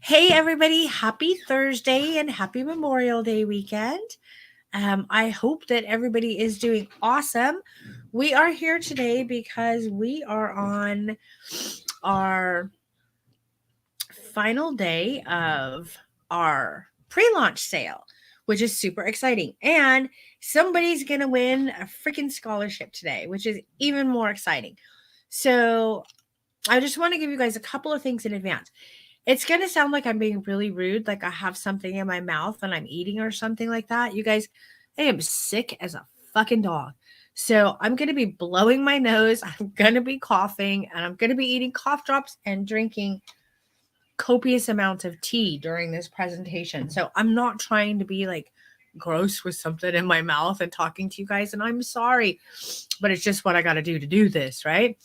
Hey, everybody. Happy Thursday and happy Memorial Day weekend. I hope that everybody is doing awesome. We are here today because we are on our final day of our pre launch sale, which is super exciting. And somebody's going to win a freaking scholarship today, which is even more exciting. So I just want to give you guys a couple of things in advance. It's going to sound like I'm being really rude, like I have something in my mouth and I'm eating or something like that. You guys, I am sick as a fucking dog. So I'm going to be blowing my nose. I'm going to be coughing and I'm going to be eating cough drops and drinking copious amounts of tea during this presentation. So I'm not trying to be like gross with something in my mouth and talking to you guys. And I'm sorry, but it's just what I got to do this, right?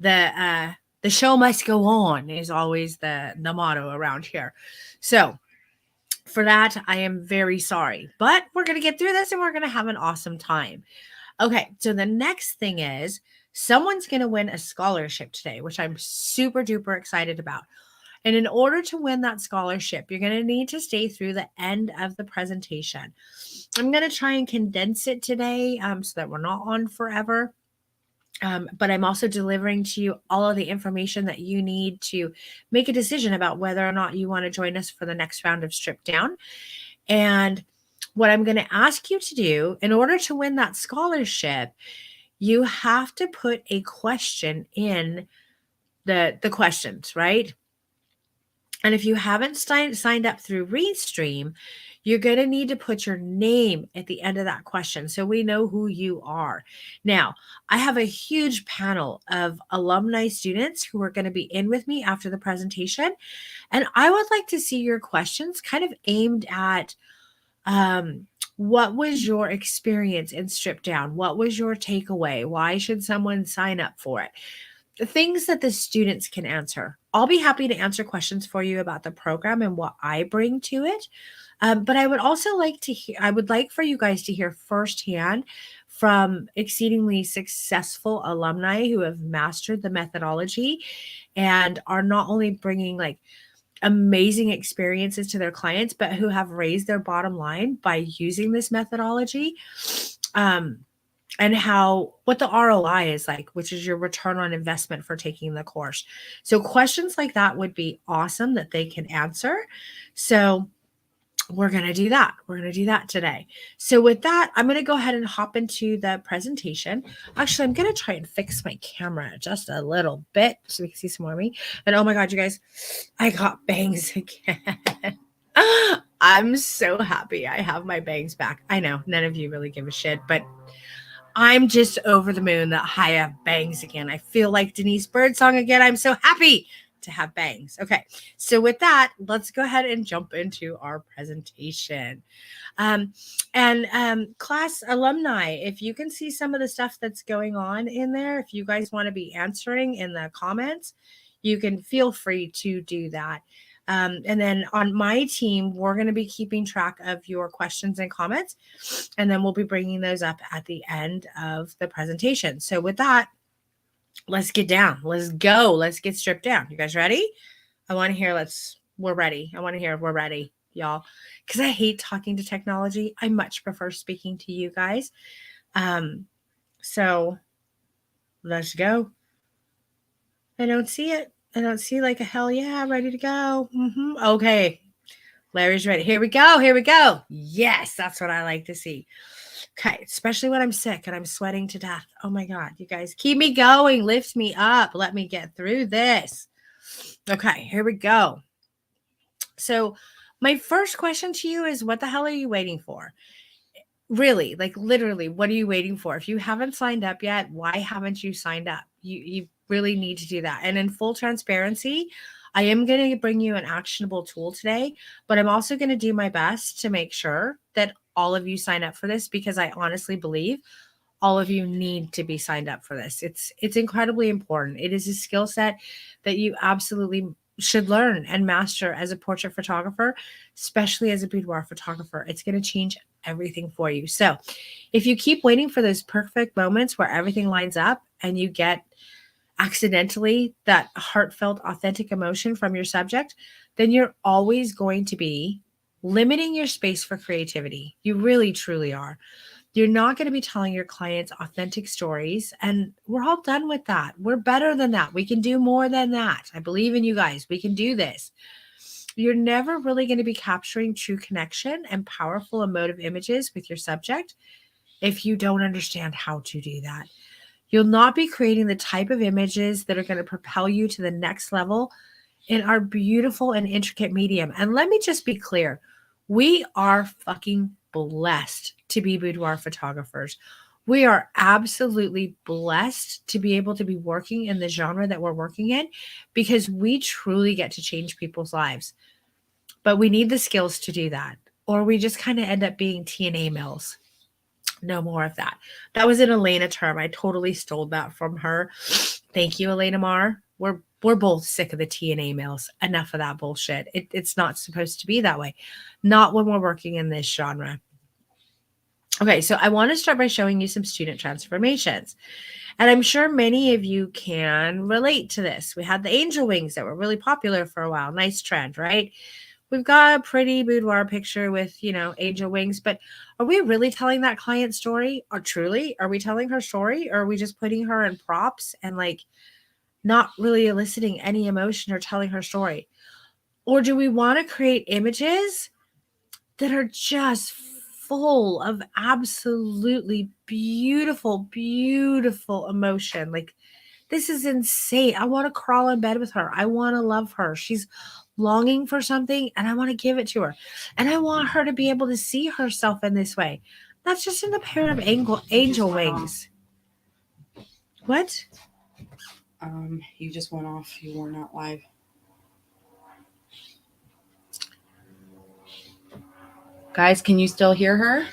The show must go on is always the motto around here. So for that, I am very sorry, but we're going to get through this and we're going to have an awesome time. Okay. So the next thing is someone's going to win a scholarship today, which I'm super duper excited about. And in order to win that scholarship, you're going to need to stay through the end of the presentation. I'm going to try and condense it today so that we're not on forever. But I'm also delivering to you all of the information that you need to make a decision about whether or not you want to join us for the next round of Strip Down. And what I'm going to ask you to do in order to win that scholarship, you have to put a question in the questions, right? And if you haven't signed up through Restream, you're going to need to put your name at the end of that question so we know who you are. Now, I have a huge panel of alumni students who are going to be in with me after the presentation. And I would like to see your questions kind of aimed at what was your experience in Strip Down? What was your takeaway? Why should someone sign up for it? The things that the students can answer. I'll be happy to answer questions for you about the program and what I bring to it. But I would also like to hear, I would like for you guys to hear firsthand from exceedingly successful alumni who have mastered the methodology and are not only bringing like amazing experiences to their clients, but who have raised their bottom line by using this methodology. And what the ROI is like, which is your return on investment for taking the course. So questions like that would be awesome that they can answer. So we're going to do that. We're going to do that today. So with that, I'm going to go ahead and hop into the presentation. Actually, I'm going to try and fix my camera just a little bit so we can see some more of me. And oh my God, you guys, I got bangs again. I'm so happy I have my bangs back. I know none of you really give a shit, but I'm just over the moon that I have bangs again. I feel like Denise Birdsong again. I'm so happy to have bangs. Okay, so with that, let's go ahead and jump into our presentation. Class alumni, if you can see some of the stuff that's going on in there, if you guys want to be answering in the comments, you can feel free to do that. And then on my team, we're going to be keeping track of your questions and comments, and then we'll be bringing those up at the end of the presentation. So with that, let's get down. Let's go. Let's get stripped down. You guys ready? I want to hear we're ready. I want to hear we're ready, y'all, because I hate talking to technology. I much prefer speaking to you guys. So let's go. I don't see it. I don't see like a hell yeah, ready to go. Okay. Larry's ready. Here we go. Here we go. Yes, that's what I like to see. Okay, especially when I'm sick and I'm sweating to death. Oh my God, you guys keep me going. Lift me up. Let me get through this. Okay, here we go. So, my first question to you is what the hell are you waiting for? Really, like literally, what are you waiting for? If you haven't signed up yet, why haven't you signed up? You really need to do that. And in full transparency, I am going to bring you an actionable tool today, but I'm also going to do my best to make sure that all of you sign up for this because I honestly believe all of you need to be signed up for this. It's incredibly important. It is a skill set that you absolutely should learn and master as a portrait photographer, especially as a boudoir photographer. It's going to change everything for you. So if you keep waiting for those perfect moments where everything lines up and you get accidentally that heartfelt, authentic emotion from your subject, then you're always going to be limiting your space for creativity. You really, truly are. You're not going to be telling your clients authentic stories. And we're all done with that. We're better than that. We can do more than that. I believe in you guys. We can do this. You're never really going to be capturing true connection and powerful emotive images with your subject if you don't understand how to do that. You'll not be creating the type of images that are going to propel you to the next level in our beautiful and intricate medium. And let me just be clear, we are fucking blessed to be boudoir photographers. We are absolutely blessed to be able to be working in the genre that we're working in because we truly get to change people's lives. But we need the skills to do that, or we just kind of end up being TNA mills. No more of that. That was an Elena term. I totally stole that from her. Thank you, Elena Marr. We're both sick of the TNA mills. Enough of that bullshit. It's not supposed to be that way. Not when we're working in this genre. Okay, so I want to start by showing you some student transformations. And I'm sure many of you can relate to this. We had the angel wings that were really popular for a while. Nice trend, right? We've got a pretty boudoir picture with, angel wings, but are we really telling that client story? Or truly, are we telling her story? Or are we just putting her in props and not really eliciting any emotion or telling her story? Or do we want to create images that are just full of absolutely beautiful, beautiful emotion? Like, this is insane. I want to crawl in bed with her. I want to love her. She's longing for something and I want to give it to her. And I want her to be able to see herself in this way. That's just in a pair of angel wings. What? You just went off. You were not live. Guys, can you still hear her?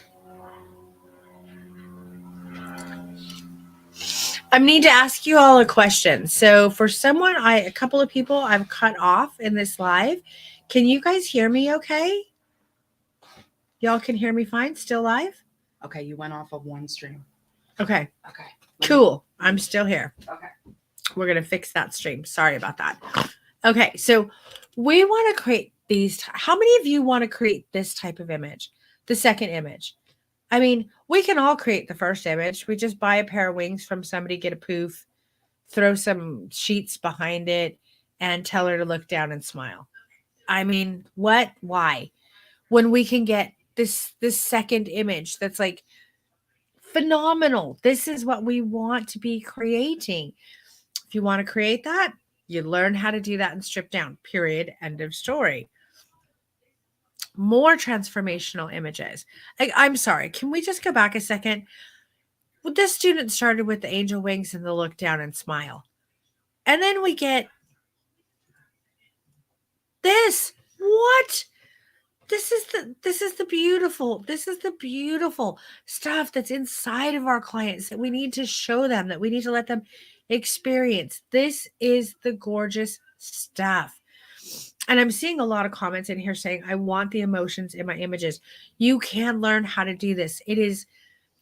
I need to ask you all a question. So for a couple of people I've cut off in this live. Can you guys hear me okay? Y'all can hear me fine? Still live? Okay, you went off of one stream. Okay. Okay. Cool. I'm still here. Okay. We're going to fix that stream. Sorry about that. Okay. So we want to create these. How many of you want to create this type of image? The second image. I mean, we can all create the first image. We just buy a pair of wings from somebody, get a poof, throw some sheets behind it, and tell her to look down and smile. I mean, what? Why? When we can get this second image that's like phenomenal. This is what we want to be creating. If you want to create that, you learn how to do that and strip down. Period. End of story. More transformational images. I'm sorry. Can we just go back a second? Well, this student started with the angel wings and the look down and smile. And then we get this. What? This is the beautiful stuff that's inside of our clients that we need to show them, that we need to let them experience. This is the gorgeous stuff. And I'm seeing a lot of comments in here saying, I want the emotions in my images. You can learn how to do this. It is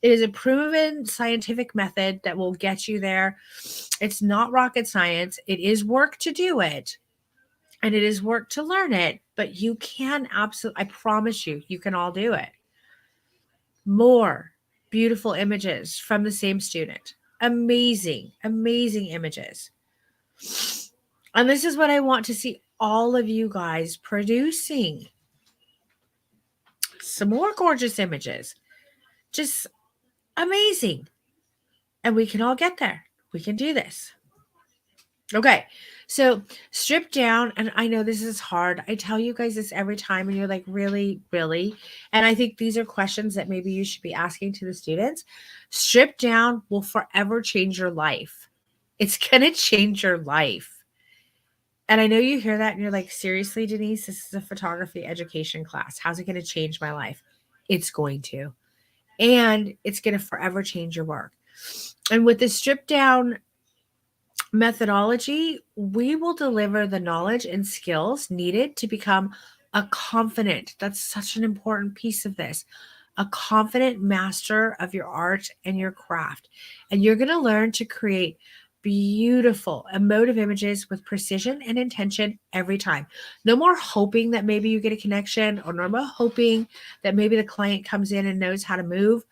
a proven scientific method that will get you there. It's not rocket science. It is work to do it. And it is work to learn it, but you can absolutely, I promise you, you can all do it. More beautiful images from the same student. Amazing, amazing images. And this is what I want to see all of you guys producing. Some more gorgeous images. Just amazing. And we can all get there. We can do this. Okay. So strip down. And I know this is hard. I tell you guys this every time and you're like, really, really? And I think these are questions that maybe you should be asking to the students. Strip down will forever change your life. It's going to change your life. And I know you hear that and you're like, seriously, Denise, this is a photography education class. How's it going to change my life? It's going to. And it's going to forever change your work. And with the strip down methodology, we will deliver the knowledge and skills needed to become a confident, that's such an important piece of this, a confident master of your art and your craft. And you're going to learn to create beautiful emotive images with precision and intention every time. No more hoping that maybe you get a connection, or no more hoping that maybe the client comes in and knows how to move.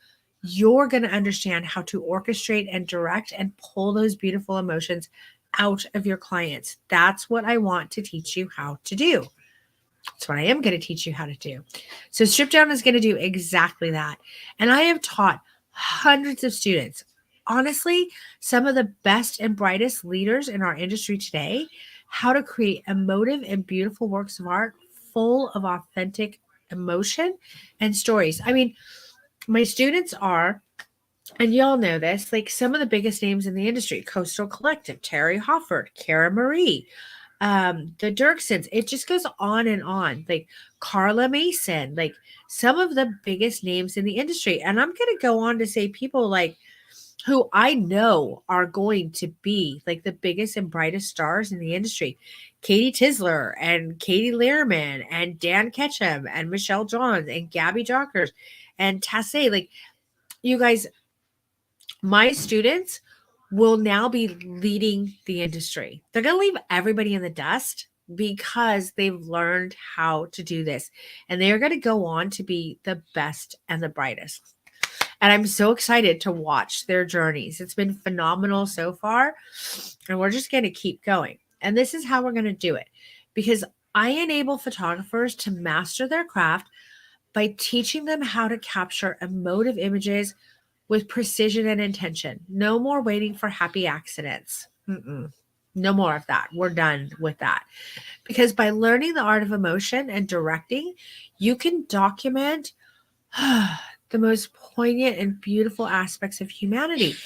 You're going to understand how to orchestrate and direct and pull those beautiful emotions out of your clients. That's what I want to teach you how to do. That's what I am going to teach you how to do. So Strip Down is going to do exactly that. And I have taught hundreds of students. Honestly, some of the best and brightest leaders in our industry today, how to create emotive and beautiful works of art full of authentic emotion and stories. I mean, my students are, and y'all know this, like some of the biggest names in the industry: Coastal Collective, Terry Hofford, Cara Marie, the Dirksons. It just goes on and on. Like Carla Mason, like some of the biggest names in the industry. And I'm going to go on to say people like who I know are going to be like the biggest and brightest stars in the industry: Katie Tisler and Katie Lehrman and Dan Ketchum and Michelle Johns and Gabby Jockers and Tassay. Like, you guys, my students will now be leading the industry. They're going to leave everybody in the dust because they've learned how to do this. And they are going to go on to be the best and the brightest. And I'm so excited to watch their journeys. It's been phenomenal so far. And we're just going to keep going. And this is how we're going to do it, because I enable photographers to master their craft by teaching them how to capture emotive images with precision and intention. No more waiting for happy accidents. No more of that. We're done with that. Because by learning the art of emotion and directing, you can document the most poignant and beautiful aspects of humanity.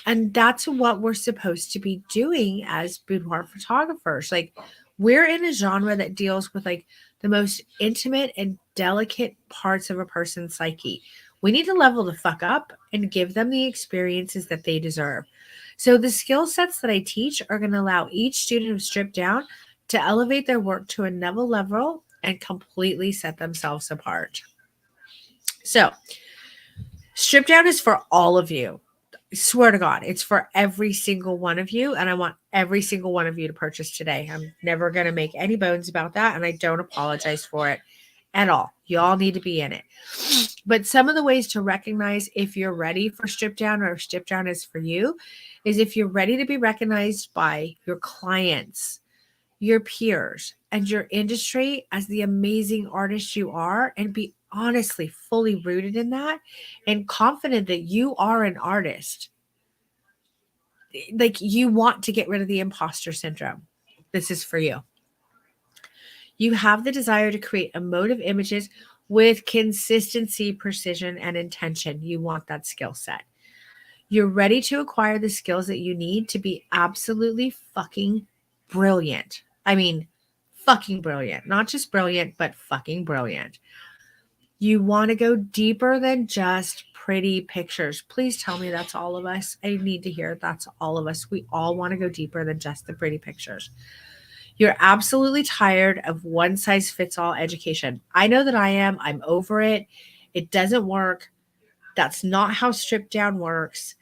And that's what we're supposed to be doing as boudoir photographers. Like, we're in a genre that deals with like the most intimate and delicate parts of a person's psyche. We need to level the fuck up and give them the experiences that they deserve. So the skill sets that I teach are going to allow each student of Strip Down to elevate their work to another level and completely set themselves apart. So Strip Down is for all of you. I swear to God, it's for every single one of you. And I want every single one of you to purchase today. I'm never going to make any bones about that. And I don't apologize for it at all. You all need to be in it. But some of the ways to recognize if you're ready for Strip Down or if Strip Down is for you is if you're ready to be recognized by your clients, your peers, and your industry as the amazing artist you are, and be honestly fully rooted in that and confident that you are an artist. Like, you want to get rid of the imposter syndrome. This is for you. You have the desire to create emotive images with consistency, precision, and intention. You want that skill set. You're ready to acquire the skills that you need to be absolutely fucking brilliant. I mean, fucking brilliant. Not just brilliant, but fucking brilliant. You want to go deeper than just pretty pictures. Please tell me that's all of us. I need to hear that's all of us. We all want to go deeper than just the pretty pictures. You're absolutely tired of one size fits all education. I know that I am. I'm over it. It doesn't work. That's not how Strip Down works.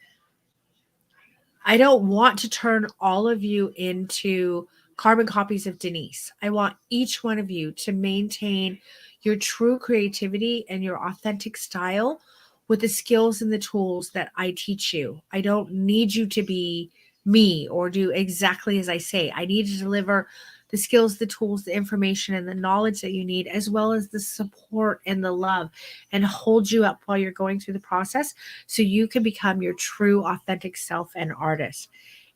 I don't want to turn all of you into carbon copies of Denise. I want each one of you to maintain your true creativity and your authentic style with the skills and the tools that I teach you. I don't need you to be me or do exactly as I say. I need to deliver the skills, the tools, the information, and the knowledge that you need, as well as the support and the love, and hold you up while you're going through the process so you can become your true, authentic self and artist.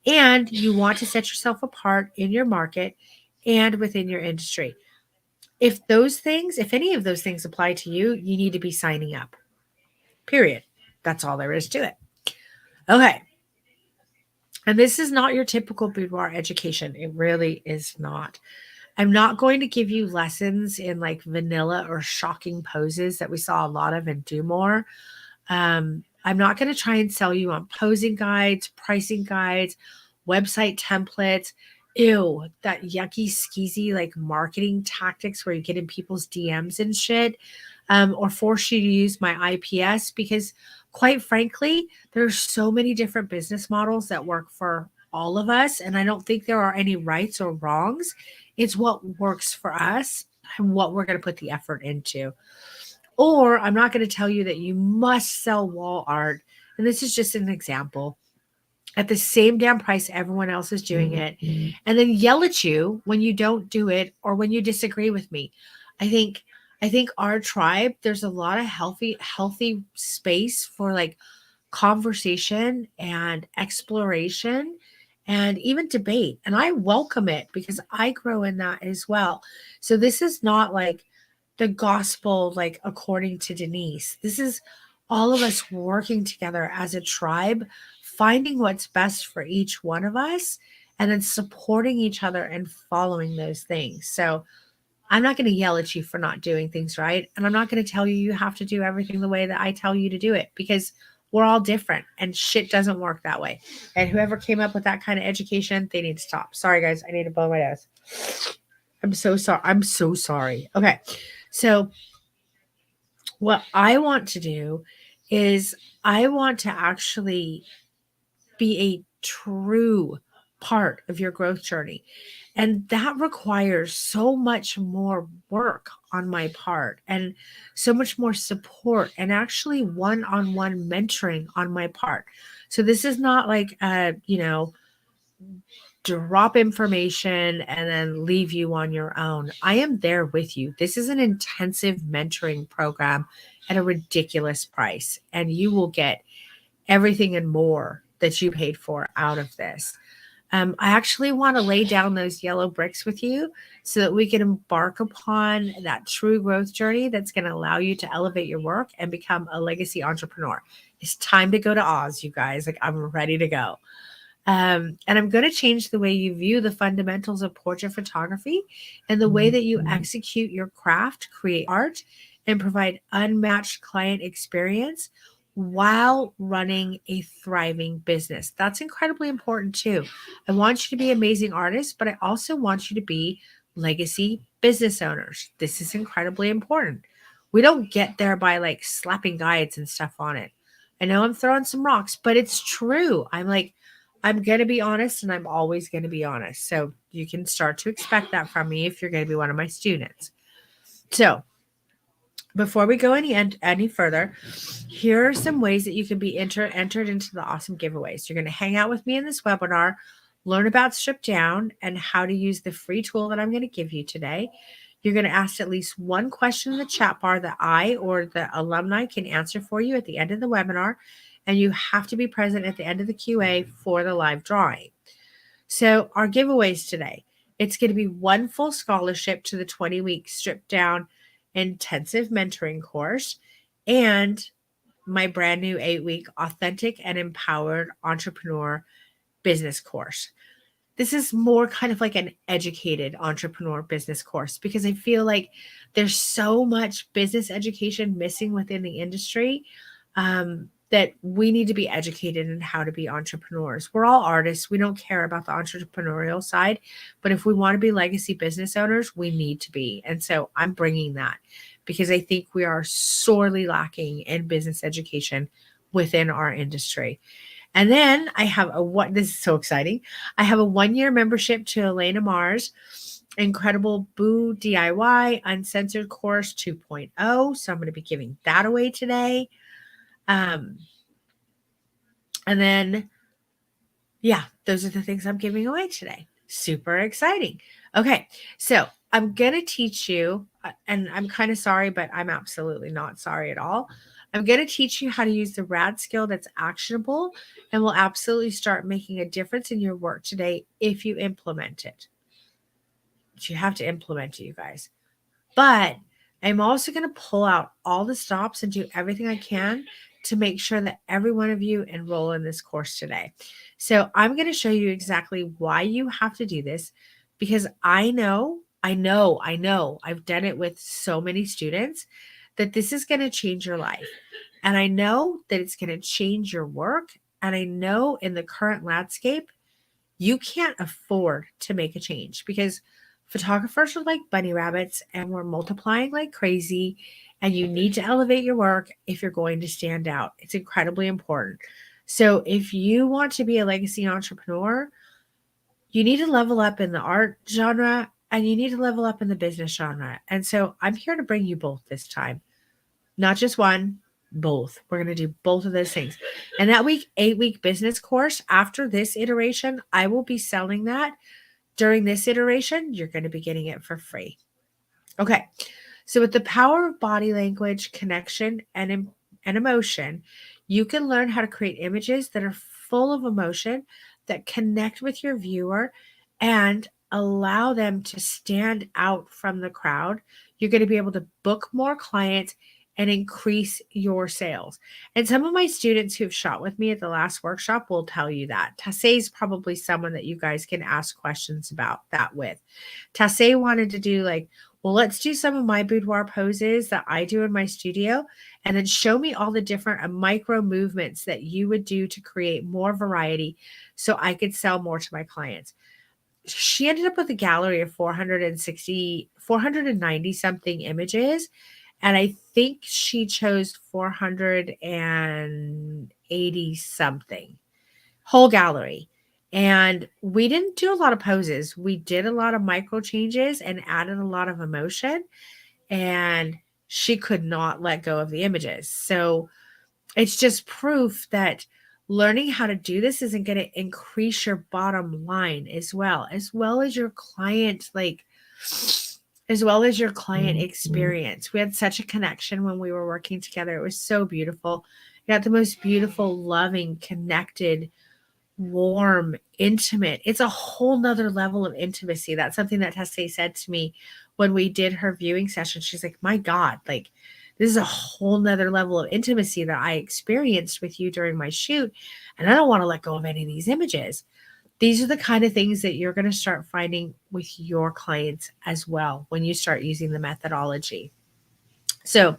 And you want to set yourself apart in your market and within your industry. If any of those things apply to you, you need to be signing up. Period. That's all there is to it. Okay. And this is not your typical boudoir education. It really is not. I'm not going to give you lessons in like vanilla or shocking poses that we saw a lot of in Do More. I'm not going to try and sell you on posing guides, pricing guides, website templates. Ew, that yucky, skeezy like marketing tactics where you get in people's DMs and shit, or force you to use my IPS, because quite frankly, there's so many different business models that work for all of us. And I don't think there are any rights or wrongs. It's what works for us and what we're going to put the effort into. Or I'm not going to tell you that you must sell wall art. And this is just an example at the same damn price everyone else is doing it, and then yell at you when you don't do it or when you disagree with me. I think our tribe, there's a lot of healthy space for like conversation and exploration and even debate. And I welcome it because I grow in that as well. So this is not like the gospel, like according to Denise. This is all of us working together as a tribe, finding what's best for each one of us, and then supporting each other and following those things. So I'm not going to yell at you for not doing things right. And I'm not going to tell you you have to do everything the way that I tell you to do it, because we're all different and shit doesn't work that way. And whoever came up with that kind of education, they need to stop. Sorry, guys. I need to blow my nose. I'm so sorry. I'm so sorry. Okay. So what I want to do is I want to actually be a true part of your growth journey. And that requires so much more work on my part and so much more support and actually one-on-one mentoring on my part. So this is not like drop information and then leave you on your own. I am there with you. This is an intensive mentoring program at a ridiculous price, and you will get everything and more that you paid for out of this. I actually want to lay down those yellow bricks with you so that we can embark upon that true growth journey that's going to allow you to elevate your work and become a legacy entrepreneur. It's time to go to Oz, you guys. Like, I'm ready to go. And I'm going to change the way you view the fundamentals of portrait photography and the way that you execute your craft, create art, and provide unmatched client experience while running a thriving business. That's incredibly important too. I want you to be amazing artists, but I also want you to be legacy business owners. This is incredibly important. We don't get there by like slapping guides and stuff on it. I know I'm throwing some rocks, but it's true. I'm going to be honest, and I'm always going to be honest. So you can start to expect that from me if you're going to be one of my students. So before we go any further, here are some ways that you can be entered into the awesome giveaways. You're going to hang out with me in this webinar, learn about Strip Down and how to use the free tool that I'm going to give you today. You're going to ask at least one question in the chat bar that I or the alumni can answer for you at the end of the webinar. And you have to be present at the end of the QA for the live drawing. So our giveaways today, it's going to be one full scholarship to the 20-week Strip Down intensive mentoring course and my brand new 8-week authentic and empowered entrepreneur business course. This is more kind of like an educated entrepreneur business course because I feel like there's so much business education missing within the industry that we need to be educated in how to be entrepreneurs. We're all artists. We don't care about the entrepreneurial side, but if we want to be legacy business owners, we need to be. And so I'm bringing that because I think we are sorely lacking in business education within our industry. And then I have this is so exciting. I have a 1-year membership to Elena Mars Incredible Boo DIY Uncensored Course 2.0. So I'm going to be giving that away today. And then, yeah, those are the things I'm giving away today. Super exciting. Okay, so I'm going to teach you, and I'm kind of sorry, but I'm absolutely not sorry at all. I'm going to teach you how to use the RAD skill that's actionable and will absolutely start making a difference in your work today if you implement it. But you have to implement it, you guys. But I'm also going to pull out all the stops and do everything I can to make sure that every one of you enroll in this course today. So I'm going to show you exactly why you have to do this because I know, I've done it with so many students that this is going to change your life. And I know that it's going to change your work. And I know in the current landscape, you can't afford to make a change because photographers are like bunny rabbits and we're multiplying like crazy. And you need to elevate your work if you're going to stand out. It's incredibly important. So if you want to be a legacy entrepreneur, You need to level up in the art genre and you need to level up in the business genre. And so I'm here to bring you both this time. Not just one, both. We're going to do both of those things. And that 8-week business course, after this iteration, I will be selling that. During this iteration, you're going to be getting it for free. Okay. So with the power of body language, connection, and emotion, you can learn how to create images that are full of emotion, that connect with your viewer and allow them to stand out from the crowd. You're going to be able to book more clients and increase your sales. And some of my students who've shot with me at the last workshop will tell you that. Tassé is probably someone that you guys can ask questions about that with. Tassé wanted to do like, well, let's do some of my boudoir poses that I do in my studio and then show me all the different micro movements that you would do to create more variety so I could sell more to my clients. She ended up with a gallery of 490 something images. And I think she chose 480 something whole gallery. And we didn't do a lot of poses. We did a lot of micro changes and added a lot of emotion. And she could not let go of the images. So it's just proof that learning how to do this isn't going to increase your bottom line as well as your client, as well as your client experience. We had such a connection when we were working together. It was so beautiful. You got the most beautiful, loving, connected, warm, intimate. It's a whole nother level of intimacy. That's something that Tassé said to me when we did her viewing session. She's like, my God, like this is a whole nother level of intimacy that I experienced with you during my shoot. And I don't want to let go of any of these images. These are the kind of things that you're going to start finding with your clients as well when you start using the methodology. So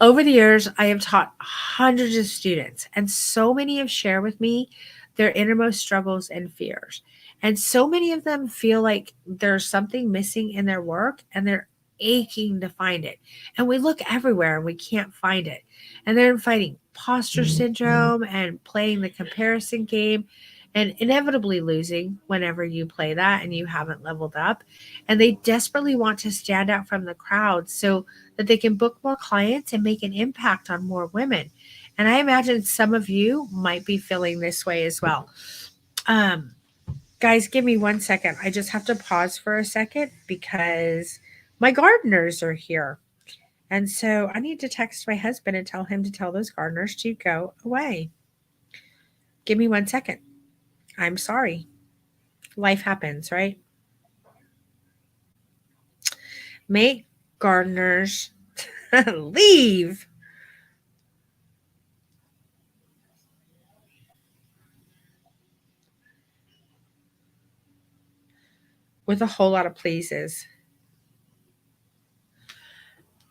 over the years, I have taught hundreds of students, and so many have shared with me their innermost struggles and fears. And so many of them feel like there's something missing in their work and they're aching to find it. And we look everywhere and we can't find it. And they're fighting imposter syndrome and playing the comparison game and inevitably losing whenever you play that and you haven't leveled up. And they desperately want to stand out from the crowd so that they can book more clients and make an impact on more women. And I imagine some of you might be feeling this way as well. Guys, give me 1 second. I just have to pause for a second because my gardeners are here. And so I need to text my husband and tell him to tell those gardeners to go away. Give me 1 second. I'm sorry. Life happens, right? Make gardeners leave. With a whole lot of pleases.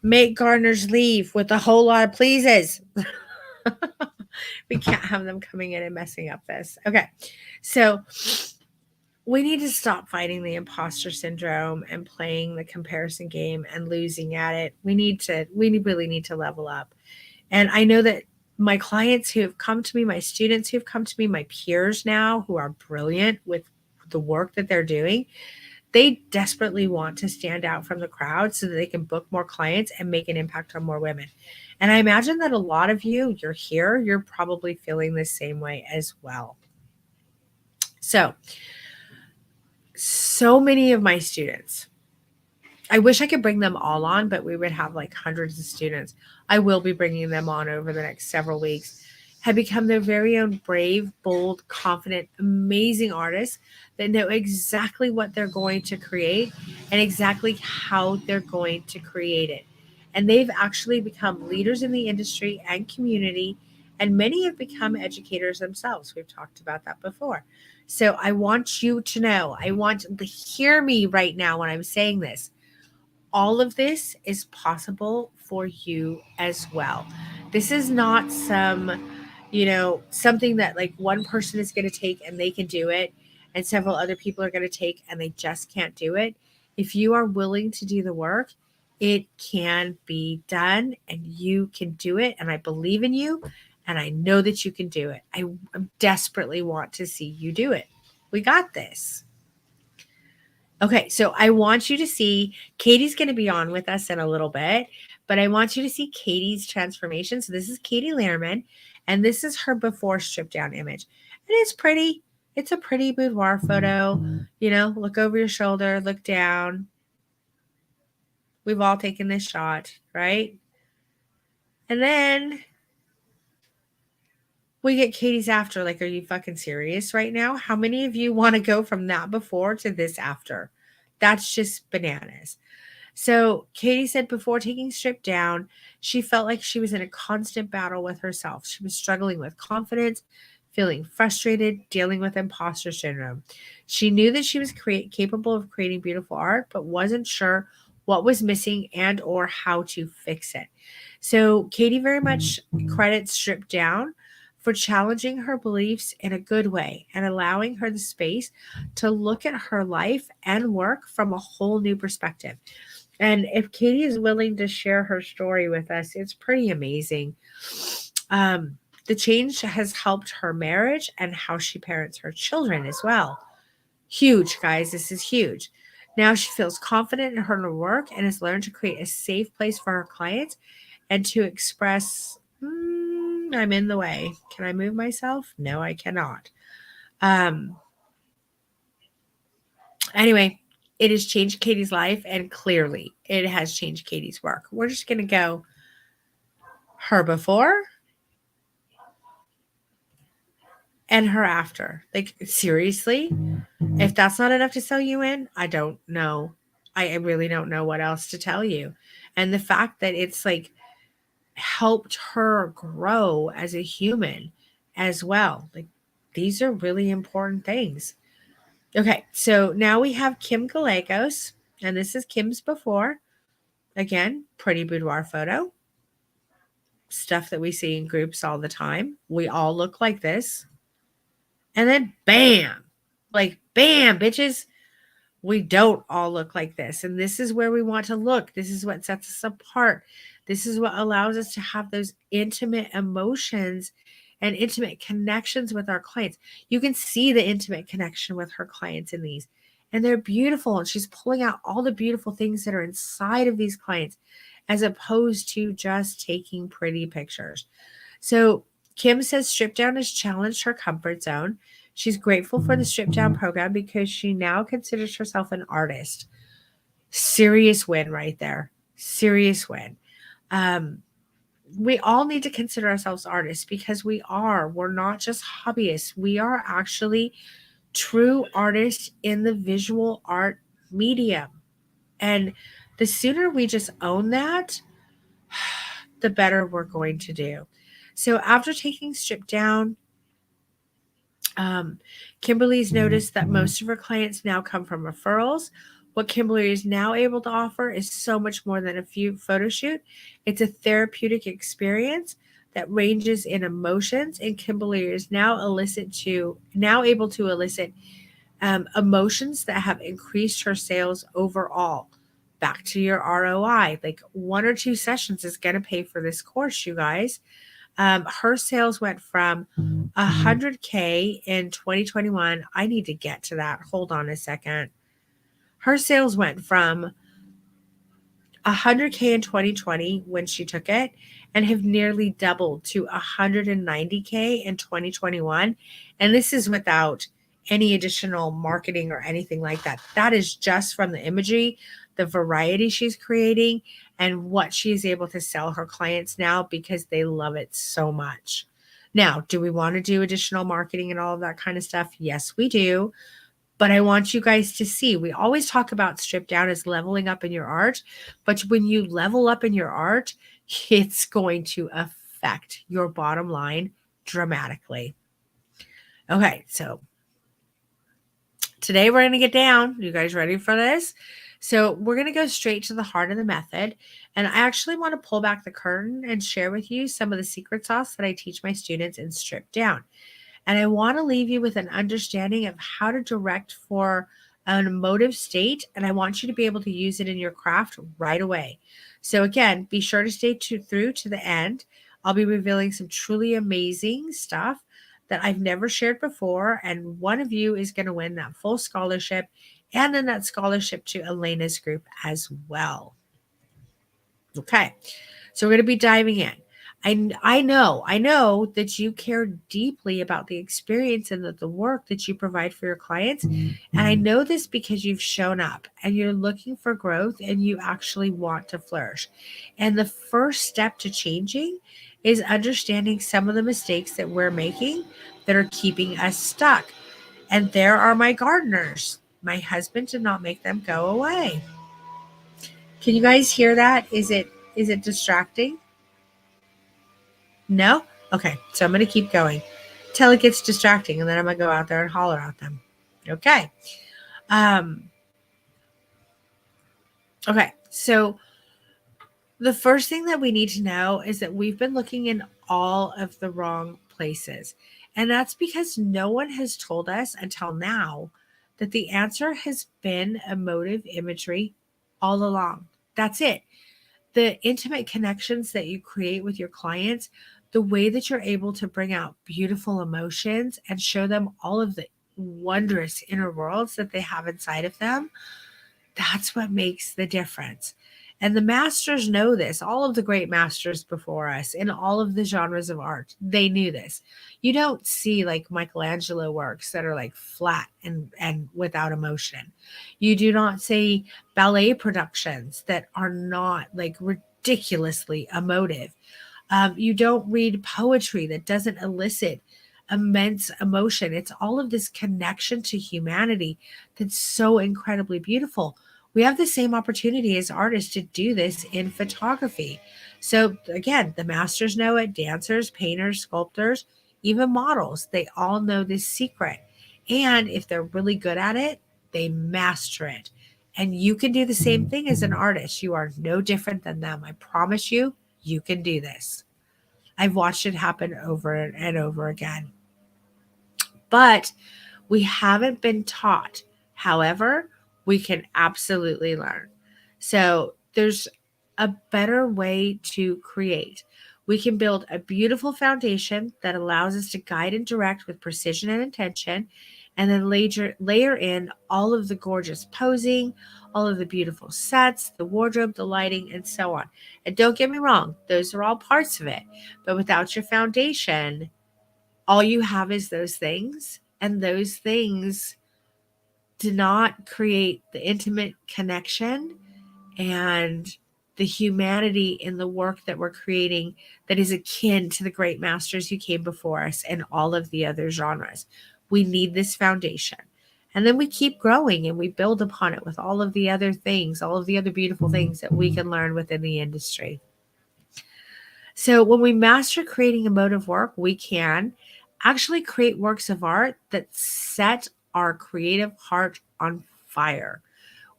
Make gardeners leave with a whole lot of pleases. We can't have them coming in and messing up this. Okay. So we need to stop fighting the imposter syndrome and playing the comparison game and losing at it. We really need to level up. And I know that my clients who have come to me, my students who have come to me, my peers now who are brilliant with the work that they're doing, they desperately want to stand out from the crowd so that they can book more clients and make an impact on more women. And I imagine that a lot of you, you're here, you're probably feeling the same way as well. So many of my students, I wish I could bring them all on, but we would have like hundreds of students. I will be bringing them on over the next several weeks. Have become their very own brave, bold, confident, amazing artists that know exactly what they're going to create and exactly how they're going to create it. And they've actually become leaders in the industry and community, and many have become educators themselves. We've talked about that before. So I want you to know, I want to hear me right now when I'm saying this. All of this is possible for you as well. This is not something that like one person is going to take and they can do it and several other people are going to take and they just can't do it. If you are willing to do the work, it can be done and you can do it. And I believe in you and I know that you can do it. I desperately want to see you do it. We got this. Okay, so I want you to see Katie's going to be on with us in a little bit, but I want you to see Katie's transformation. So this is Katie Lehrman, and this is her before stripped down image. And it's pretty. It's a pretty boudoir photo. You know, look over your shoulder, look down. We've all taken this shot, right? And then we get Katie's after. Like, are you fucking serious right now? How many of you want to go from that before to this after? That's just bananas. So Katie said before taking stripped down, she felt like she was in a constant battle with herself. She was struggling with confidence, feeling frustrated, dealing with imposter syndrome. She knew that she was capable of creating beautiful art, but wasn't sure what was missing and or how to fix it. So Katie very much credits stripped down for challenging her beliefs in a good way and allowing her the space to look at her life and work from a whole new perspective. And if Katie is willing to share her story with us, it's pretty amazing. The change has helped her marriage and how she parents her children as well. Huge, guys. This is huge. Now she feels confident in her work and has learned to create a safe place for her clients and to express, I'm in the way. Can I move myself? No, I cannot. Anyway, it has changed Katie's life, and clearly it has changed Katie's work. We're just going to go her before and her after. Like, seriously? If that's not enough to sell you in, I don't know. I really don't know what else to tell you. And the fact that it's like helped her grow as a human as well. Like, these are really important things. Okay, so now we have Kim Gallegos, and this is Kim's before. Again, pretty boudoir photo. Stuff that we see in groups all the time. We all look like this. And then bam, like bam, bitches. We don't all look like this. And this is where we want to look. This is what sets us apart. This is what allows us to have those intimate emotions and intimate connections with our clients. You can see the intimate connection with her clients in these. And they're beautiful. And she's pulling out all the beautiful things that are inside of these clients as opposed to just taking pretty pictures. So Kim says strip down has challenged her comfort zone. She's grateful for the strip down program because she now considers herself an artist. Serious win right there. Serious win. We all need to consider ourselves artists because we are. We're not just hobbyists. We are actually true artists in the visual art medium. And the sooner we just own that, the better we're going to do. So after taking strip down, Kimberly's noticed that most of her clients now come from referrals. What Kimberly is now able to offer is so much more than a few photo shoot. It's a therapeutic experience that ranges in emotions, and Kimberly is now able to elicit emotions that have increased her sales overall. Back to your ROI, like 1 or 2 sessions is going to pay for this course, you guys. Her sales went from 100K in 2021. I need to get to that. Hold on a second. Her sales went from 100K in 2020 when she took it and have nearly doubled to 190K in 2021. And this is without any additional marketing or anything like that. That is just from the imagery, the variety she's creating, and what she's able to sell her clients now because they love it so much. Now, do we want to do additional marketing and all of that kind of stuff? Yes, we do. But I want you guys to see, we always talk about strip down as leveling up in your art. But when you level up in your art, it's going to affect your bottom line dramatically. Okay, so today we're going to get down. You guys ready for this? So we're going to go straight to the heart of the method. And I actually want to pull back the curtain and share with you some of the secret sauce that I teach my students in strip down. And I want to leave you with an understanding of how to direct for an emotive state. And I want you to be able to use it in your craft right away. So again, be sure to stay through to the end. I'll be revealing some truly amazing stuff that I've never shared before. And one of you is going to win that full scholarship and then that scholarship to Elena's group as well. Okay. So we're going to be diving in. I know that you care deeply about the experience and the work that you provide for your clients. And I know this because you've shown up and you're looking for growth and you actually want to flourish. And the first step to changing is understanding some of the mistakes that we're making that are keeping us stuck. And there are my gardeners. My husband did not make them go away. Can you guys hear that? Is it distracting? No? Okay, so I'm going to keep going till it gets distracting, and then I'm going to go out there and holler at them. Okay. Okay, so the first thing that we need to know is that we've been looking in all of the wrong places. And that's because no one has told us until now that the answer has been emotive imagery all along. That's it. The intimate connections that you create with your clients, the way that you're able to bring out beautiful emotions and show them all of the wondrous inner worlds that they have inside of them, that's what makes the difference. And the masters know this. All of the great masters before us in all of the genres of art, they knew this. You don't see like Michelangelo works that are like flat and without emotion. You do not see ballet productions that are not like ridiculously emotive. You don't read poetry that doesn't elicit immense emotion. It's all of this connection to humanity that's so incredibly beautiful. We have the same opportunity as artists to do this in photography. So again, the masters know it, dancers, painters, sculptors, even models, they all know this secret. And if they're really good at it, they master it. And you can do the same thing as an artist. You are no different than them. I promise you, you can do this. I've watched it happen over and over again. But we haven't been taught. However, we can absolutely learn. So there's a better way to create. We can build a beautiful foundation that allows us to guide and direct with precision and intention, and then layer in all of the gorgeous posing, all of the beautiful sets, the wardrobe, the lighting, and so on. And don't get me wrong, those are all parts of it. But without your foundation, all you have is those things, and those things do not create the intimate connection and the humanity in the work that we're creating that is akin to the great masters who came before us and all of the other genres. We need this foundation. And then we keep growing and we build upon it with all of the other things, all of the other beautiful things that we can learn within the industry. So when we master creating emotive work, we can actually create works of art that set our creative heart on fire.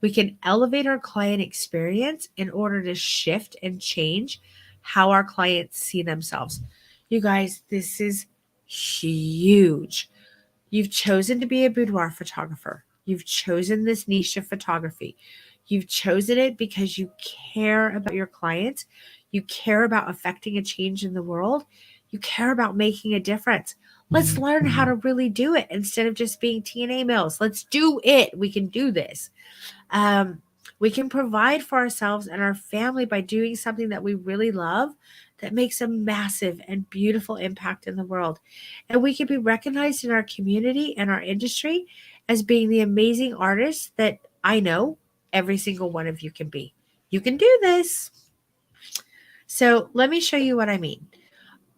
We can elevate our client experience in order to shift and change how our clients see themselves. You guys, this is huge. You've chosen to be a boudoir photographer. You've chosen this niche of photography. You've chosen it because you care about your clients. You care about affecting a change in the world. You care about making a difference. Let's learn how to really do it instead of just being TNA mills. Let's do it. We can do this. We can provide for ourselves and our family by doing something that we really love that makes a massive and beautiful impact in the world. And we can be recognized in our community and our industry as being the amazing artists that I know every single one of you can be. You can do this. So let me show you what I mean.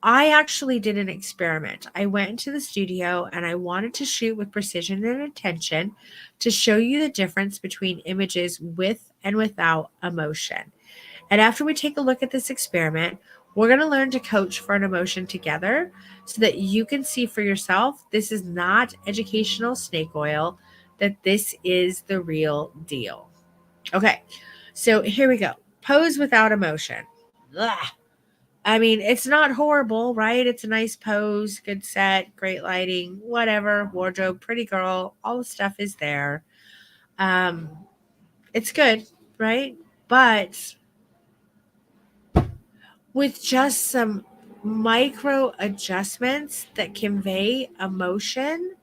I actually did an experiment. I went into the studio and I wanted to shoot with precision and intention to show you the difference between images with and without emotion. And after we take a look at this experiment, we're going to learn to coach for an emotion together so that you can see for yourself this is not educational snake oil, that this is the real deal. Okay, so here we go. Pose without emotion. Ugh. I mean, it's not horrible, right? It's a nice pose, good set, great lighting, whatever, wardrobe, pretty girl, all the stuff is there. It's good, right? But with just some micro adjustments that convey emotion.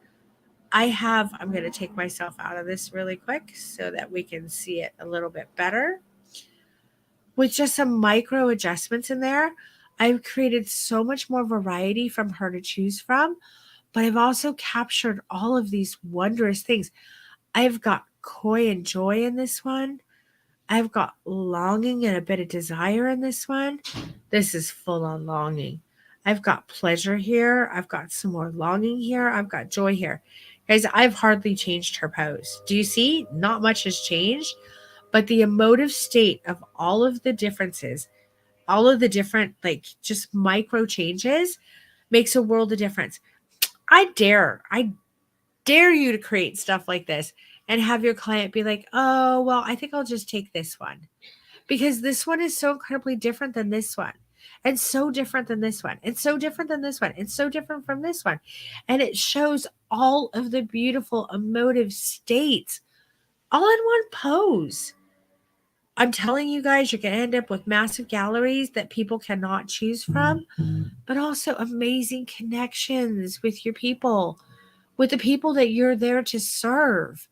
I'm going to take myself out of this really quick so that we can see it a little bit better. With just some micro adjustments in there, I've created so much more variety from her to choose from, but I've also captured all of these wondrous things. I've got coy and joy in this one. I've got longing and a bit of desire in this one. This is full on longing. I've got pleasure here. I've got some more longing here. I've got joy here. Guys, I've hardly changed her pose. Do you see? Not much has changed, but the emotive state of all of the differences, all of the different, like just micro changes makes a world of difference. I dare you to create stuff like this and have your client be like, oh, well, I think I'll just take this one because this one is so incredibly different than this one and so different than this one and so different than this one and so different from this one. And it shows all of the beautiful emotive states all in one pose. I'm telling you guys, you're going to end up with massive galleries that people cannot choose from, but also amazing connections with your people, with the people that you're there to serve,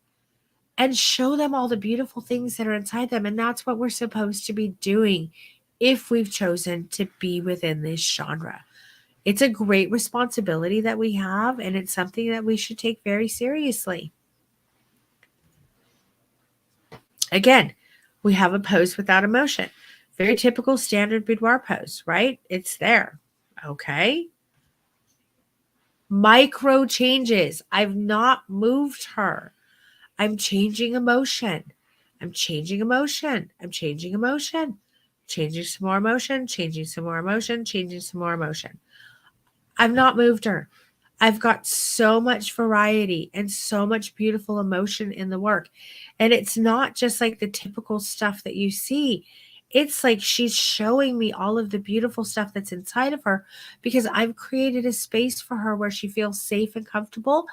and show them all the beautiful things that are inside them. And that's what we're supposed to be doing if we've chosen to be within this genre. It's a great responsibility that we have, and it's something that we should take very seriously. Again, we have a pose without emotion. Very typical standard boudoir pose, right? It's there. Okay. Micro changes. I've not moved her. I'm changing emotion. I'm changing emotion. I'm changing emotion. Changing some more emotion. Changing some more emotion. Changing some more emotion. I've not moved her. I've got so much variety and so much beautiful emotion in the work. And it's not just like the typical stuff that you see. It's like she's showing me all of the beautiful stuff that's inside of her because I've created a space for her where she feels safe and comfortable.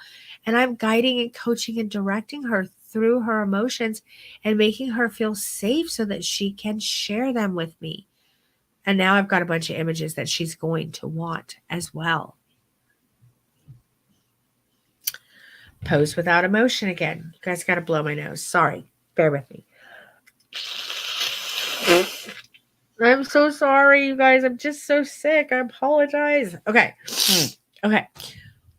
And I'm guiding and coaching and directing her through her emotions and making her feel safe so that she can share them with me. And now I've got a bunch of images that she's going to want as well. Pose without emotion again. You guys got to blow my nose. Sorry. Bear with me. I'm so sorry, you guys. I'm just so sick. I apologize. Okay. Okay.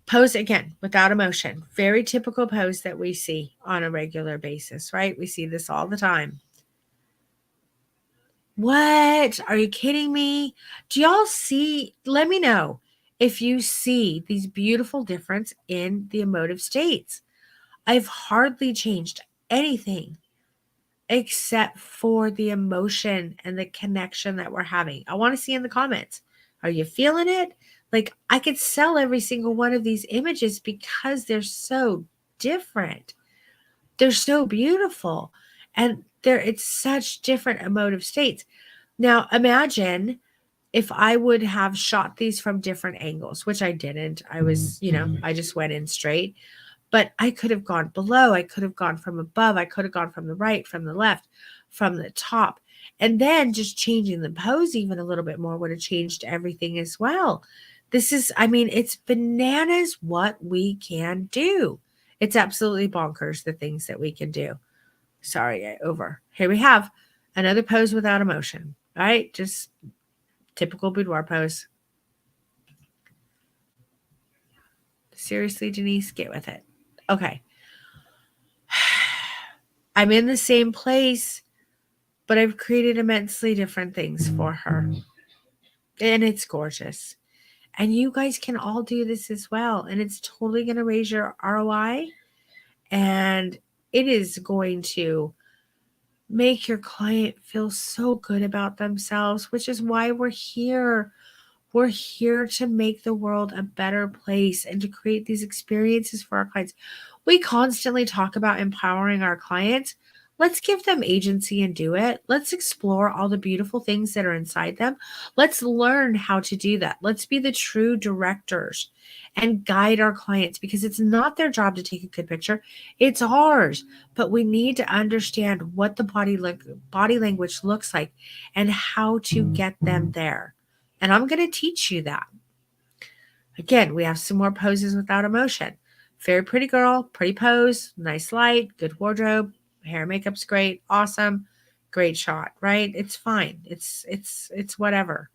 Pose again without emotion. Very typical pose that we see on a regular basis, right? We see this all the time. What? Are you kidding me? Do y'all see? Let me know if you see these beautiful difference in the emotive states. I've hardly changed anything except for the emotion and the connection that we're having. I want to see in the comments. Are you feeling it? Like I could sell every single one of these images because they're so different. They're so beautiful. And it's such different emotive states. Now imagine if I would have shot these from different angles, which I didn't. I was, I just went in straight. But I could have gone below. I could have gone from above. I could have gone from the right, from the left, from the top. And then just changing the pose even a little bit more would have changed everything as well. It's bananas what we can do. It's absolutely bonkers the things that we can do. Sorry, over. Here we have another pose without emotion. All right, just typical boudoir pose. Seriously, Denise, get with it. Okay. I'm in the same place, but I've created immensely different things for her. And it's gorgeous. And you guys can all do this as well. And it's totally going to raise your ROI. And it is going to make your client feel so good about themselves, which is why we're here. We're here to make the world a better place and to create these experiences for our clients. We constantly talk about empowering our clients. Let's give them agency and do it. Let's explore all the beautiful things that are inside them. Let's learn how to do that. Let's be the true directors and guide our clients because it's not their job to take a good picture. It's ours. But we need to understand what the body language looks like and how to get them there. And I'm going to teach you that. Again, we have some more poses without emotion. Very pretty girl, pretty pose, nice light, good wardrobe, hair and makeup's great, awesome, great shot, right? It's fine. It's whatever.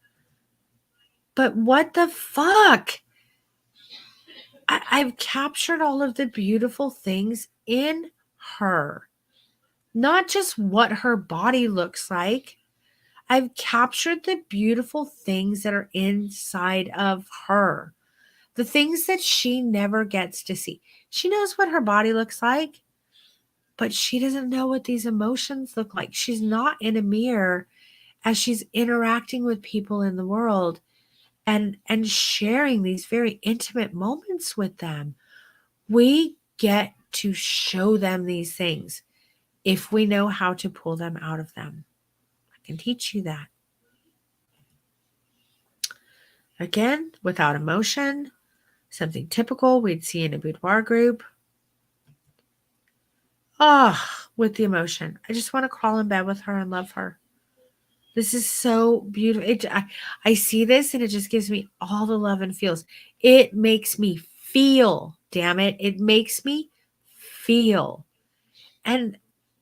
But what the fuck? I've captured all of the beautiful things in her, not just what her body looks like. I've captured the beautiful things that are inside of her, the things that she never gets to see. She knows what her body looks like, but she doesn't know what these emotions look like. She's not in a mirror as she's interacting with people in the world and sharing these very intimate moments with them. We get to show them these things if we know how to pull them out of them. I can teach you that. Again, without emotion, something typical we'd see in a boudoir group. With the emotion. I just want to crawl in bed with her and love her. This is so beautiful. I see this and it just gives me all the love and feels. It makes me feel, damn it. It makes me feel. And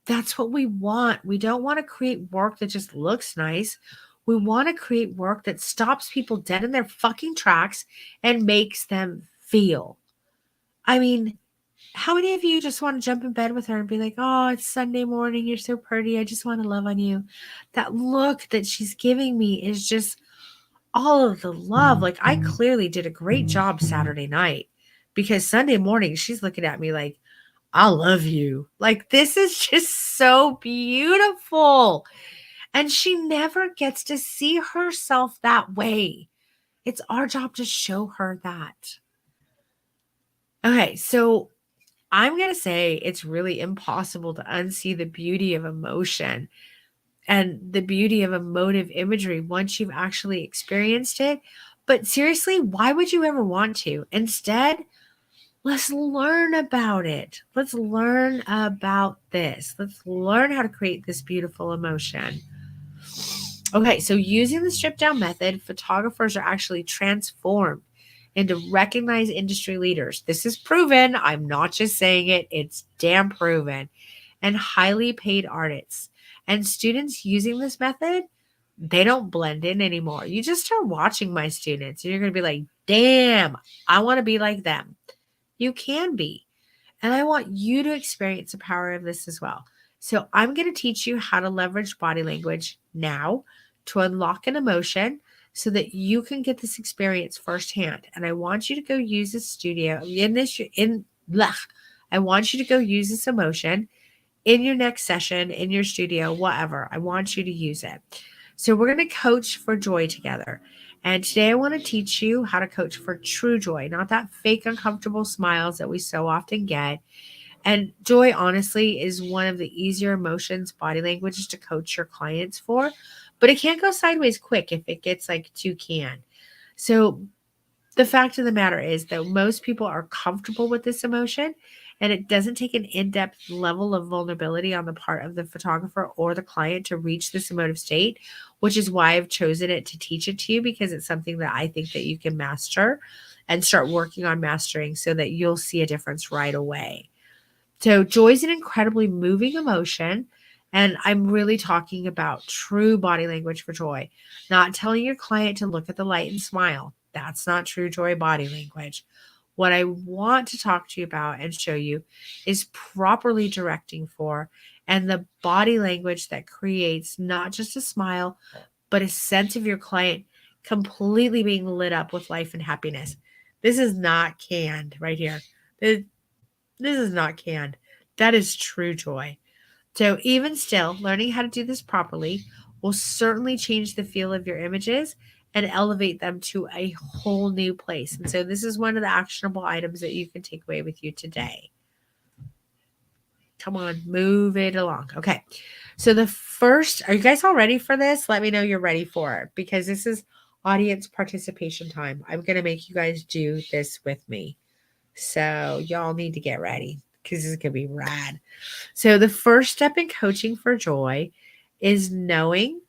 that's what we want. We don't want to create work that just looks nice. We want to create work that stops people dead in their fucking tracks and makes them feel. I mean, how many of you just want to jump in bed with her and be like, oh, it's Sunday morning. You're so pretty. I just want to love on you. That look that she's giving me is just all of the love. Like, I clearly did a great job Saturday night because Sunday morning she's looking at me like, I love you. Like, this is just so beautiful. And she never gets to see herself that way. It's our job to show her that. Okay, so I'm going to say it's really impossible to unsee the beauty of emotion and the beauty of emotive imagery once you've actually experienced it. But seriously, why would you ever want to? Instead, let's learn about it. Let's learn about this. Let's learn how to create this beautiful emotion. Okay, so using the strip down method, photographers are actually transformed into recognized industry leaders. This is proven. I'm not just saying it, it's damn proven. And highly paid artists. And students using this method, they don't blend in anymore. You just start watching my students and you're going to be like, damn, I want to be like them. You can be. And I want you to experience the power of this as well. So I'm going to teach you how to leverage body language now to unlock an emotion so that you can get this experience firsthand. And I want you to go use this I want you to go use this emotion in your next session, in your studio, whatever. I want you to use it. So we're going to coach for joy together. And today I want to teach you how to coach for true joy, not that fake uncomfortable smiles that we so often get. And joy, honestly, is one of the easier emotions, body languages to coach your clients for, but it can't go sideways quick if it gets like too canned. So the fact of the matter is that most people are comfortable with this emotion, and it doesn't take an in-depth level of vulnerability on the part of the photographer or the client to reach this emotive state, which is why I've chosen it to teach it to you, because it's something that I think that you can master and start working on mastering so that you'll see a difference right away. So joy is an incredibly moving emotion. And I'm really talking about true body language for joy, not telling your client to look at the light and smile. That's not true joy body language. What I want to talk to you about and show you is properly directing for and the body language that creates not just a smile, but a sense of your client completely being lit up with life and happiness. This is not canned right here. This is not canned. That is true joy. So even still, learning how to do this properly will certainly change the feel of your images and elevate them to a whole new place. And so this is one of the actionable items that you can take away with you today. Come on, move it along. Okay. So are you guys all ready for this? Let me know you're ready for it, because this is audience participation time. I'm going to make you guys do this with me. So y'all need to get ready because this is going to be rad. So the first step in coaching for joy is knowing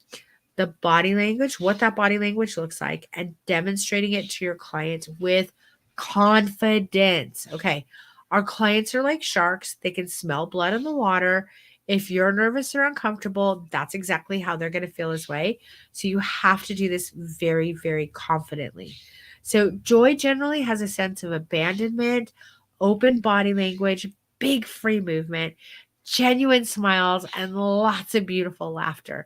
the body language, what that body language looks like, and demonstrating it to your clients with confidence. Okay. Our clients are like sharks. They can smell blood in the water. If you're nervous or uncomfortable, that's exactly how they're going to feel this way. So you have to do this very, very confidently. So joy generally has a sense of abandonment, open body language, big free movement, genuine smiles, and lots of beautiful laughter.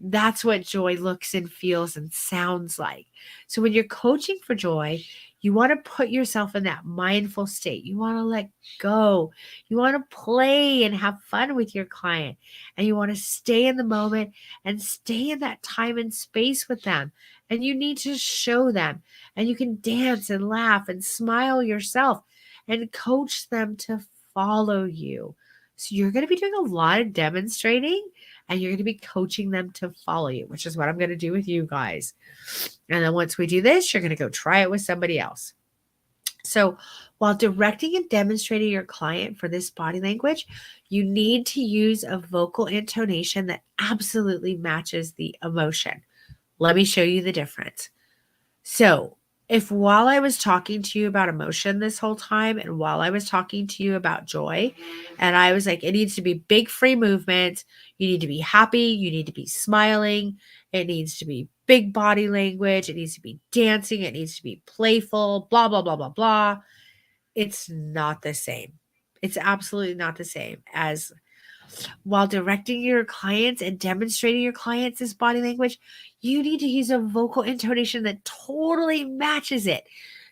That's what joy looks and feels and sounds like. So when you're coaching for joy, you want to put yourself in that mindful state. You want to let go. You want to play and have fun with your client. And you want to stay in the moment and stay in that time and space with them. And you need to show them. And you can dance and laugh and smile yourself and coach them to follow you. So you're going to be doing a lot of demonstrating and you're going to be coaching them to follow you, which is what I'm going to do with you guys. And then once we do this, you're going to go try it with somebody else. So while directing and demonstrating your client for this body language, you need to use a vocal intonation that absolutely matches the emotion. Let me show you the difference. So if while I was talking to you about emotion this whole time, and while I was talking to you about joy, and I was like, it needs to be big free movement, you need to be happy, you need to be smiling, it needs to be big body language, it needs to be dancing, it needs to be playful, blah, blah, blah, blah, blah. It's not the same. It's absolutely not the same as while directing your clients and demonstrating your clients this body language, you need to use a vocal intonation that totally matches it.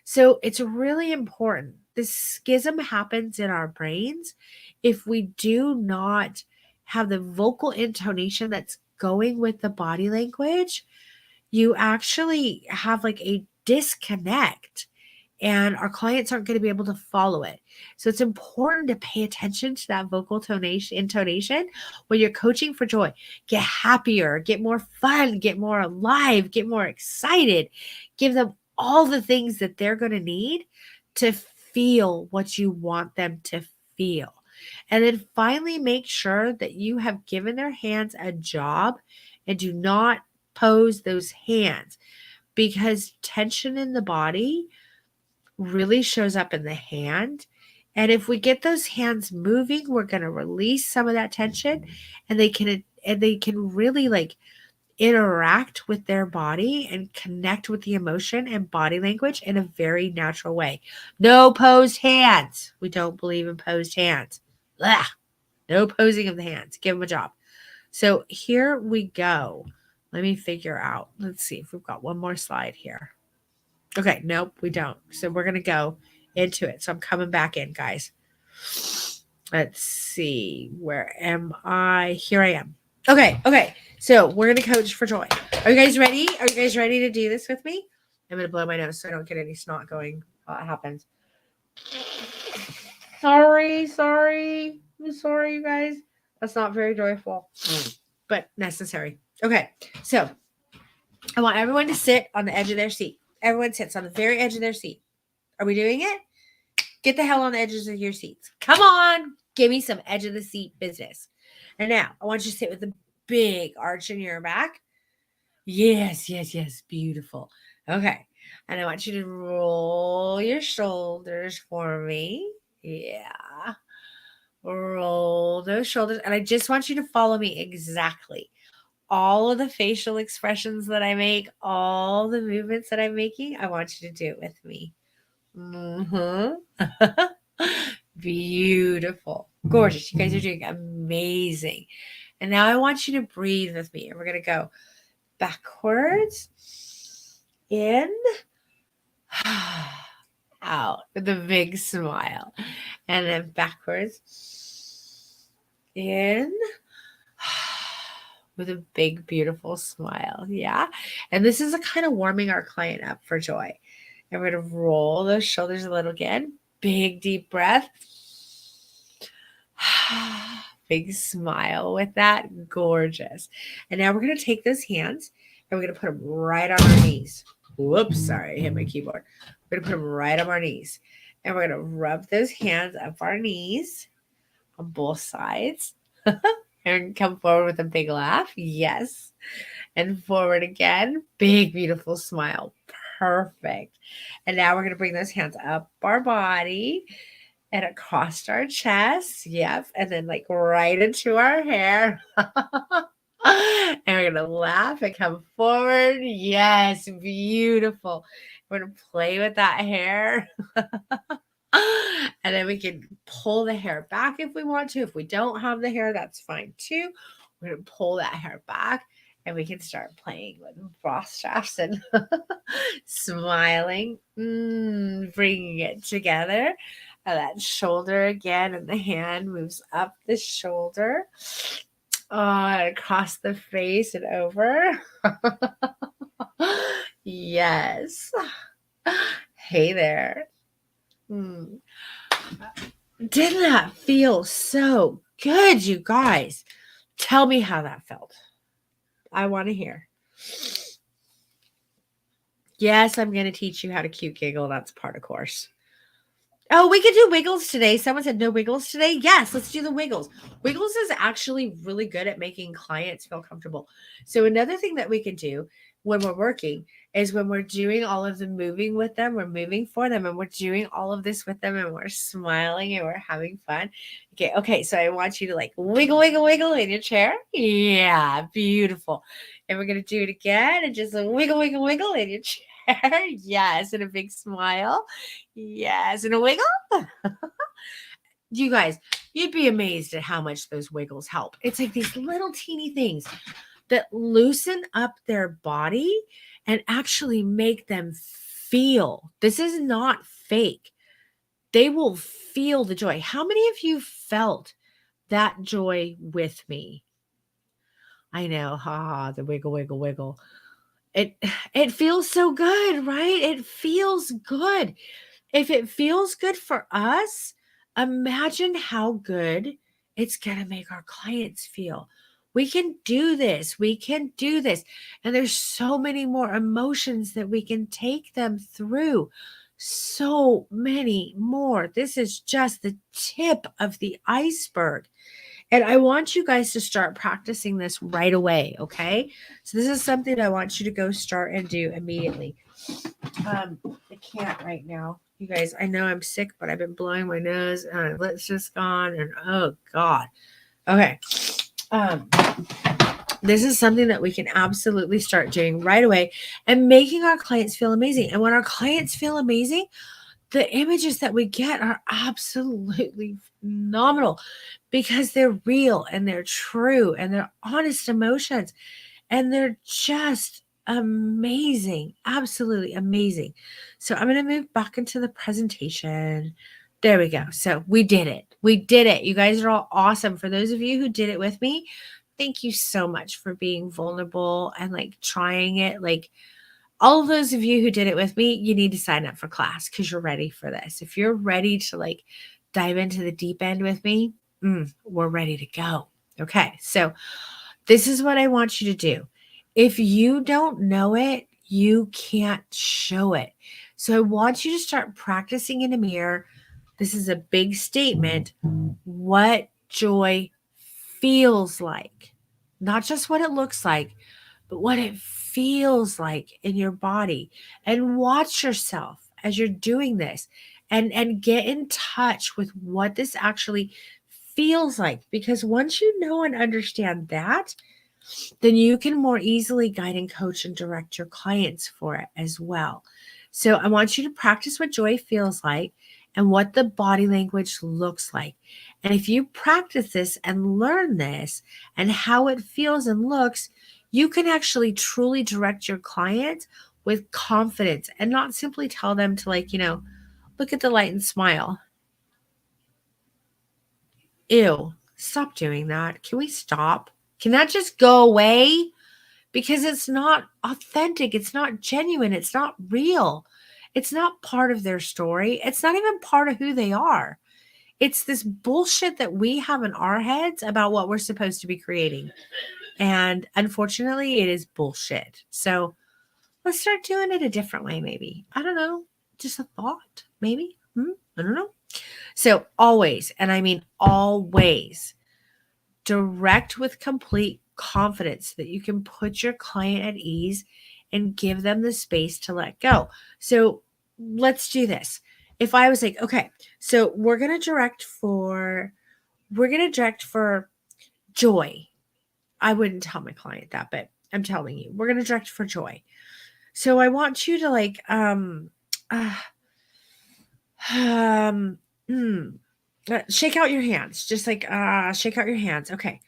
So it's really important. This schism happens in our brains if we do not have the vocal intonation that's going with the body language. You actually have like a disconnect and our clients aren't going to be able to follow it. So it's important to pay attention to that vocal intonation when you're coaching for joy. Get happier, get more fun, get more alive, get more excited. Give them all the things that they're going to need to feel what you want them to feel. And then finally, make sure that you have given their hands a job and do not pose those hands because tension in the body really shows up in the hand. And if we get those hands moving, we're going to release some of that tension and they can really like interact with their body and connect with the emotion and body language in a very natural way. No posed hands. We don't believe in posed hands. Blah. No posing of the hands. Give them a job. So here we go. Let me figure out. Let's see if we've got one more slide here. Okay, nope, we don't. So we're going to go into it. So I'm coming back in, guys. Let's see. Where am I? Here I am. Okay. So we're going to coach for joy. Are you guys ready? Are you guys ready to do this with me? I'm going to blow my nose so I don't get any snot going while it happens. Sorry, I'm sorry, you guys. That's not very joyful, but necessary. Okay, so I want everyone to sit on the edge of their seat. Everyone sits on the very edge of their seat. Are we doing it? Get the hell on the edges of your seats. Come on. Give me some edge of the seat business. And now I want you to sit with a big arch in your back. Yes. Beautiful. Okay. And I want you to roll your shoulders for me. Yeah. Roll those shoulders. And I just want you to follow me exactly. All of the facial expressions that I make, all the movements that I'm making, I want you to do it with me. Beautiful. Gorgeous. You guys are doing amazing. And now I want you to breathe with me. And we're going to go backwards, in, out with a big smile. And then backwards, in, with a big, beautiful smile. Yeah. And this is a kind of warming our client up for joy. And we're going to roll those shoulders a little again. Big, deep breath. Big smile with that. Gorgeous. And now we're going to take those hands and we're going to put them right on our knees. Whoops, sorry, I hit my keyboard. We're going to put them right on our knees. And we're going to rub those hands up our knees on both sides. And come forward with a big laugh. Yes. And forward again. Big, beautiful smile. Perfect. And now we're going to bring those hands up our body and across our chest. Yep. And then like right into our hair. And we're going to laugh and come forward. Yes. Beautiful. We're going to play with that hair. And then we can pull the hair back if we want to. If we don't have the hair, that's fine too. We're going to pull that hair back and we can start playing with bra straps and smiling, bringing it together. And that shoulder again, and the hand moves up the shoulder, across the face and over. Yes. Hey there. Didn't that feel so good, you guys? Tell me how that felt. I want to hear. Yes, I'm going to teach you how to cute giggle. That's part of course. Oh, we could do wiggles today. Someone said no wiggles today. Yes, let's do the wiggles. Wiggles is actually really good at making clients feel comfortable. So another thing that we can do when we're working is when we're doing all of the moving with them, we're moving for them and we're doing all of this with them and we're smiling and we're having fun. Okay. So I want you to like wiggle, wiggle, wiggle in your chair. Yeah, beautiful. And we're going to do it again and just wiggle, wiggle, wiggle in your chair. Yes, and a big smile. Yes, and a wiggle. You guys, you'd be amazed at how much those wiggles help. It's like these little teeny things that loosen up their body and actually make them feel. This is not fake. They will feel the joy. How many of you felt that joy with me? I know, the wiggle, wiggle, wiggle. It feels so good, right? It feels good. If it feels good for us, imagine how good it's going to make our clients feel. We can do this. We can do this. And there's so many more emotions that we can take them through. So many more. This is just the tip of the iceberg. And I want you guys to start practicing this right away, okay? So this is something I want you to go start and do immediately. I can't right now. You guys, I know I'm sick, but I've been blowing my nose and it's just gone. And oh God. Okay. This is something that we can absolutely start doing right away and making our clients feel amazing. And when our clients feel amazing, the images that we get are absolutely phenomenal because they're real and they're true and they're honest emotions and they're just amazing. Absolutely amazing. So I'm going to move back into the presentation. There we go. So we did it. We did it. You guys are all awesome. For those of you who did it with me, thank you so much for being vulnerable and like trying it. Like, all of those of you who did it with me, you need to sign up for class because you're ready for this. If you're ready to like dive into the deep end with me, we're ready to go. Okay. So this is what I want you to do. If you don't know it, you can't show it. So I want you to start practicing in a mirror. This is a big statement. What joy feels like, not just what it looks like, but what it feels like in your body. And watch yourself as you're doing this and get in touch with what this actually feels like. Because once you know and understand that, then you can more easily guide and coach and direct your clients for it as well. So I want you to practice what joy feels like and what the body language looks like. And if you practice this and learn this and how it feels and looks, you can actually truly direct your clients with confidence and not simply tell them to like, look at the light and smile. Ew, stop doing that. Can we stop? Can that just go away? Because it's not authentic. It's not genuine. It's not real. It's not part of their story. It's not even part of who they are. It's this bullshit that we have in our heads about what we're supposed to be creating. And unfortunately, it is bullshit. So let's start doing it a different way, maybe. I don't know. Just a thought, maybe. I don't know. So always, and I mean always, Direct with complete confidence so that you can put your client at ease and give them the space to let go. So let's do this. If I was like, okay, so we're going to direct for joy. I wouldn't tell my client that, but I'm telling you, we're going to direct for joy. So I want you to like, uh, um, mm, shake out your hands, just like, shake out your hands. Okay.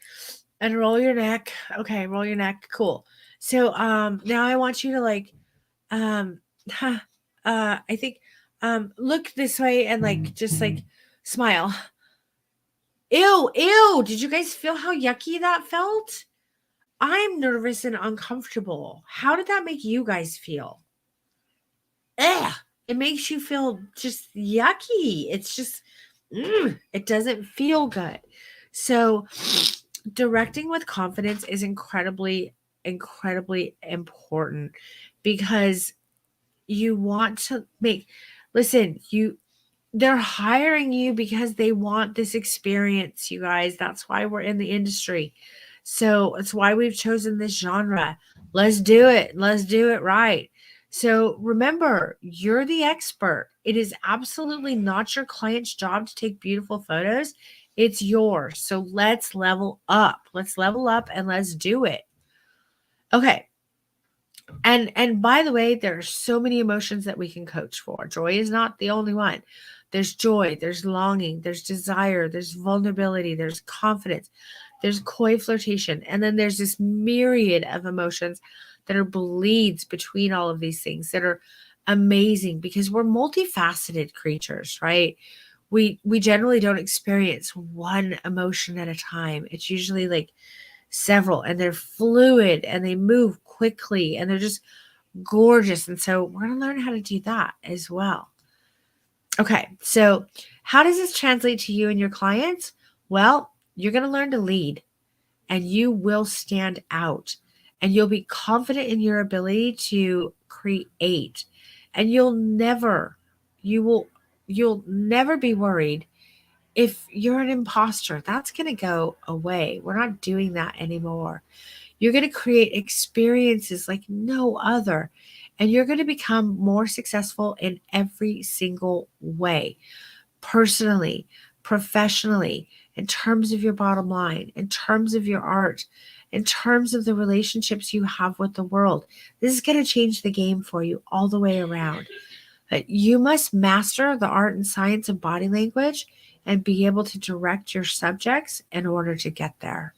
And roll your neck. Okay. Roll your neck. Cool. So, now I want you to like, um, I think, look this way and like, just like smile. Ew, ew. Did you guys feel how yucky that felt? I'm nervous and uncomfortable. How did that make you guys feel? Ugh, it makes you feel just yucky. It's just, it doesn't feel good. So, directing with confidence is incredibly, incredibly important because you want to listen, they're hiring you because they want this experience, you guys. That's why we're in the industry. So it's why we've chosen this genre. Let's do it. Let's do it right. So remember, you're the expert. It is absolutely not your client's job to take beautiful photos. It's yours. So let's level up. Let's level up and let's do it. Okay. And by the way, there are so many emotions that we can coach for. Joy is not the only one. There's joy, there's longing, there's desire, there's vulnerability, there's confidence, there's coy flirtation, and then there's this myriad of emotions that are bleeds between all of these things that are amazing because we're multifaceted creatures, right? We generally don't experience one emotion at a time. It's usually like several, and they're fluid and they move quickly and they're just gorgeous. And so we're going to learn how to do that as well. Okay, so how does this translate to you and your clients? Well, you're going to learn to lead and you will stand out and you'll be confident in your ability to create, and you'll never be worried if you're an imposter. That's going to go away. We're not doing that anymore. You're going to create experiences like no other, and you're going to become more successful in every single way, personally, professionally, in terms of your bottom line, in terms of your art, in terms of the relationships you have with the world. This is going to change the game for you all the way around. But you must master the art and science of body language and be able to direct your subjects in order to get there.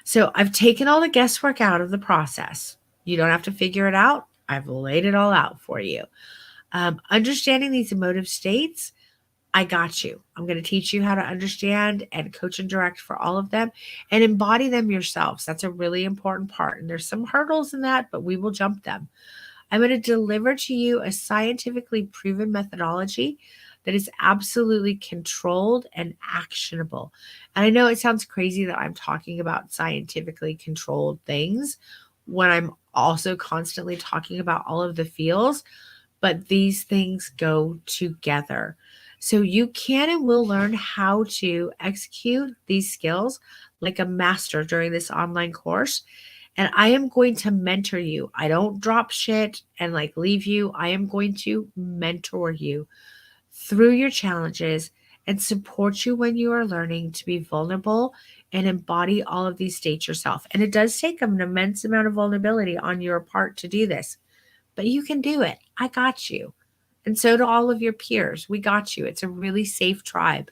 So I've taken all the guesswork out of the process. You don't have to figure it out. I've laid it all out for you. Understanding these emotive states, I got you. I'm going to teach you how to understand and coach and direct for all of them and embody them yourselves. That's a really important part. And there's some hurdles in that, but we will jump them. I'm going to deliver to you a scientifically proven methodology that is absolutely controlled and actionable. And I know it sounds crazy that I'm talking about scientifically controlled things when I'm also constantly talking about all of the feels, but these things go together. So you can and will learn how to execute these skills like a master during this online course. And I am going to mentor you. I don't drop shit and like leave you. I am going to mentor you through your challenges and support you when you are learning to be vulnerable and embody all of these states yourself. And it does take an immense amount of vulnerability on your part to do this, but you can do it. I got you. And so do all of your peers. We got you. It's a really safe tribe.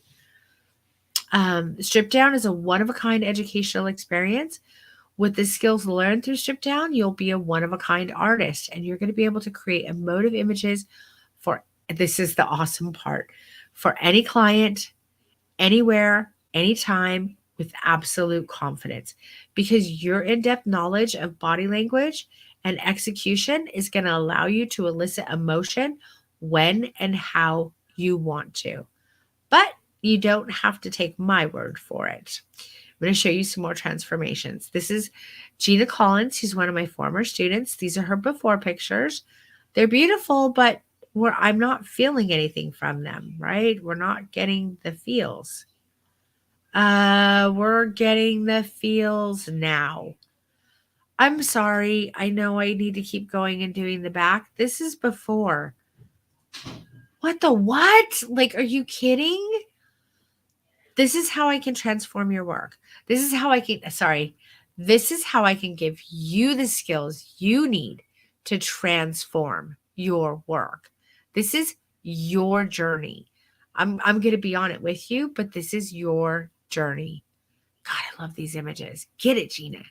Strip Down is a one-of-a-kind educational experience. With the skills learned through Strip Down, you'll be a one-of-a-kind artist, and you're going to be able to create emotive images for, this is the awesome part, for any client, anywhere, anytime, with absolute confidence, because your in-depth knowledge of body language and execution is going to allow you to elicit emotion when and how you want to. But you don't have to take my word for it. I'm going to show you some more transformations. This is Gina Collins. She's one of my former students. These are her before pictures. They're beautiful, but I'm not feeling anything from them, right? We're not getting the feels. We're getting the feels now. I'm sorry. I know I need to keep going and doing the back. This is before. What the what? Like, are you kidding? This is how I can transform your work. This is how I can, sorry, this is how I can give you the skills you need to transform your work. This is your journey. I'm going to be on it with you, but this is your journey. God, I love these images. Get it, Gina.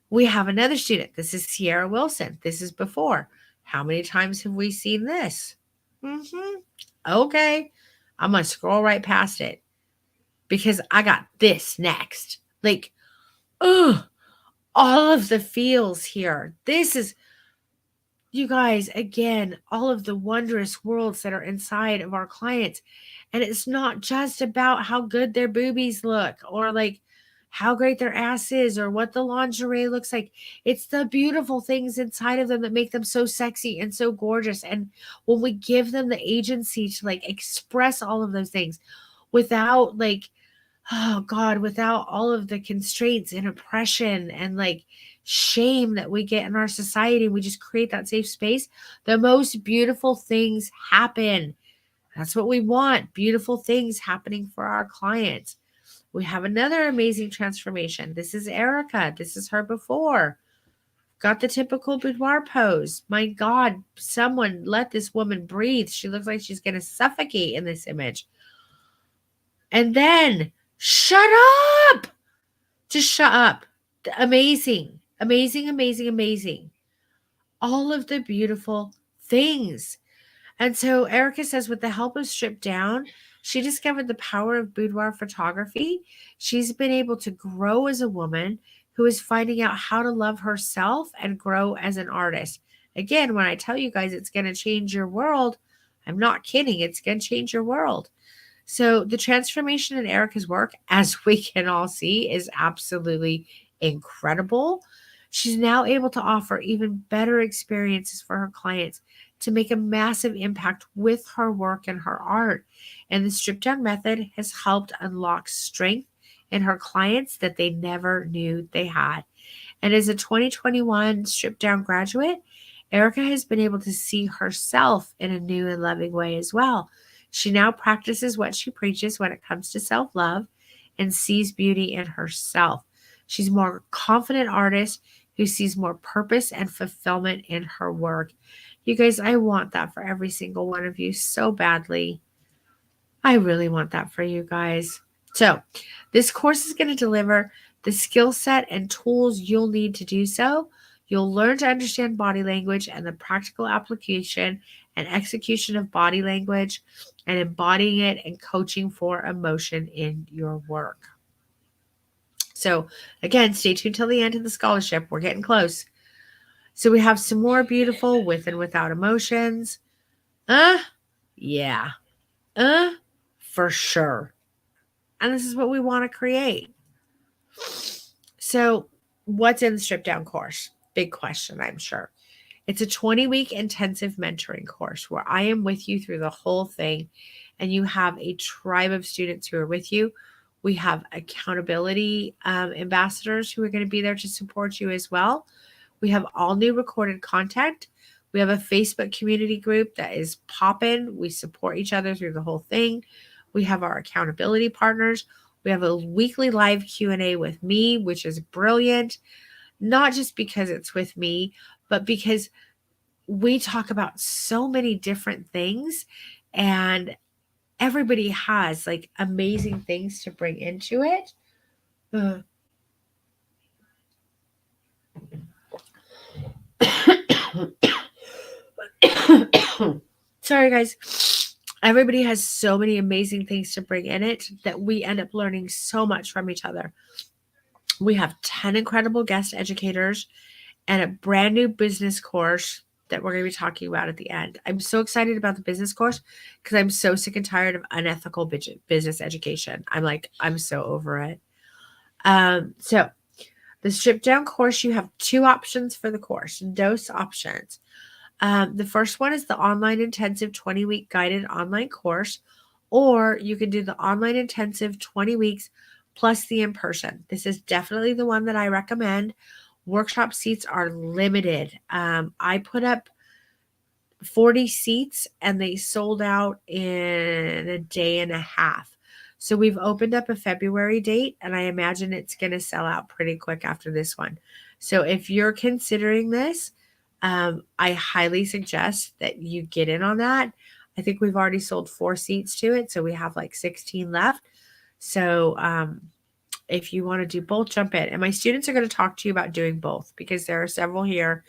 We have another student. This is Sierra Wilson. This is before. How many times have we seen this? Okay. I'm going to scroll right past it because I got this next. Like, all of the feels here. This is, you guys, again, all of the wondrous worlds that are inside of our clients. And it's not just about how good their boobies look or like how great their ass is or what the lingerie looks like. It's the beautiful things inside of them that make them so sexy and so gorgeous. And when we give them the agency to like express all of those things without like, oh God, without all of the constraints and oppression and like shame that we get in our society, we just create that safe space. The most beautiful things happen. That's what we want. Beautiful things happening for our clients. We have another amazing transformation. This is Erica. This is her before. Got the typical boudoir pose. My God, someone let this woman breathe. She looks like she's going to suffocate in this image. And then, shut up. Just shut up. Amazing, amazing, amazing, amazing. All of the beautiful things. And so Erica says, with the help of Stripped Down, she discovered the power of boudoir photography. She's been able to grow as a woman who is finding out how to love herself and grow as an artist. Again, when I tell you guys it's going to change your world, I'm not kidding. It's going to change your world. So the transformation in Erica's work, as we can all see, is absolutely incredible. She's now able to offer even better experiences for her clients to make a massive impact with her work and her art. And the Stripped Down method has helped unlock strength in her clients that they never knew they had. And as a 2021 Stripped Down graduate, Erica has been able to see herself in a new and loving way as well. She now practices what she preaches when it comes to self-love and sees beauty in herself. She's a more confident artist who sees more purpose and fulfillment in her work. You guys, I want that for every single one of you so badly. I really want that for you guys. So this course is going to deliver the skill set and tools you'll need to do so. You'll learn to understand body language and the practical application and execution of body language and embodying it and coaching for emotion in your work. So again, stay tuned till the end of the scholarship. We're getting close. So we have some more beautiful with and without emotions. Yeah. For sure. And this is what we want to create. So what's in the Stripped Down course? Big question, I'm sure. It's a 20-week intensive mentoring course where I am with you through the whole thing, and you have a tribe of students who are with you. We have accountability ambassadors who are going to be there to support you as well. We have all new recorded content. We have a Facebook community group that is popping. We support each other through the whole thing. We have our accountability partners. We have a weekly live Q&A with me, which is brilliant. Not just because it's with me, but because we talk about so many different things and everybody has like amazing things to bring into it. Sorry, guys. Everybody has so many amazing things to bring in it that we end up learning so much from each other. We have 10 incredible guest educators and a brand new business course that we're going to be talking about at the end. I'm so excited about the business course because I'm so sick and tired of unethical business education. I'm so over it. So the Stripped Down course, you have two options for the course, dose options. The first one is the online intensive 20-week guided online course. or you can do the online intensive 20 weeks plus the in-person. This is definitely the one that I recommend. Workshop seats are limited. I put up 40 seats and they sold out in a day and a half. So we've opened up a February date and I imagine it's going to sell out pretty quick after this one. So if you're considering this, I highly suggest that you get in on that. I think we've already sold 4 seats to it. So we have like 16 left. So if you want to do both, jump in. And my students are going to talk to you about doing both because there are several here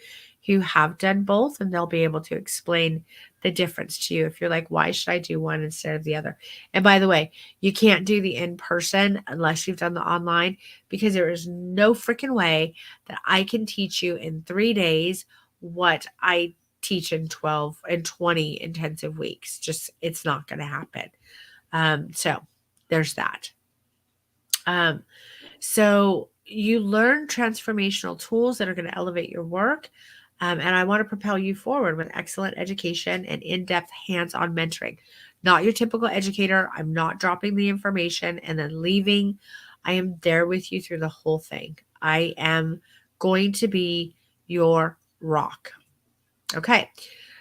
who have done both and they'll be able to explain the difference to you if you're like, why should I do one instead of the other? And by the way, you can't do the in-person unless you've done the online because there is no freaking way that I can teach you in 3 days what I teach in 12 and 20 intensive weeks. Just, it's not going to happen. So there's that. So you learn transformational tools that are going to elevate your work. And I want to propel you forward with excellent education and in-depth hands-on mentoring. Not your typical educator. I'm not dropping the information and then leaving. I am there with you through the whole thing. I am going to be your rock. Okay.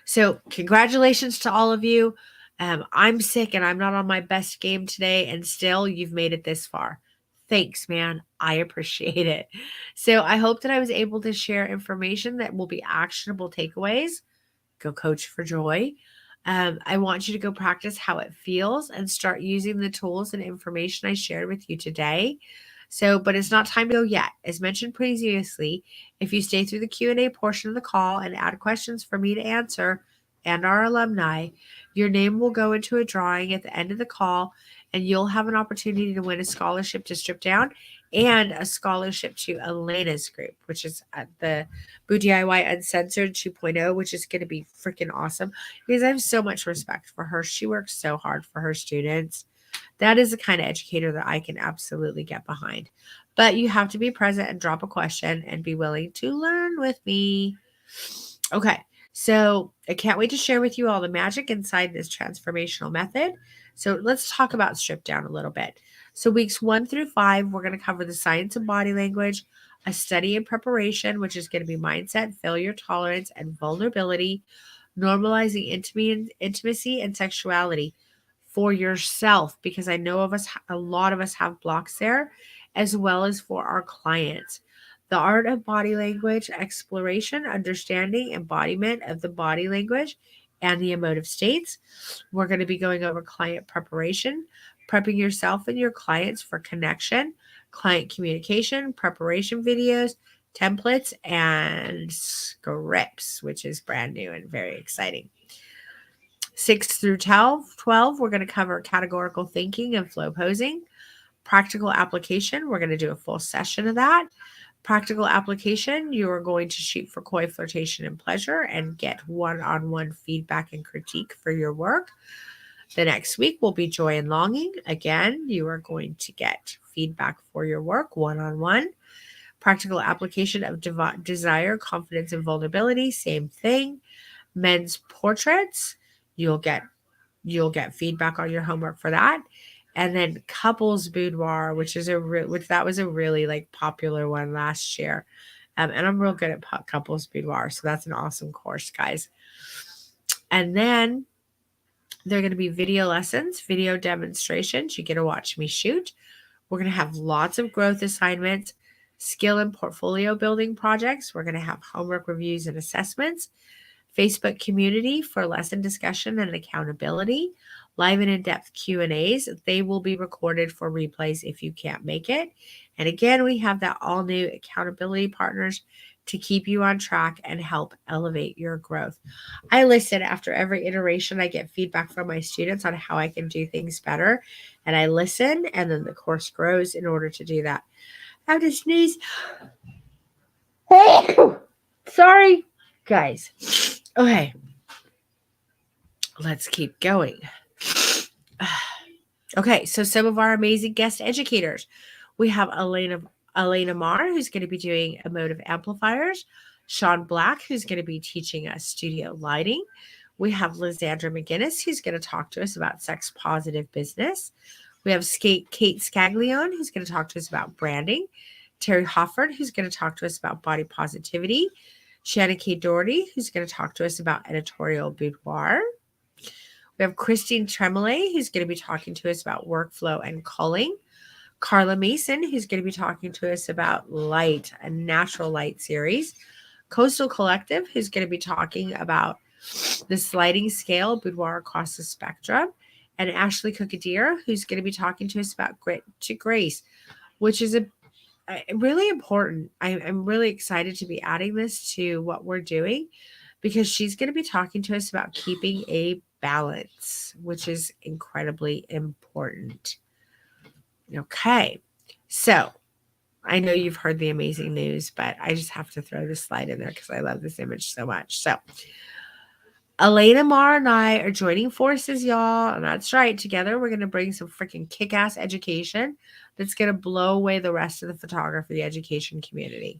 So congratulations to all of you. I'm sick and I'm not on my best game today, and still you've made it this far. Thanks, man. I appreciate it. So I hope that I was able to share information that will be actionable takeaways. Go coach for joy. I want you to go practice how it feels and start using the tools and information I shared with you today. So, but it's not time to go yet. As mentioned previously, if you stay through the Q&A portion of the call and add questions for me to answer and our alumni, your name will go into a drawing at the end of the call and you'll have an opportunity to win a scholarship to Strip Down and a scholarship to Elena's group, which is at the Boo DIY Uncensored 2.0, which is going to be freaking awesome because I have so much respect for her. She works so hard for her students. That is the kind of educator that I can absolutely get behind. But you have to be present and drop a question and be willing to learn with me. Okay, so I can't wait to share with you all the magic inside this transformational method. So let's talk about Strip Down a little bit. So weeks 1 through 5, we're going to cover the science of body language, a study and preparation, which is going to be mindset, failure tolerance, and vulnerability, normalizing intimacy and sexuality for yourself, because I know a lot of us have blocks there, as well as for our clients. The art of body language exploration, understanding embodiment of the body language and the emotive states. We're going to be going over client preparation, prepping yourself and your clients for connection, client communication, preparation videos, templates, and scripts, which is brand new and very exciting. 6 through 12, we're going to cover categorical thinking and flow posing. Practical application, we're going to do a full session of that. Practical application, you are going to shoot for coy flirtation and pleasure and get one-on-one feedback and critique for your work. The next week will be joy and longing. Again, you are going to get feedback for your work one-on-one. Practical application of desire, confidence, and vulnerability, same thing. Men's portraits, you'll get feedback on your homework for that. And then couples boudoir, which was a really like popular one last year. And I'm real good at couples boudoir. So that's an awesome course, guys. And then there are going to be video lessons, video demonstrations. You get to watch me shoot. We're going to have lots of growth assignments, skill and portfolio building projects. We're going to have homework reviews and assessments, Facebook community for lesson discussion and accountability, live and in-depth Q&As. They will be recorded for replays if you can't make it. And again, we have that all new accountability partners to keep you on track and help elevate your growth. I listen after every iteration. I get feedback from my students on how I can do things better. And I listen, and then the course grows in order to do that. I have to sneeze. Sorry, guys. Okay. Let's keep going. Okay, so some of our amazing guest educators. We have Elena Marr, who's going to be doing emotive amplifiers. Sean Black, who's going to be teaching us studio lighting. We have Lysandra McGinnis, who's going to talk to us about sex positive business. We have Kate Scaglione, who's going to talk to us about branding. Terry Hofford, who's going to talk to us about body positivity. Shannon K. Doherty, who's going to talk to us about editorial boudoir. We have Christine Tremolay, who's going to be talking to us about workflow and culling. Carla Mason, who's going to be talking to us about light, a natural light series. Coastal Collective, who's going to be talking about the sliding scale boudoir across the spectrum. And Ashley Cookadeer, who's going to be talking to us about grit to grace, which is a really important. I'm really excited to be adding this to what we're doing because she's going to be talking to us about keeping a balance, which is incredibly important. Okay, so I know you've heard the amazing news, but I just have to throw this slide in there because I love this image so much. So Elena Marr and I are joining forces, y'all. And that's right. Together, we're going to bring some freaking kick-ass education that's going to blow away the rest of the photography education community.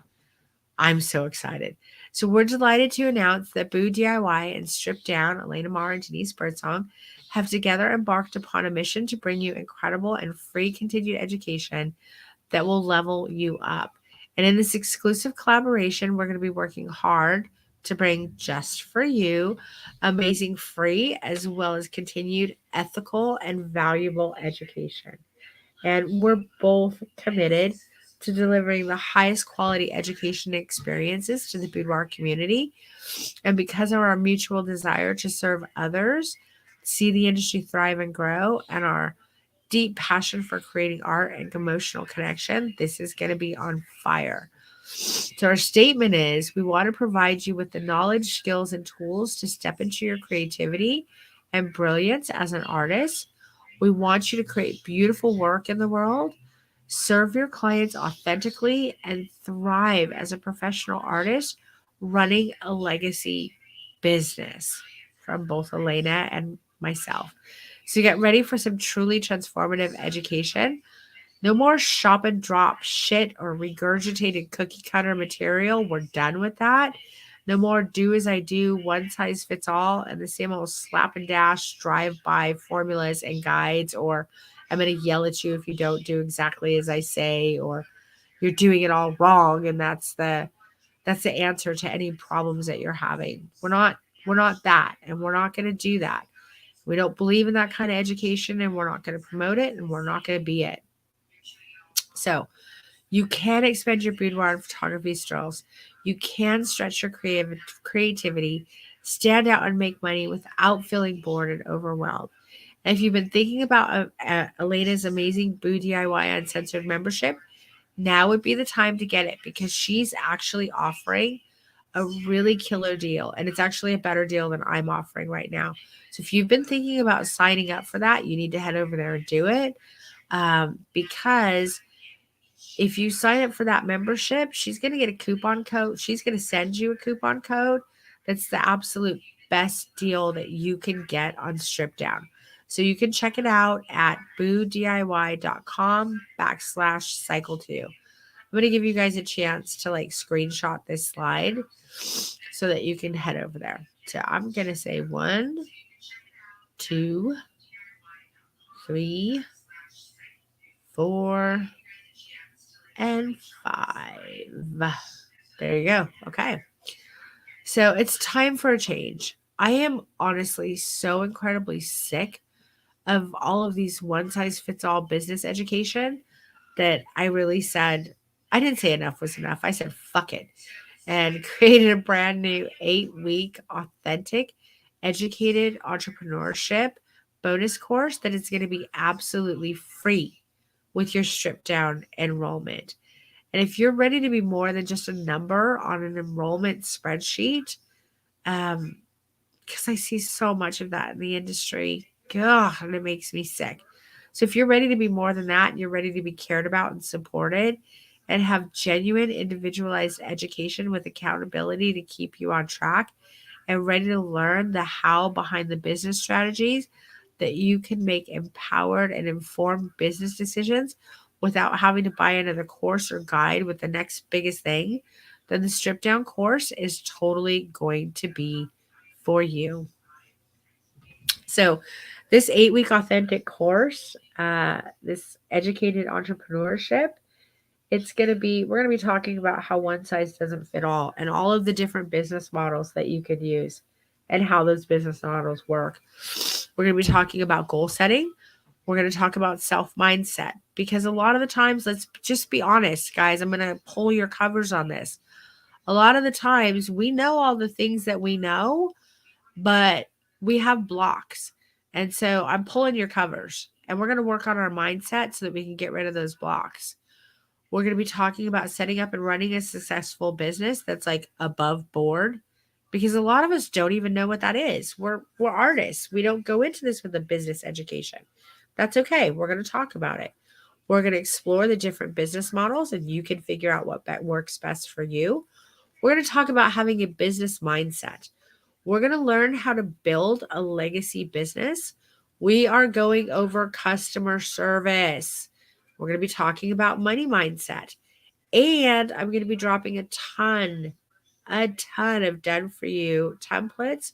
I'm so excited. So we're delighted to announce that Boo DIY and Strip Down, Elena Marr and Denise Birdsong, have together embarked upon a mission to bring you incredible and free continued education that will level you up. And in this exclusive collaboration, we're going to be working hard to bring just for you amazing free as well as continued ethical and valuable education. And we're both committed to delivering the highest quality education experiences to the boudoir community. And because of our mutual desire to serve others, see the industry thrive and grow, and our deep passion for creating art and emotional connection, this is going to be on fire. So our statement is we want to provide you with the knowledge, skills, and tools to step into your creativity and brilliance as an artist. We want you to create beautiful work in the world, serve your clients authentically, and thrive as a professional artist running a legacy business, from both Elena and myself. So get ready for some truly transformative education. No more shop and drop shit or regurgitated cookie cutter material. We're done with that. No more do as I do, one size fits all, and the same old slap and dash drive by formulas and guides, or I'm going to yell at you if you don't do exactly as I say, or you're doing it all wrong, and that's the answer to any problems that you're having. We're not that, and we're not going to do that. We don't believe in that kind of education, and we're not going to promote it, and we're not going to be it. So you can expand your boudoir and photography skills. You can stretch your creativity, stand out and make money without feeling bored and overwhelmed. And if you've been thinking about Elena's amazing Boo DIY Uncensored membership, now would be the time to get it because she's actually offering a really killer deal. And it's actually a better deal than I'm offering right now. So if you've been thinking about signing up for that, you need to head over there and do it. Because if you sign up for that membership, she's going to get a coupon code. She's going to send you a coupon code. That's the absolute best deal that you can get on Strip Down. So you can check it out at boodiy.com/cycle2. I'm going to give you guys a chance to screenshot this slide so that you can head over there. So I'm going to say 1, 2, 3, 4, and 5. There you go. Okay. So it's time for a change. I am honestly so incredibly sick of all of these one size fits all business education that I really said, I didn't say enough was enough. I said, fuck it, and created a brand new 8-week authentic, educated entrepreneurship bonus course that is going to be absolutely free with your stripped down enrollment. And if you're ready to be more than just a number on an enrollment spreadsheet, because I see so much of that in the industry, God, and it makes me sick. So if you're ready to be more than that, and you're ready to be cared about and supported and have genuine individualized education with accountability to keep you on track and ready to learn the how behind the business strategies that you can make empowered and informed business decisions without having to buy another course or guide with the next biggest thing, then the Strip Down course is totally going to be for you. So, this 8-week authentic course, this educated entrepreneurship, we're going to be talking about how one size doesn't fit all and all of the different business models that you could use and how those business models work. We're going to be talking about goal setting. We're going to talk about self mindset because a lot of the times, let's just be honest, guys. I'm going to pull your covers on this. A lot of the times, we know all the things that we know, but we have blocks. And so I'm pulling your covers and we're going to work on our mindset so that we can get rid of those blocks. We're going to be talking about setting up and running a successful business that's like above board because a lot of us don't even know what that is. We're artists. We don't go into this with a business education. That's okay. We're going to talk about it. We're going to explore the different business models and you can figure out what works best for you. We're going to talk about having a business mindset. We're going to learn how to build a legacy business. We are going over customer service. We're going to be talking about money mindset. And I'm going to be dropping a ton of done for you templates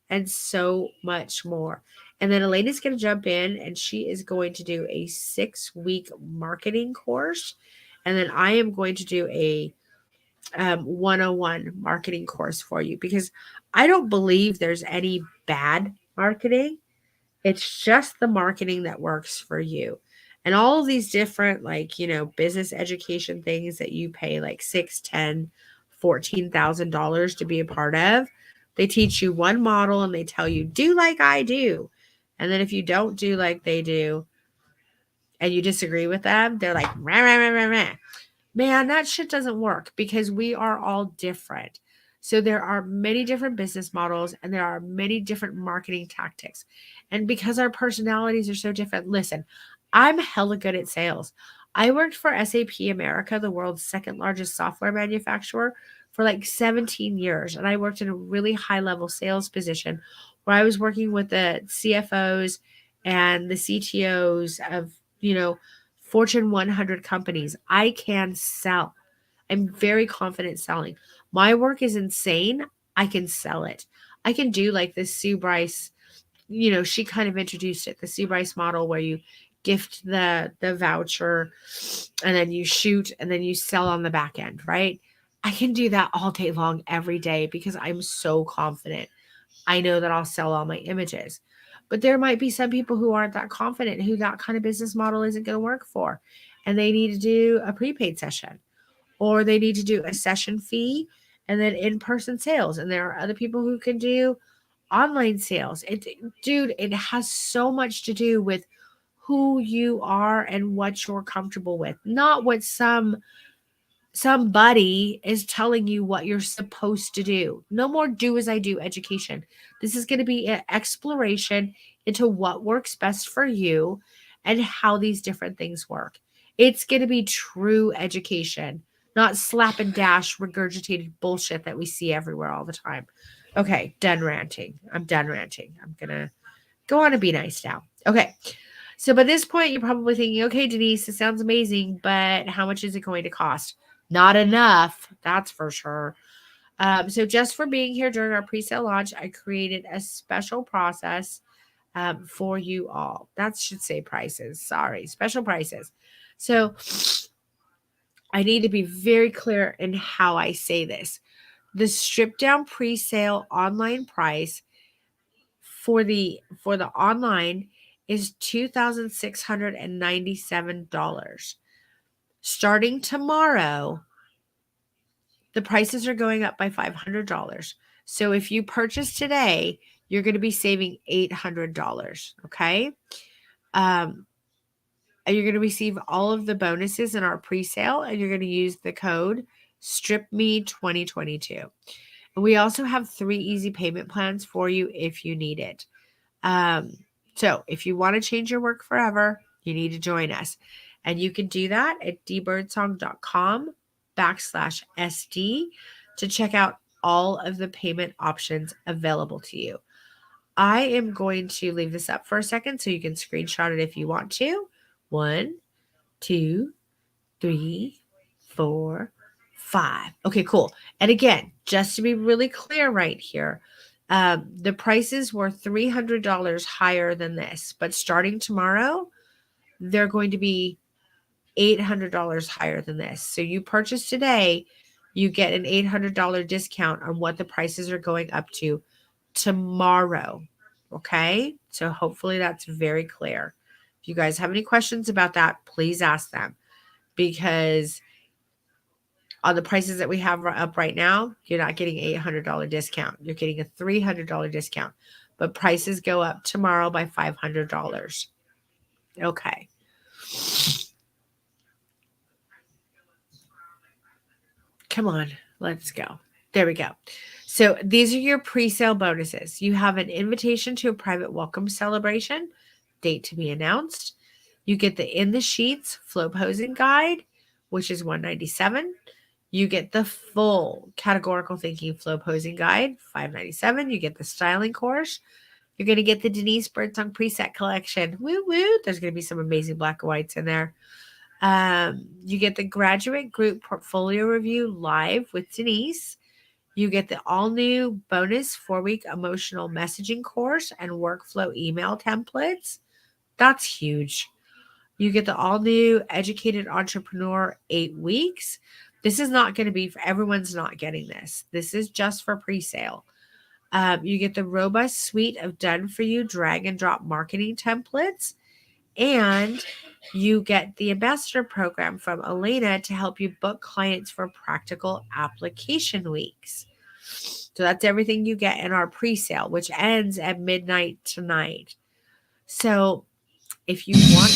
and so much more. And then Elena's going to jump in and she is going to do a 6-week marketing course. And then I am going to do a 101 marketing course for you because I don't believe there's any bad marketing. It's just the marketing that works for you. And all of these different, like, business education things that you pay like $6, $10, $14,000 to be a part of, they teach you one model and they tell you, do like I do. And then if you don't do like they do and you disagree with them, they're like, rah, rah, rah, rah, rah. Man, that shit doesn't work because we are all different. So there are many different business models and there are many different marketing tactics. And because our personalities are so different, listen, I'm hella good at sales. I worked for SAP America, the world's second largest software manufacturer, for like 17 years. And I worked in a really high level sales position where I was working with the CFOs and the CTOs of, Fortune 100 companies. I can sell. I'm very confident selling. My work is insane. I can sell it. I can do like this Sue Bryce, she kind of introduced it, the Sue Bryce model where you gift the voucher and then you shoot and then you sell on the back end, right? I can do that all day long every day because I'm so confident. I know that I'll sell all my images. But there might be some people who aren't that confident, who that kind of business model isn't going to work for. And they need to do a prepaid session or they need to do a session fee and then in-person sales. And there are other people who can do online sales. It has so much to do with who you are and what you're comfortable with, not what somebody is telling you what you're supposed to do. No more do as I do education. This is going to be an exploration into what works best for you and how these different things work. It's going to be true education, not slap and dash regurgitated bullshit that we see everywhere all the time. Okay, done ranting. I'm done ranting. I'm going to go on and be nice now. Okay. So by this point, you're probably thinking, okay, Denise, it sounds amazing, but how much is it going to cost? Not enough, that's for sure. So just for being here during our pre-sale launch, I created a special process for you all. That should say prices. Sorry, special prices. So I need to be very clear in how I say this. The stripped down pre-sale online price for the online is $2,697. Starting tomorrow, the prices are going up by $500. So if you purchase today, you're going to be saving $800. Okay. And you're going to receive all of the bonuses in our pre-sale and you're going to use the code StripMe2022. And we also have 3 easy payment plans for you if you need it. So if you want to change your work forever, you need to join us. And you can do that at dbirdsong.com/SD to check out all of the payment options available to you. I am going to leave this up for a second so you can screenshot it if you want to. 1, 2, 3, 4, 5. Okay, cool. And again, just to be really clear right here, The prices were $300 higher than this, but starting tomorrow, they're going to be $800 higher than this. So you purchase today, you get an $800 discount on what the prices are going up to tomorrow. Okay. So hopefully that's very clear. If you guys have any questions about that, please ask them, because on the prices that we have up right now, you're not getting $800 discount. You're getting a $300 discount, but prices go up tomorrow by $500. Okay. Come on, let's go. There we go. So these are your pre-sale bonuses. You have an invitation to a private welcome celebration, date to be announced. You get the In the Sheets flow posing guide, which is $197. You get the full categorical thinking flow posing guide, $597. You get the styling course. You're going to get the Denise Birdsong preset collection. Woo woo. There's going to be some amazing black and whites in there. You get the graduate group portfolio review live with Denise. You get the all new bonus 4-week emotional messaging course and workflow email templates. That's huge. You get the all new educated entrepreneur 8 weeks. This is not going to be for everyone's not getting this. This is just for pre-sale. You get the robust suite of done for you drag and drop marketing templates. And you get the ambassador program from Elena to help you book clients for practical application weeks. So that's everything you get in our pre-sale, which ends at midnight tonight. So if you want...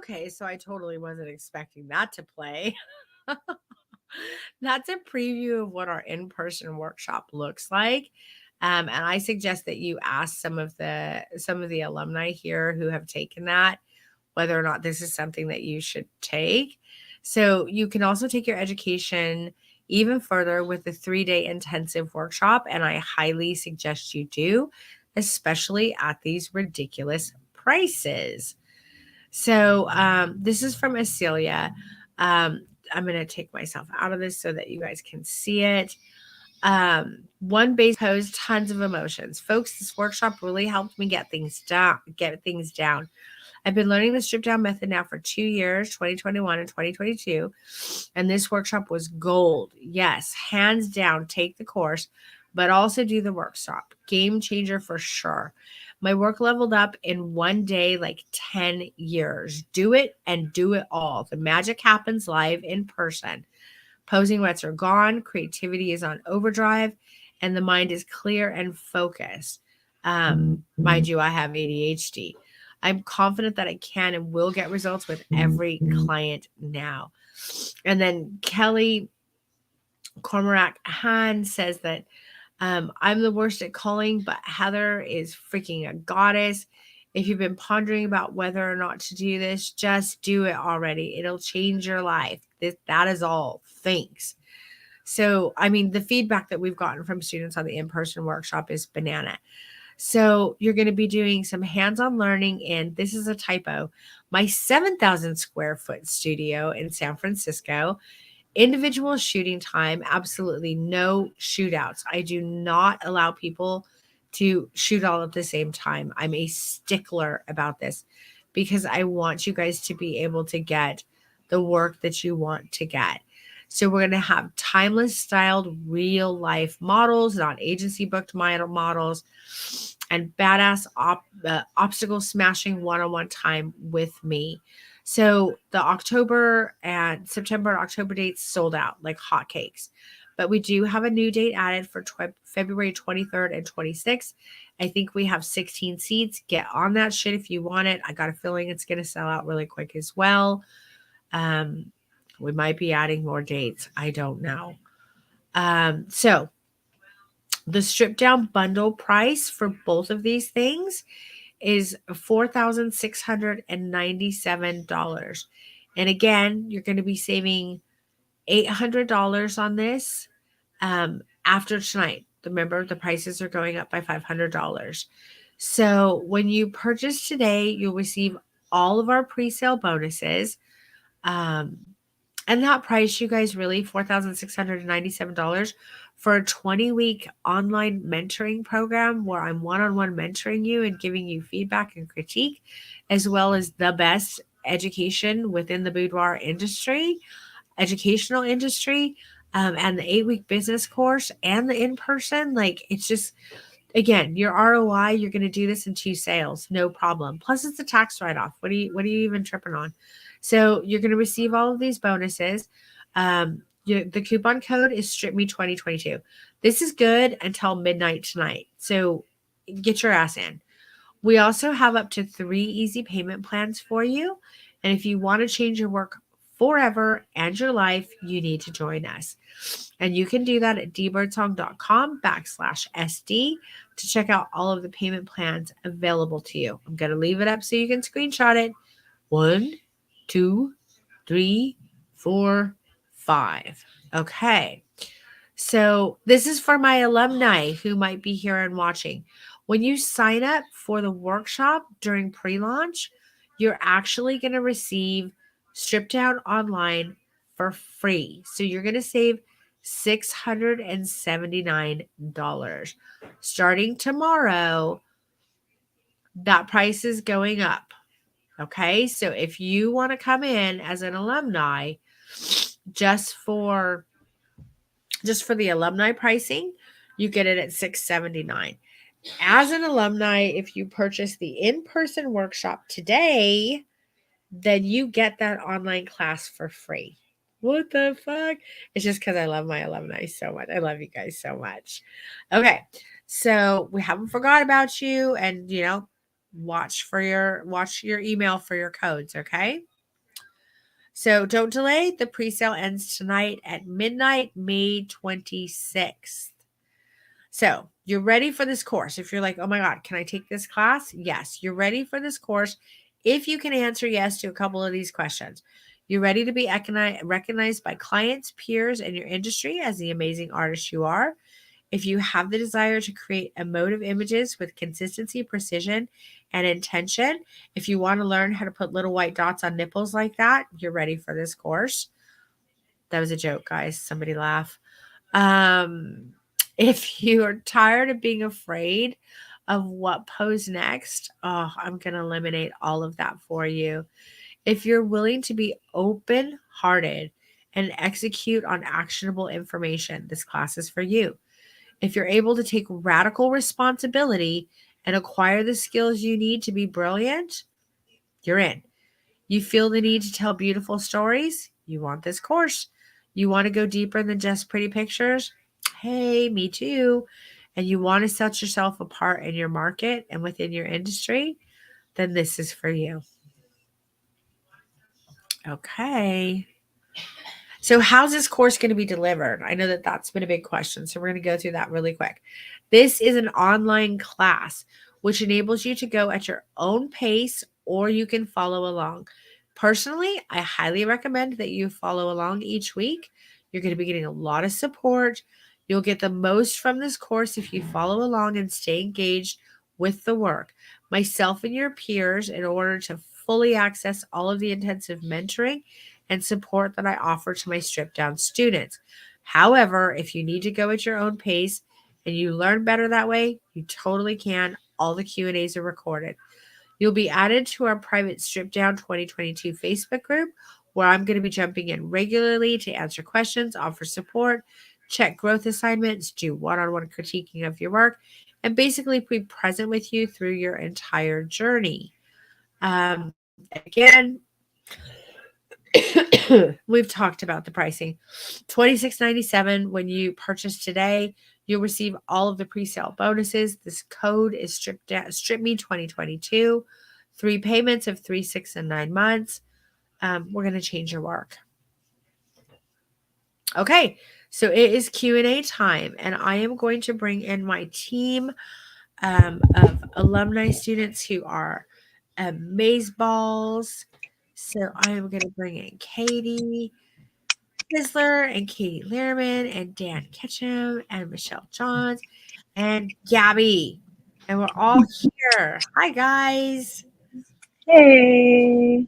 Okay, so I totally wasn't expecting that to play. That's a preview of what our in-person workshop looks like. And I suggest that you ask some of the alumni here who have taken that, whether or not this is something that you should take. So you can also take your education even further with the 3-day intensive workshop. And I highly suggest you do, especially at these ridiculous prices. So this is from Acelia. I'm going to take myself out of this so that you guys can see it. One base pose, tons of emotions. Folks, this workshop really helped me get things down. I've been learning the strip down method now for 2 years, 2021 and 2022. And this workshop was gold. Yes, hands down, take the course, but also do the workshop. Game changer for sure. My work leveled up in 1 day, like 10 years. Do it and do it all. The magic happens live in person. Posing ruts are gone. Creativity is on overdrive and the mind is clear and focused. Mind you, I have ADHD. I'm confident that I can and will get results with every client now. And then Kelly Cormac Han says that I'm the worst at calling, but Heather is freaking a goddess. If you've been pondering about whether or not to do this, just do it already. It'll change your life. That is all. Thanks. So, I mean, the feedback that we've gotten from students on the in-person workshop is banana. So you're going to be doing some hands-on learning in, this is a typo, my 7,000 square foot studio in San Francisco. Individual shooting time, absolutely no shootouts. I do not allow people to shoot all at the same time. I'm a stickler about this because I want you guys to be able to get the work that you want to get. So we're going to have timeless styled real life models, not agency booked models, and badass obstacle smashing one-on-one time with me. So the October and September and October dates sold out like hotcakes. But we do have a new date added for February 23rd and 26th. I think we have 16 seats. Get on that shit if you want it. I got a feeling it's going to sell out really quick as well. We might be adding more dates. I don't know. So the stripped down bundle price for both of these things is $4,697. And again, you're going to be saving $800 on this after tonight. Remember, the prices are going up by $500. So when you purchase today, you'll receive all of our pre-sale bonuses. And that price, you guys, really $4,697 for a 20-week online mentoring program where I'm one-on-one mentoring you and giving you feedback and critique, as well as the best education within the boudoir industry, educational industry, and the 8-week business course and the in-person. Like, it's just, again, your ROI, you're going to do this in 2 sales, no problem. Plus it's a tax write-off. What are you even tripping on? So you're going to receive all of these bonuses. The coupon code is StripMe2022. This is good until midnight tonight. So get your ass in. We also have up to 3 easy payment plans for you. And if you want to change your work forever and your life, you need to join us. And you can do that at dbirdsong.com/SD to check out all of the payment plans available to you. I'm going to leave it up so you can screenshot it. 1, 2, 3, 4, 5. Okay. So this is for my alumni who might be here and watching. When you sign up for the workshop during pre-launch, you're actually going to receive Strip Down Online for free. So you're going to save $679. Starting tomorrow, that price is going up. Okay, so if you want to come in as an alumni, just for the alumni pricing, you get it at $679. As an alumni, if you purchase the in-person workshop today, then you get that online class for free. What the fuck? It's just because I love my alumni so much. I love you guys so much. Okay, so we haven't forgot about you, and watch your email for your codes, okay? So don't delay. The pre-sale ends tonight at midnight, May 26th. So you're ready for this course. If you're like, oh my God, can I take this class? Yes, you're ready for this course if you can answer yes to a couple of these questions. You're ready to be recognized by clients, peers, and your industry as the amazing artist you are. If you have the desire to create emotive images with consistency, precision, and intention, if you want to learn how to put little white dots on nipples like that, you're ready for this course. That was a joke, guys. Somebody laugh. If you are tired of being afraid of what pose next, I'm going to eliminate all of that for you. If you're willing to be open-hearted and execute on actionable information, this class is for you. If you're able to take radical responsibility and acquire the skills you need to be brilliant, you're in. You feel the need to tell beautiful stories? You want this course. You want to go deeper than just pretty pictures? Hey, me too. And you want to set yourself apart in your market and within your industry? Then this is for you. Okay. So how's this course going to be delivered? I know that that's been a big question. So we're going to go through that really quick. This is an online class, which enables you to go at your own pace, or you can follow along. Personally, I highly recommend that you follow along each week. You're going to be getting a lot of support. You'll get the most from this course if you follow along and stay engaged with the work. Myself and your peers, in order to fully access all of the intensive mentoring and support that I offer to my stripped down students. However, if you need to go at your own pace and you learn better that way, you totally can. All the Q&As are recorded. You'll be added to our private Strip Down 2022 Facebook group, where I'm going to be jumping in regularly to answer questions, offer support, check growth assignments, do one-on-one critiquing of your work, and basically be present with you through your entire journey. Again, We've talked about the pricing. $26.97 when you purchase today. You'll receive all of the pre-sale bonuses. This code is Strip Me 2022. 3 payments of 3, 6, and 9 months. We're going to change your work. Okay, so it is Q&A time, and I am going to bring in my team of alumni students who are amazeballs. So I am going to bring in Katie Kisler and Katie Lehrman and Dan Ketchum and Michelle Johns and Gabby. And we're all here. Hi, guys. Hey.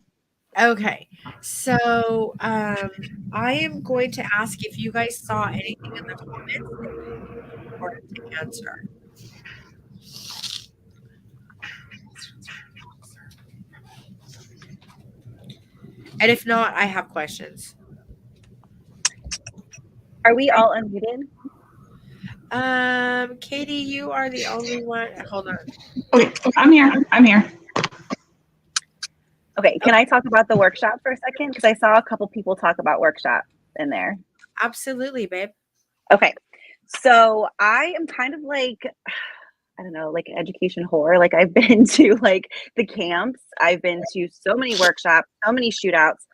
Okay, so I am going to ask if you guys saw anything in the comments that you wanted to answer. And if not, I have questions. Are we all unmuted? Katie, you are the only one. Hold on. Okay, I'm here. Okay, can I talk about the workshop for a second? Because I saw a couple people talk about workshop in there. Absolutely, babe. Okay, so I am kind of like, I don't know, like an education whore. Like I've been to like the camps. I've been to so many workshops, so many shootouts.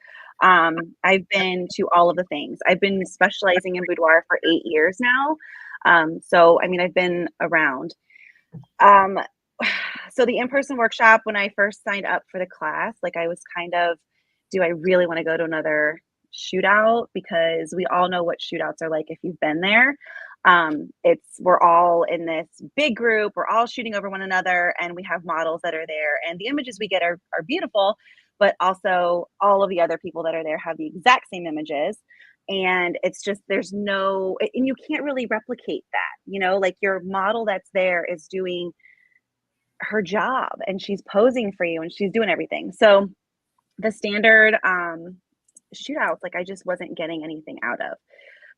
I've been to all of the things. I've been specializing in boudoir for 8 years now. So, I mean, I've been around. So the in-person workshop, when I first signed up for the class, like I was kind of, do I really want to go to another shootout? Because we all know what shootouts are like if you've been there. We're all in this big group, we're all shooting over one another, and we have models that are there, and the images we get are beautiful, but also all of the other people that are there have the exact same images. And it's just, there's no, and you can't really replicate that, you know, like your model that's there is doing her job and she's posing for you and she's doing everything. So the standard shootouts, like I just wasn't getting anything out of.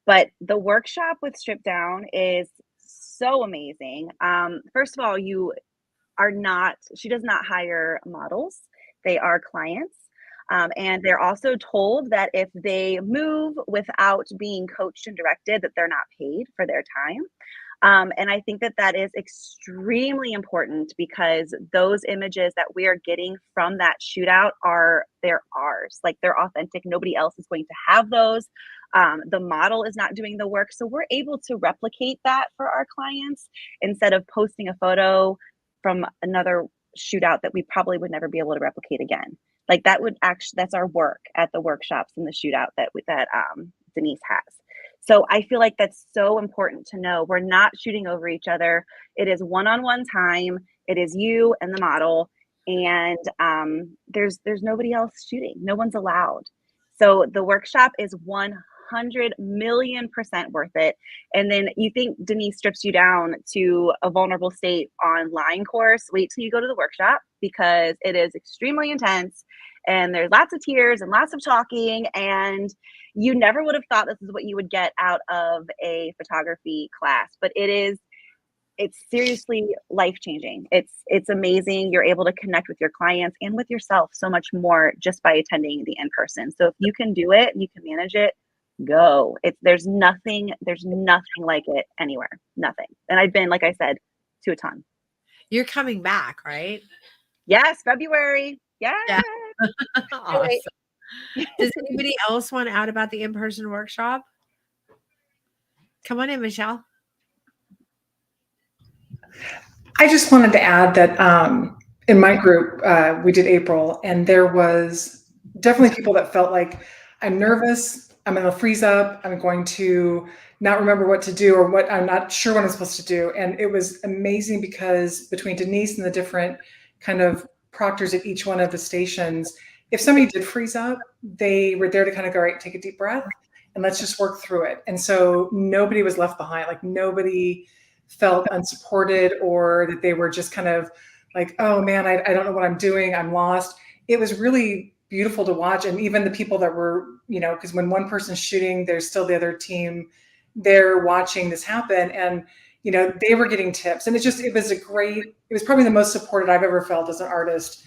But the workshop with Strip Down is so amazing. First of all, she does not hire models. They are clients. And they're also told that if they move without being coached and directed, that they're not paid for their time. And I think that that is extremely important because those images that we are getting from that shootout they're ours, like they're authentic. Nobody else is going to have those. The model is not doing the work. So we're able to replicate that for our clients instead of posting a photo from another shootout that we probably would never be able to replicate again. Like that's our work at the workshops and the shootout that Denise has. So I feel like that's so important to know. We're not shooting over each other. It is one-on-one time. It is you and the model, and there's nobody else shooting. No one's allowed. So the workshop is 100 million% worth it. And then you think Denise strips you down to a vulnerable state online course. Wait till you go to the workshop because it is extremely intense and there's lots of tears and lots of talking, and you never would have thought this is what you would get out of a photography class, but it's seriously life-changing. It's amazing. You're able to connect with your clients and with yourself so much more just by attending the in-person. So if you can do it, you can manage it, go. There's nothing like it anywhere. Nothing. And I've been, like I said, to a ton. You're coming back, right? Yes, February. Yes. Yeah. Awesome. Does anybody else want to add about the in-person workshop? Come on in, Michelle. I just wanted to add that in my group, we did April, and there was definitely people that felt like, I'm nervous, I'm going to freeze up, I'm going to not remember what to do, or what I'm not sure what I'm supposed to do. And it was amazing because between Denise and the different kind of proctors at each one of the stations, if somebody did freeze up, they were there to kind of go, all right, take a deep breath and let's just work through it. And so nobody was left behind. Like nobody felt unsupported or that they were just kind of like, oh man, I don't know what I'm doing, I'm lost. It was really beautiful to watch. And even the people that were, because when one person's shooting, there's still the other team there watching this happen. And, they were getting tips. And it was probably the most supported I've ever felt as an artist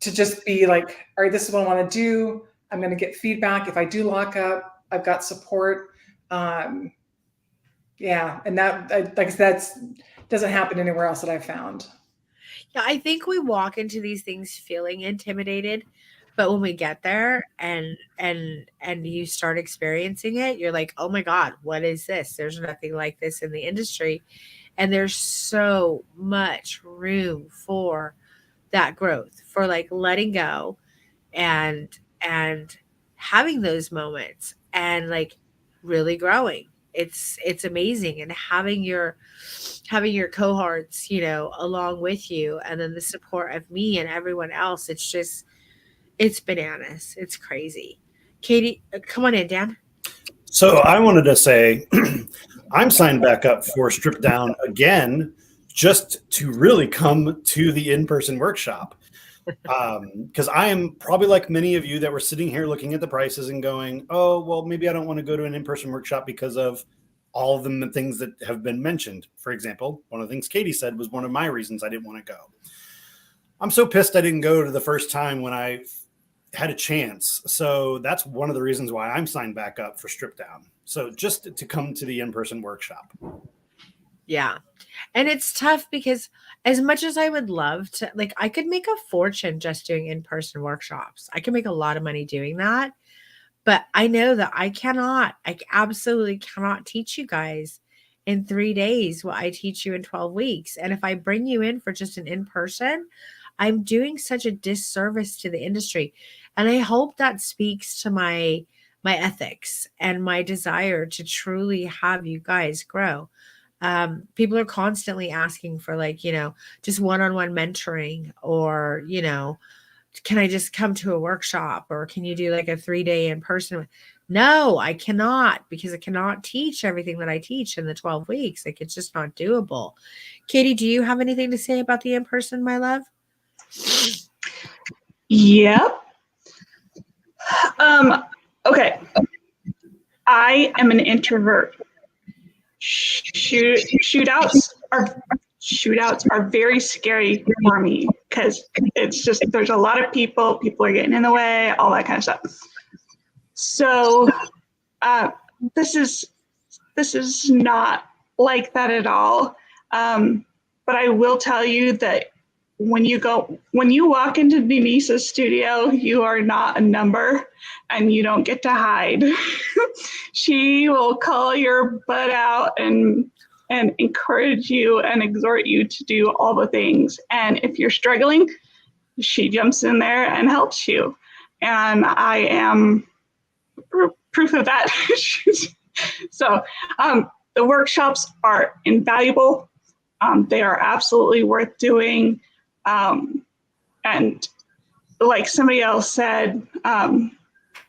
to just be like, all right, this is what I want to do. I'm going to get feedback. If I do lock up, I've got support. Yeah. And that doesn't happen anywhere else that I've found. Yeah, I think we walk into these things feeling intimidated, but when we get there and you start experiencing it, you're like, "Oh my God, what is this? There's nothing like this in the industry." And there's so much room for that growth, for like letting go and having those moments and like really growing. It's amazing, and having your cohorts, along with you, and then the support of me and everyone else. It's bananas. It's crazy. Katie, come on in, Dan. So I wanted to say I'm signed back up for Strip Down again, just to really come to the in-person workshop. Because I am probably like many of you that were sitting here looking at the prices and going, oh, well, maybe I don't want to go to an in-person workshop because of all of the things that have been mentioned. For example, one of the things Katie said was one of my reasons I didn't want to go. I'm so pissed I didn't go to the first time when I had a chance. So that's one of the reasons why I'm signed back up for Strip Down. So just to come to the in-person workshop. Yeah. And it's tough because as much as I would love to, like, I could make a fortune just doing in-person workshops. I can make a lot of money doing that. But I know that I absolutely cannot teach you guys in 3 days what I teach you in 12 weeks. And if I bring you in for just an in-person, I'm doing such a disservice to the industry. And I hope that speaks to my ethics and my desire to truly have you guys grow. People are constantly asking for just one-on-one mentoring, or, can I just come to a workshop, or can you do like a 3-day in person? No, I cannot, because I cannot teach everything that I teach in the 12 weeks. Like, it's just not doable. Katie, do you have anything to say about the in-person, my love? Yep. Okay. I am an introvert. Shootouts are very scary for me, because it's just, there's a lot of people are getting in the way, all that kind of stuff. So this is not like that at all. But I will tell you that when you walk into Denise's studio, you are not a number, and you don't get to hide. She will call your butt out and encourage you and exhort you to do all the things. And if you're struggling, she jumps in there and helps you. And I am proof of that. So the workshops are invaluable. They are absolutely worth doing. And like somebody else said,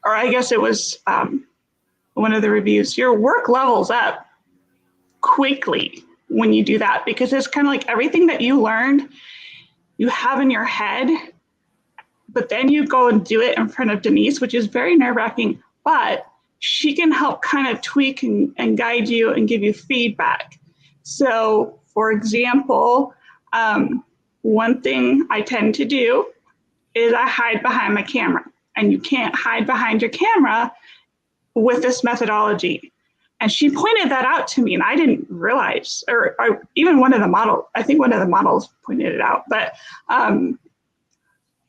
or I guess it was one of the reviews, your work levels up quickly when you do that, because it's kind of like everything that you learned, you have in your head, but then you go and do it in front of Denise, which is very nerve-wracking, but she can help kind of tweak and guide you and give you feedback. So for example, one thing I tend to do is I hide behind my camera, and you can't hide behind your camera with this methodology. And she pointed that out to me, and I didn't realize, or even one of the models pointed it out. But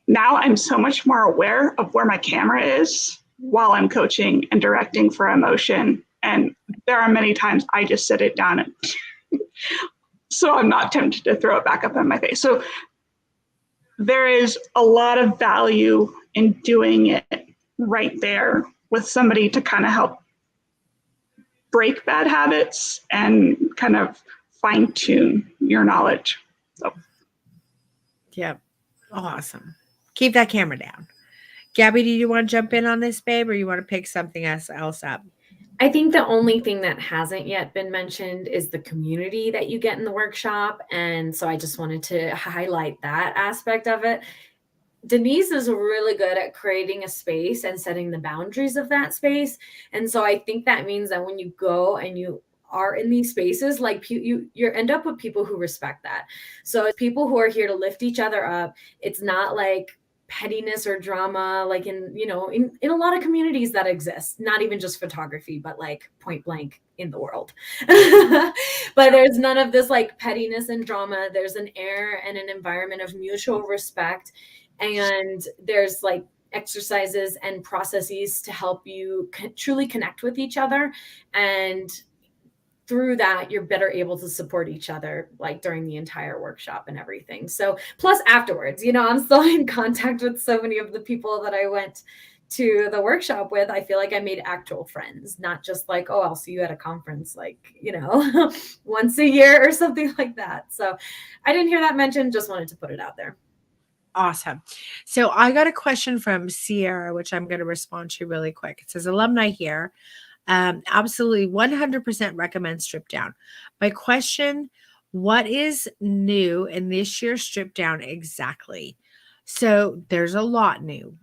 now I'm so much more aware of where my camera is while I'm coaching and directing for emotion. And there are many times I just sit it down, and so I'm not tempted to throw it back up in my face. So there is a lot of value in doing it right there with somebody to kind of help break bad habits and kind of fine tune your knowledge. So. Yep. Awesome. Keep that camera down. Gabby, do you want to jump in on this, babe, or you want to pick something else up? I think the only thing that hasn't yet been mentioned is the community that you get in the workshop. And so I just wanted to highlight that aspect of it. Denise is really good at creating a space and setting the boundaries of that space. And so I think that means that when you go and you are in these spaces, like you end up with people who respect that. So it's people who are here to lift each other up. It's not like pettiness or drama, like in, you know, in a lot of communities that exist, not even just photography, but like point blank in the world. But there's none of this like pettiness and drama. There's an air and an environment of mutual respect. And there's like exercises and processes to help you truly connect with each other. And through that, you're better able to support each other, like during the entire workshop and everything. So plus afterwards, you know, I'm still in contact with so many of the people that I went to the workshop with. I feel like I made actual friends, not just like, oh, I'll see you at a conference, like, you know, once a year or something like that. So I didn't hear that mentioned, just wanted to put it out there. Awesome. So I got a question from Sierra, which I'm going to respond to really quick. It says, alumni here. Absolutely 100% recommend Strip Down. My question, what is new in this year's Strip Down exactly? So there's a lot new.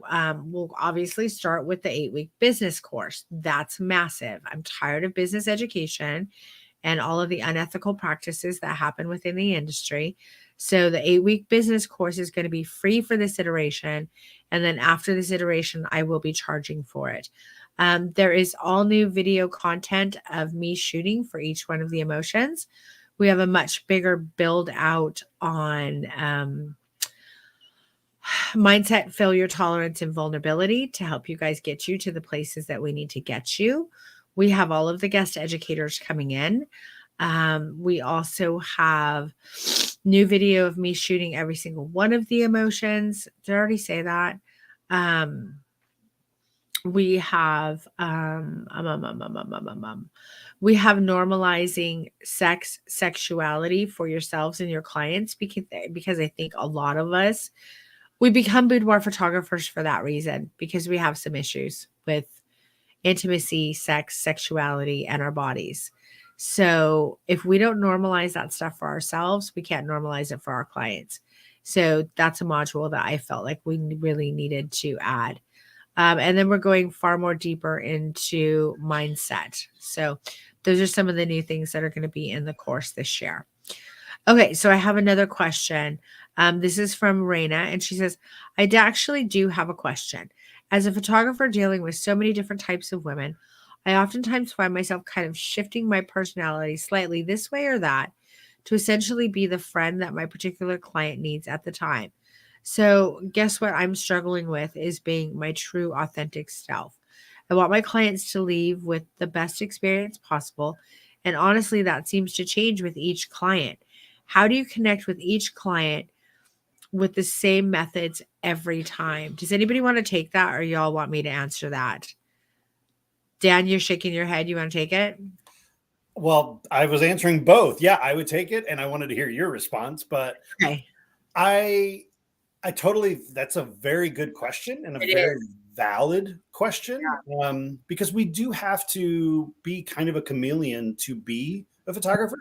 We'll obviously start with the 8-week business course. That's massive. I'm tired of business education and all of the unethical practices that happen within the industry. So the 8-week business course is going to be free for this iteration. And then after this iteration, I will be charging for it. There is all new video content of me shooting for each one of the emotions. We have a much bigger build out on mindset, failure tolerance, and vulnerability to help you guys get you to the places that we need to get you. We have all of the guest educators coming in. We also have new video of me shooting every single one of the emotions. Did I already say that? We have we have normalizing sexuality for yourselves and your clients, because I think a lot of us, we become boudoir photographers for that reason, because we have some issues with intimacy, sex, sexuality, and our bodies. So if we don't normalize that stuff for ourselves, we can't normalize it for our clients. So that's a module that I felt like we really needed to add. And then we're going far more deeper into mindset. So those are some of the new things that are going to be in the course this year. Okay, so I have another question. This is from Raina, and she says, I actually do have a question. As a photographer dealing with so many different types of women, I oftentimes find myself kind of shifting my personality slightly this way or that to essentially be the friend that my particular client needs at the time. So guess what I'm struggling with is being my true authentic self. I want my clients to leave with the best experience possible. And honestly, that seems to change with each client. How do you connect with each client with the same methods every time? Does anybody want to take that, or y'all want me to answer that? Dan, you're shaking your head. You want to take it? Well, I was answering both. Yeah, I would take it. And I wanted to hear your response, but Okay. I totally, that's a very good question and a very valid question. Because we do have to be kind of a chameleon to be a photographer,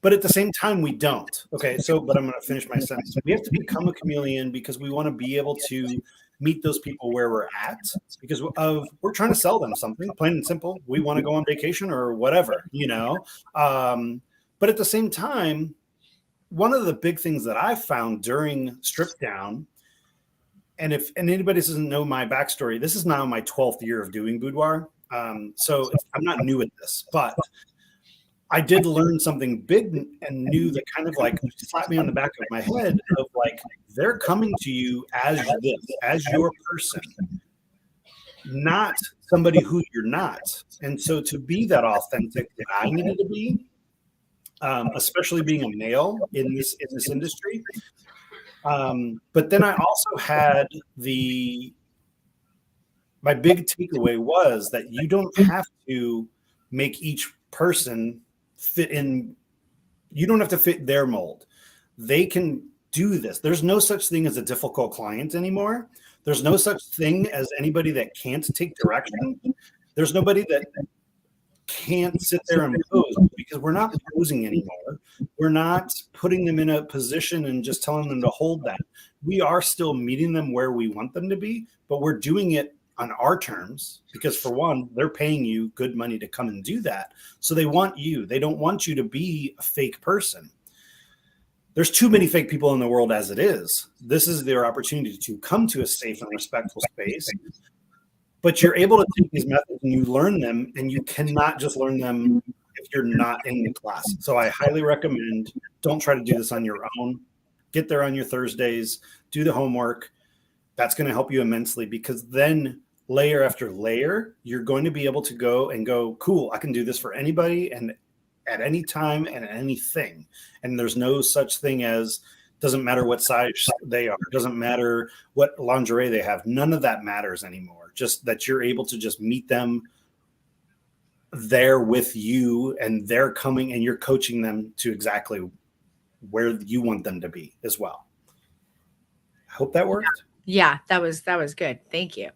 but at the same time we don't. Okay. So, but I'm going to finish my sentence. We have to become a chameleon because we want to be able to meet those people where we're at, because we're trying to sell them something, plain and simple. We want to go on vacation or whatever, you know? But at the same time, one of the big things that I found during Strip Down, and anybody doesn't know my backstory, this is now my 12th year of doing boudoir. So I'm not new at this, but I did learn something big and new that kind of like slapped me on the back of my head of like, they're coming to you as this, as your person, not somebody who you're not. And so to be that authentic that I needed to be, especially being a male in this industry. But then I also had my big takeaway was that you don't have to make each person fit in. You don't have to fit their mold. They can do this. There's no such thing as a difficult client anymore. There's no such thing as anybody that can't take direction. There's nobody that can't sit there and pose, because we're not posing anymore. We're not putting them in a position and just telling them to hold that. We are still meeting them where we want them to be, but we're doing it on our terms, because for one, they're paying you good money to come and do that. So they want you. They don't want you to be a fake person. there's too many fake people in the world as it is. This is their opportunity to come to a safe and respectful space. But you're able to take these methods and you learn them, and you cannot just learn them if you're not in the class. So I highly recommend, don't try to do this on your own. Get there on your Thursdays, do the homework. That's going to help you immensely, because then layer after layer, you're going to be able to go, cool, I can do this for anybody and at any time and anything. And there's no such thing as, doesn't matter what size they are, doesn't matter what lingerie they have. None of that matters anymore. Just that you're able to just meet them there with you, and they're coming and you're coaching them to exactly where you want them to be as well. I hope that worked. Yeah, that was good. Thank you.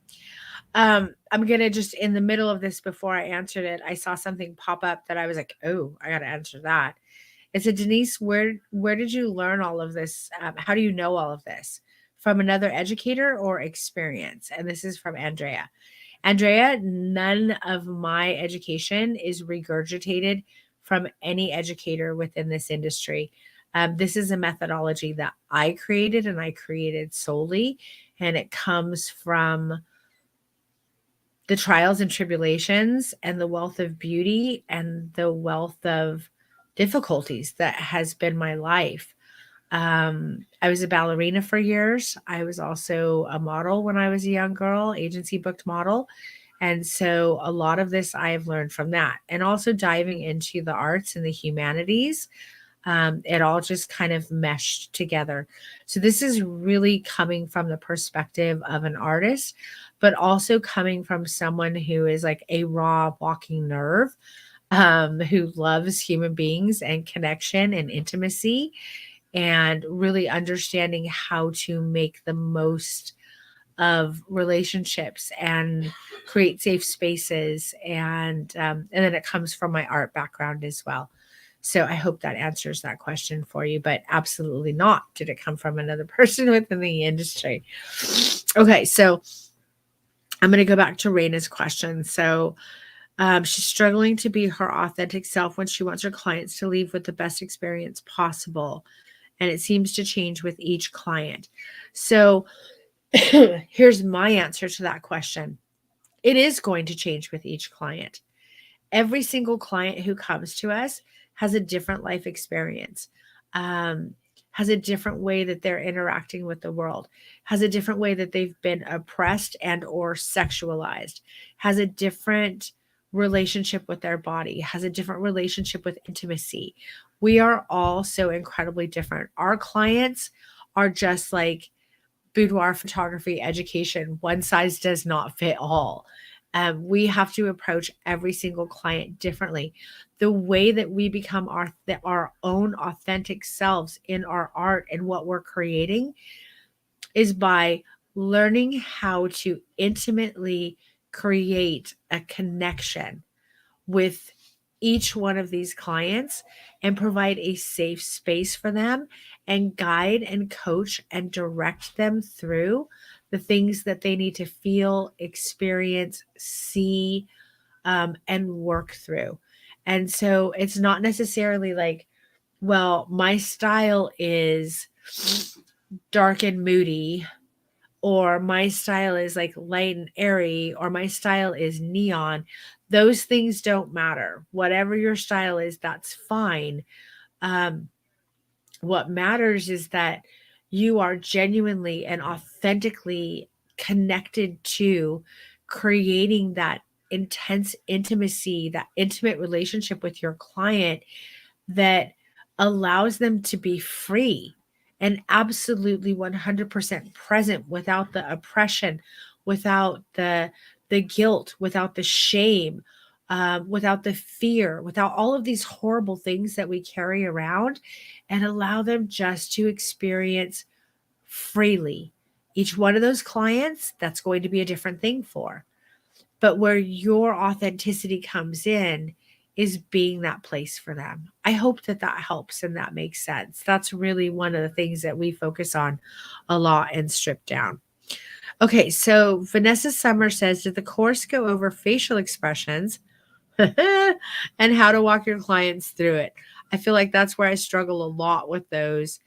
I'm going to just, in the middle of this, before I answered it, I saw something pop up that I was like, oh, I got to answer that. It said, Denise, where did you learn all of this? How do you know all of this? From another educator or experience? And this is from Andrea. Andrea, none of my education is regurgitated from any educator within this industry. This is a methodology that I created, and I created solely, and it comes from the trials and tribulations and the wealth of beauty and the wealth of difficulties that has been my life. I was a ballerina for years. I was also a model when I was a young girl, agency booked model. And so a lot of this I have learned from that, and also diving into the arts and the humanities. It all just kind of meshed together. So this is really coming from the perspective of an artist, but also coming from someone who is like a raw walking nerve, who loves human beings and connection and intimacy, and really understanding how to make the most of relationships and create safe spaces. And then it comes from my art background as well. So I hope that answers that question for you, but absolutely not did it come from another person within the industry. Okay, so I'm going to go back to Raina's question. So she's struggling to be her authentic self when she wants her clients to leave with the best experience possible. And it seems to change with each client. So here's my answer to that question. It is going to change with each client. Every single client who comes to us has a different life experience, has a different way that they're interacting with the world, has a different way that they've been oppressed and or sexualized, has a different relationship with their body, has a different relationship with intimacy. We are all so incredibly different. Our clients are just like boudoir photography education. One size does not fit all. We have to approach every single client differently. The way that we become our own authentic selves in our art and what we're creating is by learning how to intimately create a connection with each one of these clients and provide a safe space for them and guide and coach and direct them through the things that they need to feel, experience, see, and work through. And so it's not necessarily like, well, my style is dark and moody, or my style is like light and airy, or my style is neon. Those things don't matter. Whatever your style is, that's fine. What matters is that you are genuinely and authentically connected to creating that intense intimacy, that intimate relationship with your client that allows them to be free and absolutely 100% present without the oppression, without the guilt, without the shame, without the fear, without all of these horrible things that we carry around, and allow them just to experience freely. Each one of those clients, that's going to be a different thing for. But where your authenticity comes in is being that place for them. I hope that helps and that makes sense. That's really one of the things that we focus on a lot and Strip Down. Okay, so Vanessa Summer says, did the course go over facial expressions and how to walk your clients through it? I feel like that's where I struggle a lot with those.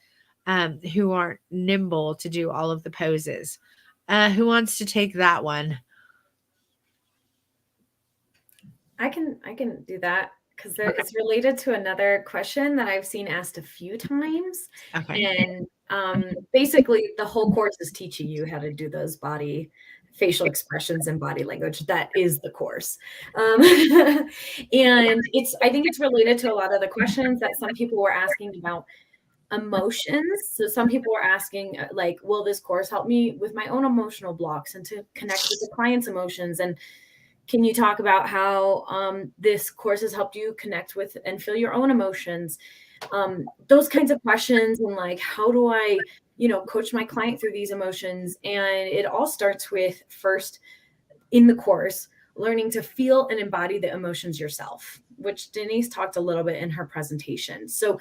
who aren't nimble to do all of the poses. Who wants to take that one? I can do that because it's related to another question that I've seen asked a few times. Okay. And basically, the whole course is teaching you how to do those body facial expressions and body language. That is the course. And I think it's related to a lot of the questions that some people were asking about emotions. So some people were asking, like, will this course help me with my own emotional blocks and to connect with the client's emotions? And can you talk about how this course has helped you connect with and feel your own emotions? Those kinds of questions, and like, how do I, coach my client through these emotions? And it all starts with first in the course, learning to feel and embody the emotions yourself, which Denise talked a little bit in her presentation. So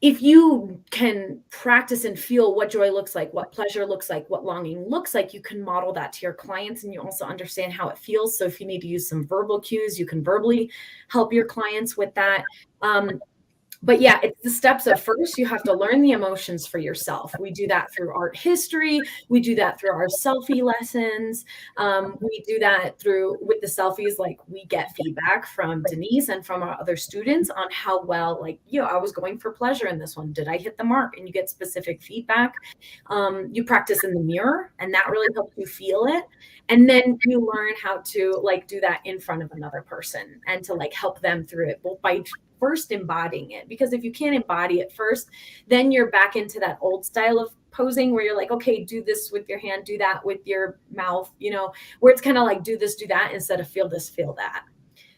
if you can practice and feel what joy looks like, what pleasure looks like, what longing looks like, you can model that to your clients, and you also understand how it feels. So if you need to use some verbal cues, you can verbally help your clients with that. But yeah, it's the steps of first, you have to learn the emotions for yourself. We do that through art history. We do that through our selfie lessons. We do that with the selfies, like we get feedback from Denise and from our other students on how well, like, I was going for pleasure in this one. Did I hit the mark? And you get specific feedback. You practice in the mirror, and that really helps you feel it. And then you learn how to like do that in front of another person and to like help them through it, both by first embodying it. Because if you can't embody it first, then you're back into that old style of posing where you're like, okay, do this with your hand, do that with your mouth, where it's kind of like do this, do that, instead of feel this, feel that.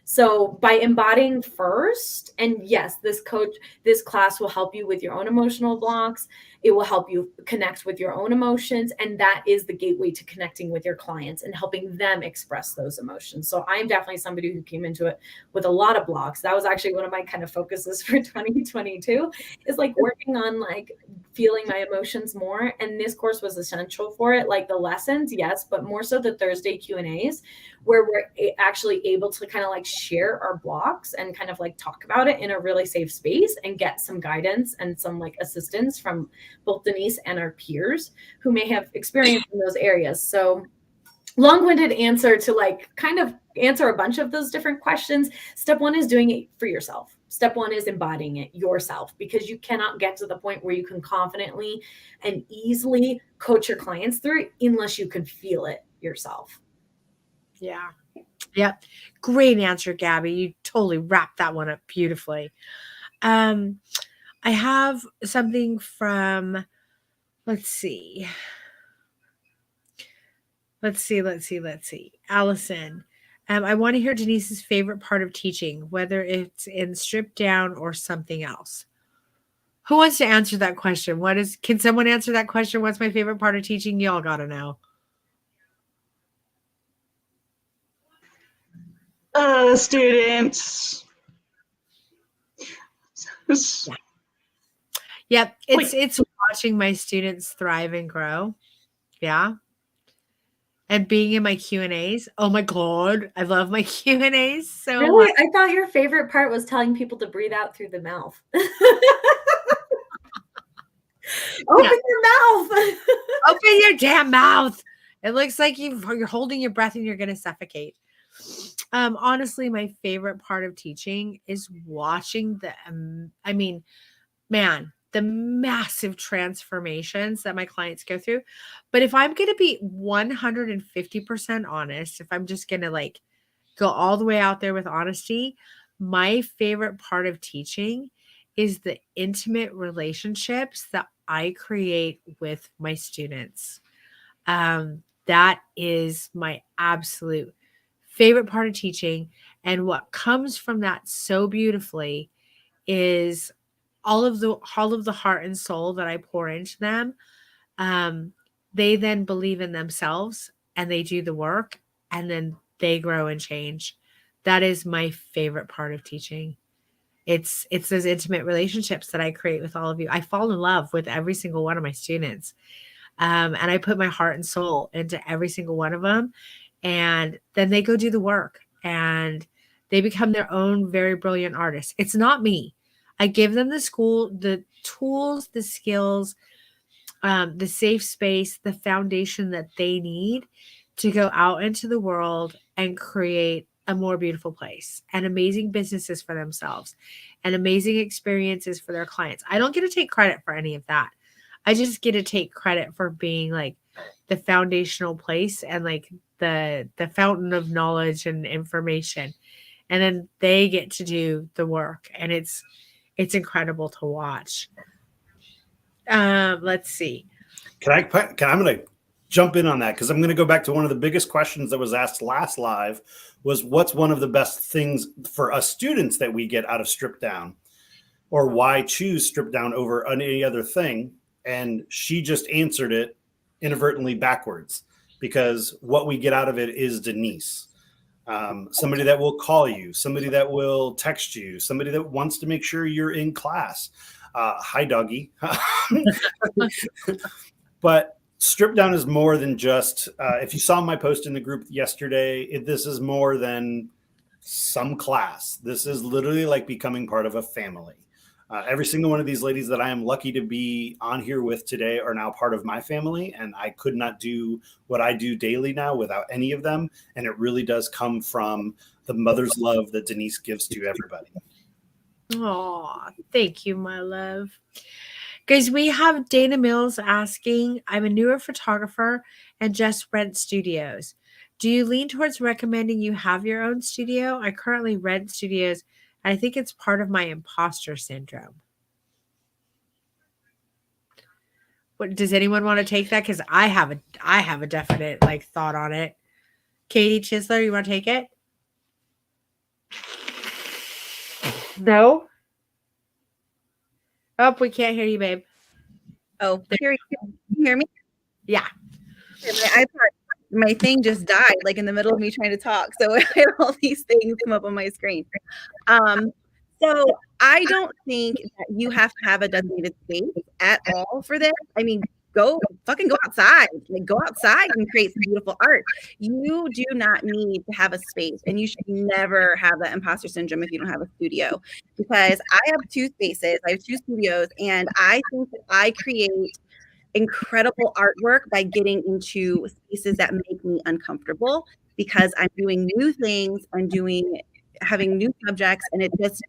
So by embodying first, and yes, this class will help you with your own emotional blocks. It will help you connect with your own emotions. And that is the gateway to connecting with your clients and helping them express those emotions. So I'm definitely somebody who came into it with a lot of blocks. That was actually one of my kind of focuses for 2022, is like working on like feeling my emotions more. And this course was essential for it. Like the lessons, yes, but more so the Thursday Q&As, where we're actually able to kind of like share our blocks and kind of like talk about it in a really safe space and get some guidance and some like assistance from both Denise and our peers who may have experience in those areas. So long-winded answer to like kind of answer a bunch of those different questions. Step one is doing it for yourself. Step one is embodying it yourself, because you cannot get to the point where you can confidently and easily coach your clients through it unless you can feel it yourself. Yeah. Yep. Great answer, Gabby. You totally wrapped that one up beautifully. I have something from, let's see. Allison. I want to hear Denise's favorite part of teaching, whether it's in Strip Down or something else. Who wants to answer that question? Can someone answer that question? What's my favorite part of teaching? Y'all got to know. Students. Yep. It's watching my students thrive and grow. Yeah. And being in my Q&As. Oh my God. I love my Q&As so Really? much. I thought your favorite part was telling people to breathe out through the mouth. Open your mouth. Open your damn mouth. It looks like you're holding your breath and you're going to suffocate. Honestly, my favorite part of teaching is watching the massive transformations that my clients go through. But if I'm going to be 150% honest, if I'm just going to like go all the way out there with honesty, my favorite part of teaching is the intimate relationships that I create with my students. That is my absolute favorite part of teaching. And what comes from that so beautifully is all of the heart and soul that I pour into them. They then believe in themselves and they do the work, and then they grow and change. That is my favorite part of teaching. It's those intimate relationships that I create with all of you. I fall in love with every single one of my students. And I put my heart and soul into every single one of them. And then they go do the work and they become their own very brilliant artists. It's not me. I give them the tools, the skills, the safe space, the foundation that they need to go out into the world and create a more beautiful place and amazing businesses for themselves and amazing experiences for their clients. I don't get to take credit for any of that. I just get to take credit for being like the foundational place and like the fountain of knowledge and information. And then they get to do the work, and it's incredible to watch. Let's see. I'm going to jump in on that because I'm going to go back to one of the biggest questions that was asked last live was what's one of the best things for us students that we get out of Strip Down, or why choose Strip Down over any other thing? And she just answered it inadvertently backwards, because what we get out of it is Denise. Somebody that will call you, somebody that will text you, somebody that wants to make sure you're in class. Hi, doggy. But Strip Down is more than just, if you saw my post in the group yesterday, this is more than some class. This is literally like becoming part of a family. Every single one of these ladies that I am lucky to be on here with today are now part of my family, and I could not do what I do daily now without any of them. And it really does come from the mother's love that Denise gives to everybody. Oh, thank you, my love. Guys, we have Dana Mills asking, I'm a newer photographer and just rent studios. Do you lean towards recommending you have your own studio? I currently rent studios, and I think it's part of my imposter syndrome. What, does anyone want to take that? Because I have a definite like thought on it. Katie Chisler, you want to take it? No? Oh, we can't hear you, babe. Oh, here you go. Can you hear me? Yeah. My thing just died like in the middle of me trying to talk. So I had all these things come up on my screen. So I don't think that you have to have a designated space at all for this. I mean, go outside, like go outside and create some beautiful art. You do not need to have a space, and you should never have that imposter syndrome if you don't have a studio, because I have two spaces, I have two studios, and I think that I create incredible artwork by getting into spaces that make me uncomfortable, because I'm doing new things, having new subjects, and it just,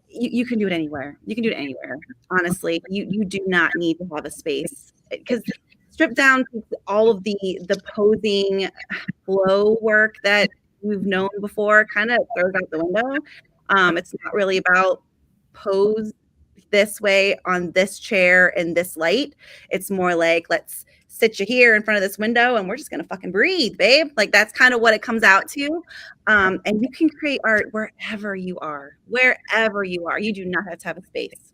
you can do it anywhere. You can do it anywhere. Honestly, you do not need to have a space, because Strip Down takes all of the posing flow work that you've known before, kind of throws out the window. It's not really about pose this way on this chair in this light. It's more like, let's sit you here in front of this window and we're just gonna fucking breathe, babe. Like that's kind of what it comes out to. And you can create art wherever you are. You do not have to have a space.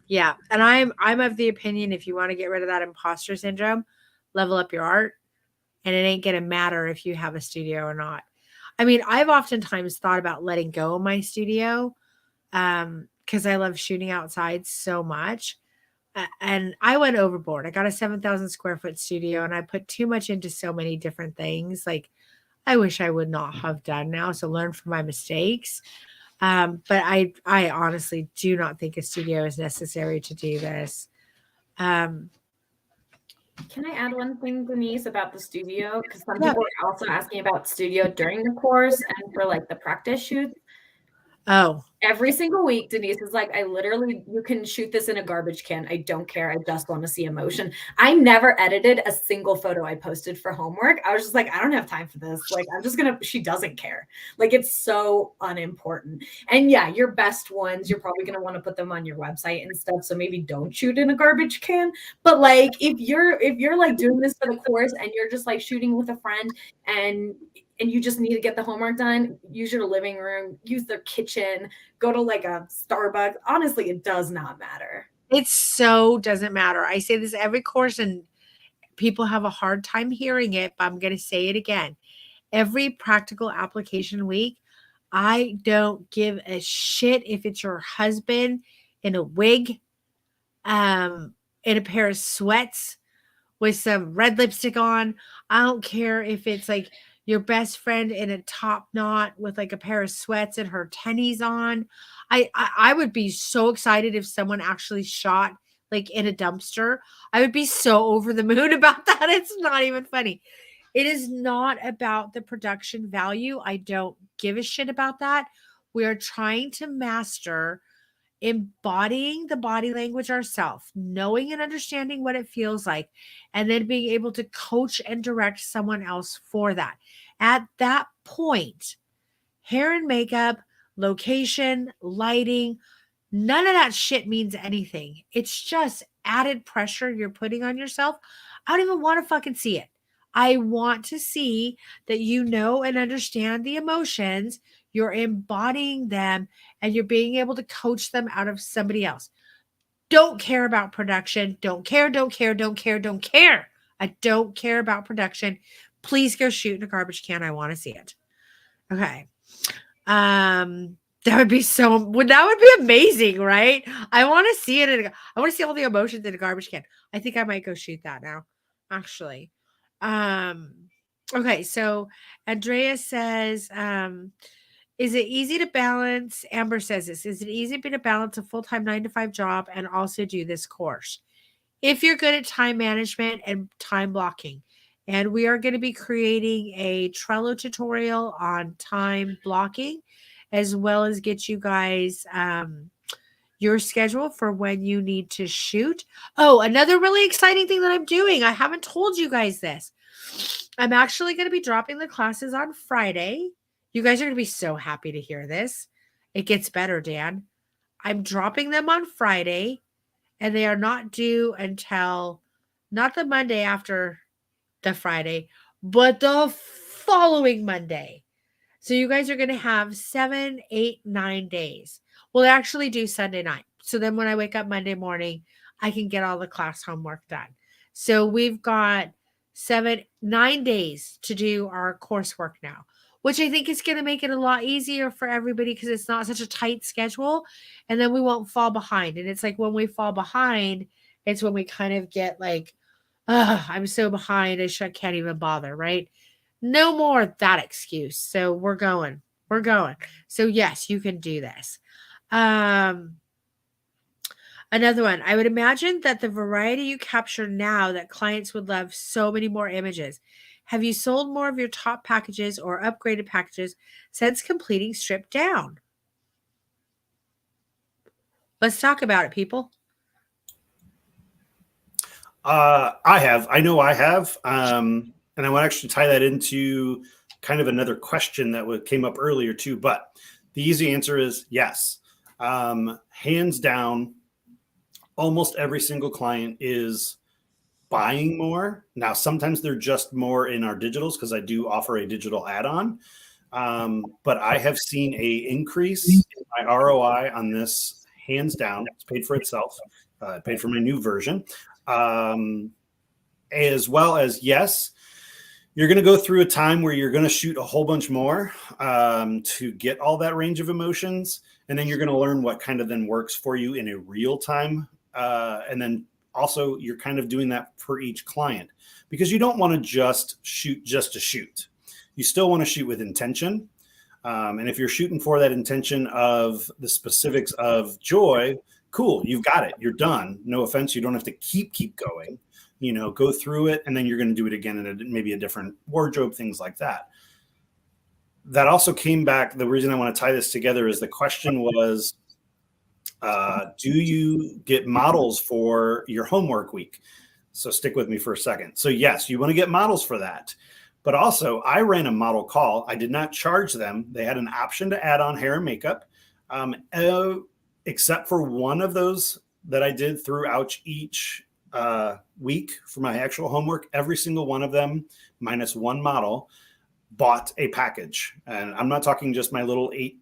Yeah. And I'm of the opinion, if you want to get rid of that imposter syndrome, level up your art, and it ain't gonna matter if you have a studio or not. I mean, I've oftentimes thought about letting go of my studio, because I love shooting outside so much. And I went overboard. I got a 7,000 square foot studio, and I put too much into so many different things. Like I wish I would not have done now. So learn from my mistakes. But I honestly do not think a studio is necessary to do this. Can I add one thing, Denise, about the studio? Because some people are also asking about studio during the course and for like the practice shoots. Oh, Every single week, Denise is like, you can shoot this in a garbage can. I don't care. I just want to see emotion. I never edited a single photo I posted for homework. I was just like, I don't have time for this. Like, she doesn't care. Like, it's so unimportant. And yeah, your best ones, you're probably going to want to put them on your website and stuff. So maybe don't shoot in a garbage can. But like, if you're like doing this for the course and you're just like shooting with a friend and you just need to get the homework done, use your living room, use their kitchen, go to like a Starbucks. Honestly, it does not matter. it so doesn't matter. I say this every course, and people have a hard time hearing it, but I'm going to say it again. Every practical application week, I don't give a shit if it's your husband in a wig, in a pair of sweats with some red lipstick on. I don't care if it's like your best friend in a top knot with like a pair of sweats and her tennies on. I would be so excited if someone actually shot like in a dumpster. I would be so over the moon about that. It's not even funny. It is not about the production value. I don't give a shit about that. We are trying to master embodying the body language ourselves, knowing and understanding what it feels like, and then being able to coach and direct someone else for that. At that point, hair and makeup, location, lighting, none of that shit means anything. It's just added pressure you're putting on yourself. I don't even want to fucking see it. I want to see that you know and understand the emotions, you're embodying them, and you're being able to coach them out of somebody else. Don't care about production. Don't care, don't care, don't care, don't care. I don't care about production. Please go shoot in a garbage can. I want to see it. Okay. That would be that would be amazing, right? I want to see it. I want to see all the emotions in a garbage can. I think I might go shoot that now, actually. Okay. So Andrea says, is it easy to balance? Amber says this, is it easy to balance a full-time 9-to-5 job and also do this course? If you're good at time management and time blocking, and we are going to be creating a Trello tutorial on time blocking, as well as get you guys your schedule for when you need to shoot. Oh, another really exciting thing that I'm doing. I haven't told you guys this. I'm actually going to be dropping the classes on Friday. You guys are going to be so happy to hear this. It gets better, Dan. I'm dropping them on Friday, and they are not due until not the Monday after the Friday, but the following Monday. So you guys are going to have 7, 8, 9 days. We'll actually do Sunday night. So then when I wake up Monday morning, I can get all the class homework done. So we've got 9 days to do our coursework now, which I think is going to make it a lot easier for everybody because it's not such a tight schedule, and then we won't fall behind. And it's like when we fall behind, it's when we kind of get like, I'm so behind, I can't even bother, right? No more that excuse. So we're going. So yes, you can do this. Another one, I would imagine that the variety you capture now that clients would love so many more images. Have you sold more of your top packages or upgraded packages since completing Strip Down? Let's talk about it, people. I know I have. And I want to actually tie that into kind of another question that came up earlier too. But the easy answer is yes. Hands down, almost every single client is buying more. Now, sometimes they're just more in our digitals because I do offer a digital add-on. But I have seen a increase in my ROI on this, hands down. It's paid for itself. Paid for my new version. As well as, yes, you're going to go through a time where you're going to shoot a whole bunch more to get all that range of emotions. And then you're going to learn what kind of then works for you in a real time. And then also you're kind of doing that for each client because you don't want to just shoot just to shoot. You still want to shoot with intention. And if you're shooting for that intention of the specifics of joy, cool, you've got it. You're done. No offense. You don't have to keep going, go through it. And then you're going to do it again in maybe a different wardrobe, things like that. That also came back. The reason I want to tie this together is the question was, do you get models for your homework week? So stick with me for a second. So yes, you want to get models for that. But also I ran a model call. I did not charge them. They had an option to add on hair and makeup, except for one of those that I did throughout each week for my actual homework. Every single one of them, minus one model, bought a package. And I'm not talking just my little 8,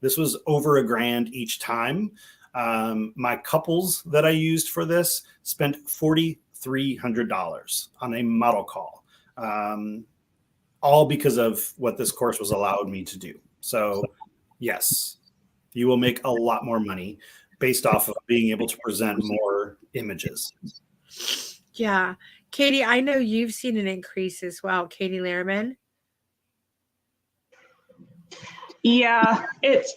this was over $1,000 each time. My couples that I used for this spent $4,300 on a model call, all because of what this course was allowed me to do. So yes, you will make a lot more money based off of being able to present more images. Yeah. Katie, I know you've seen an increase as well. Katie Lehrman. Yeah, it's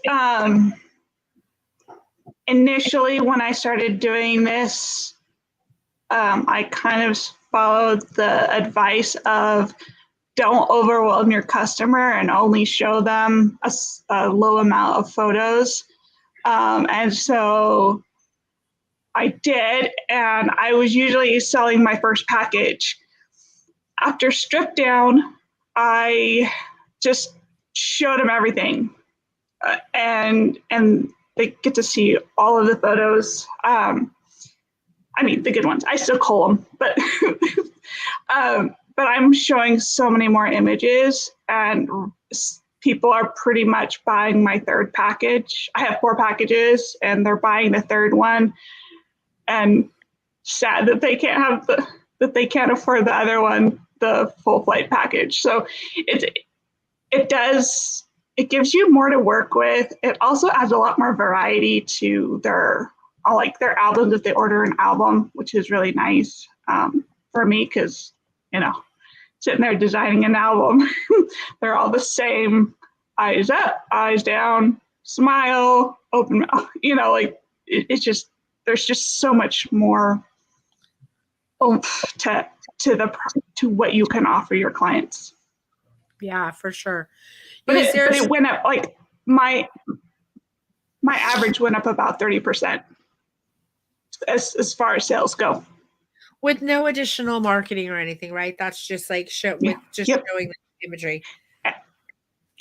initially when I started doing this, I kind of followed the advice of don't overwhelm your customer and only show them a low amount of photos. And so I did, and I was usually selling my first package. After strip down, I just showed them everything, and they get to see all of the photos. I mean, the good ones. I still call them, but but I'm showing so many more images, and people are pretty much buying my third package. I have 4 packages, and they're buying the third one. And sad that they can't have that they can't afford the other one, the full flight package. So it gives you more to work with. It also adds a lot more variety to their albums if they order an album, which is really nice for me because, sitting there designing an album, they're all the same, eyes up, eyes down, smile, open mouth, it's just, there's just so much more oomph to what you can offer your clients. Yeah, for sure. But it went up, like my average went up about 30% as far as sales go. With no additional marketing or anything, right? That's just like showing the imagery.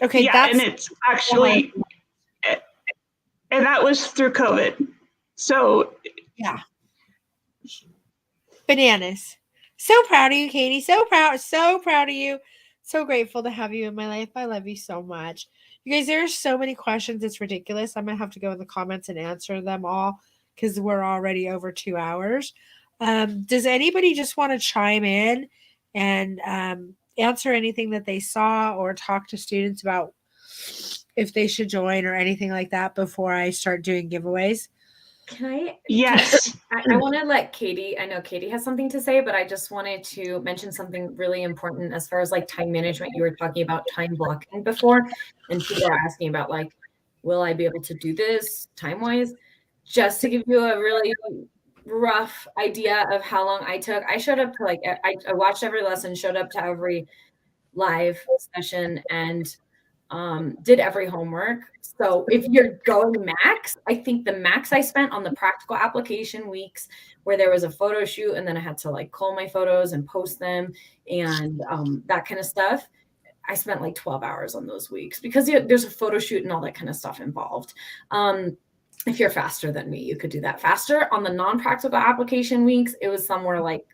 Okay, yeah, and it's actually, and that was through COVID. So yeah, bananas. So proud of you, Katie. So proud of you. So grateful to have you in my life. I love you so much. You guys, there are so many questions. It's ridiculous. I'm gonna have to go in the comments and answer them all because we're already over 2 hours. Does anybody just want to chime in and answer anything that they saw or talk to students about if they should join or anything like that before I start doing giveaways? Can I? Yes. I want to let Katie, I know Katie has something to say, but I just wanted to mention something really important as far as like time management. You were talking about time blocking before, and people are asking about like, will I be able to do this time-wise? Just to give you a really rough idea of how long I took. I showed up to I watched every lesson, showed up to every live session, and did every homework. So if you're going max, I think the max I spent on the practical application weeks where there was a photo shoot and then I had to like cull my photos and post them and that kind of stuff. I spent like 12 hours on those weeks because there's a photo shoot and all that kind of stuff involved. If you're faster than me, you could do that faster. On the non-practical application weeks, it was somewhere like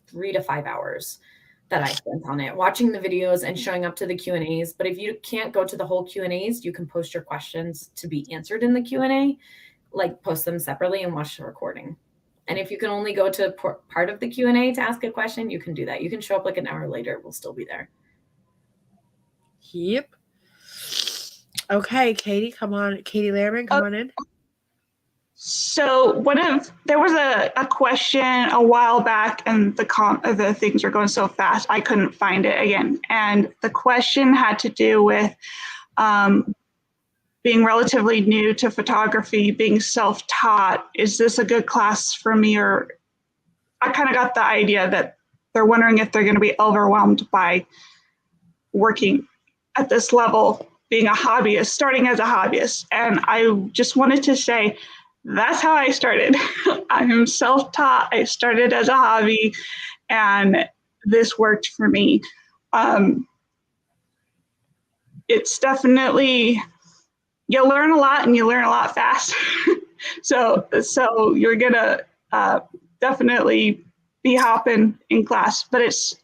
3 to 5 hours that I spent on it, watching the videos and showing up to the Q&As. But if you can't go to the whole Q&As, you can post your questions to be answered in the Q&A, like post them separately and watch the recording. And if you can only go to part of the Q&A to ask a question, you can do that. You can show up like an hour later. We'll still be there. Yep. Okay, Katie, come on. Katie Lehrman, come on in. So there was a question a while back, and the things are going so fast I couldn't find it again. And the question had to do with being relatively new to photography, being self-taught. Is this a good class for me? Or I kind of got the idea that they're wondering if they're going to be overwhelmed by working at this level, being a hobbyist, starting as a hobbyist. And I just wanted to say, that's how I started. I am self-taught. I started as a hobby, and this worked for me. It's definitely, you learn a lot and you learn a lot fast. So you're gonna definitely be hopping in class, but it's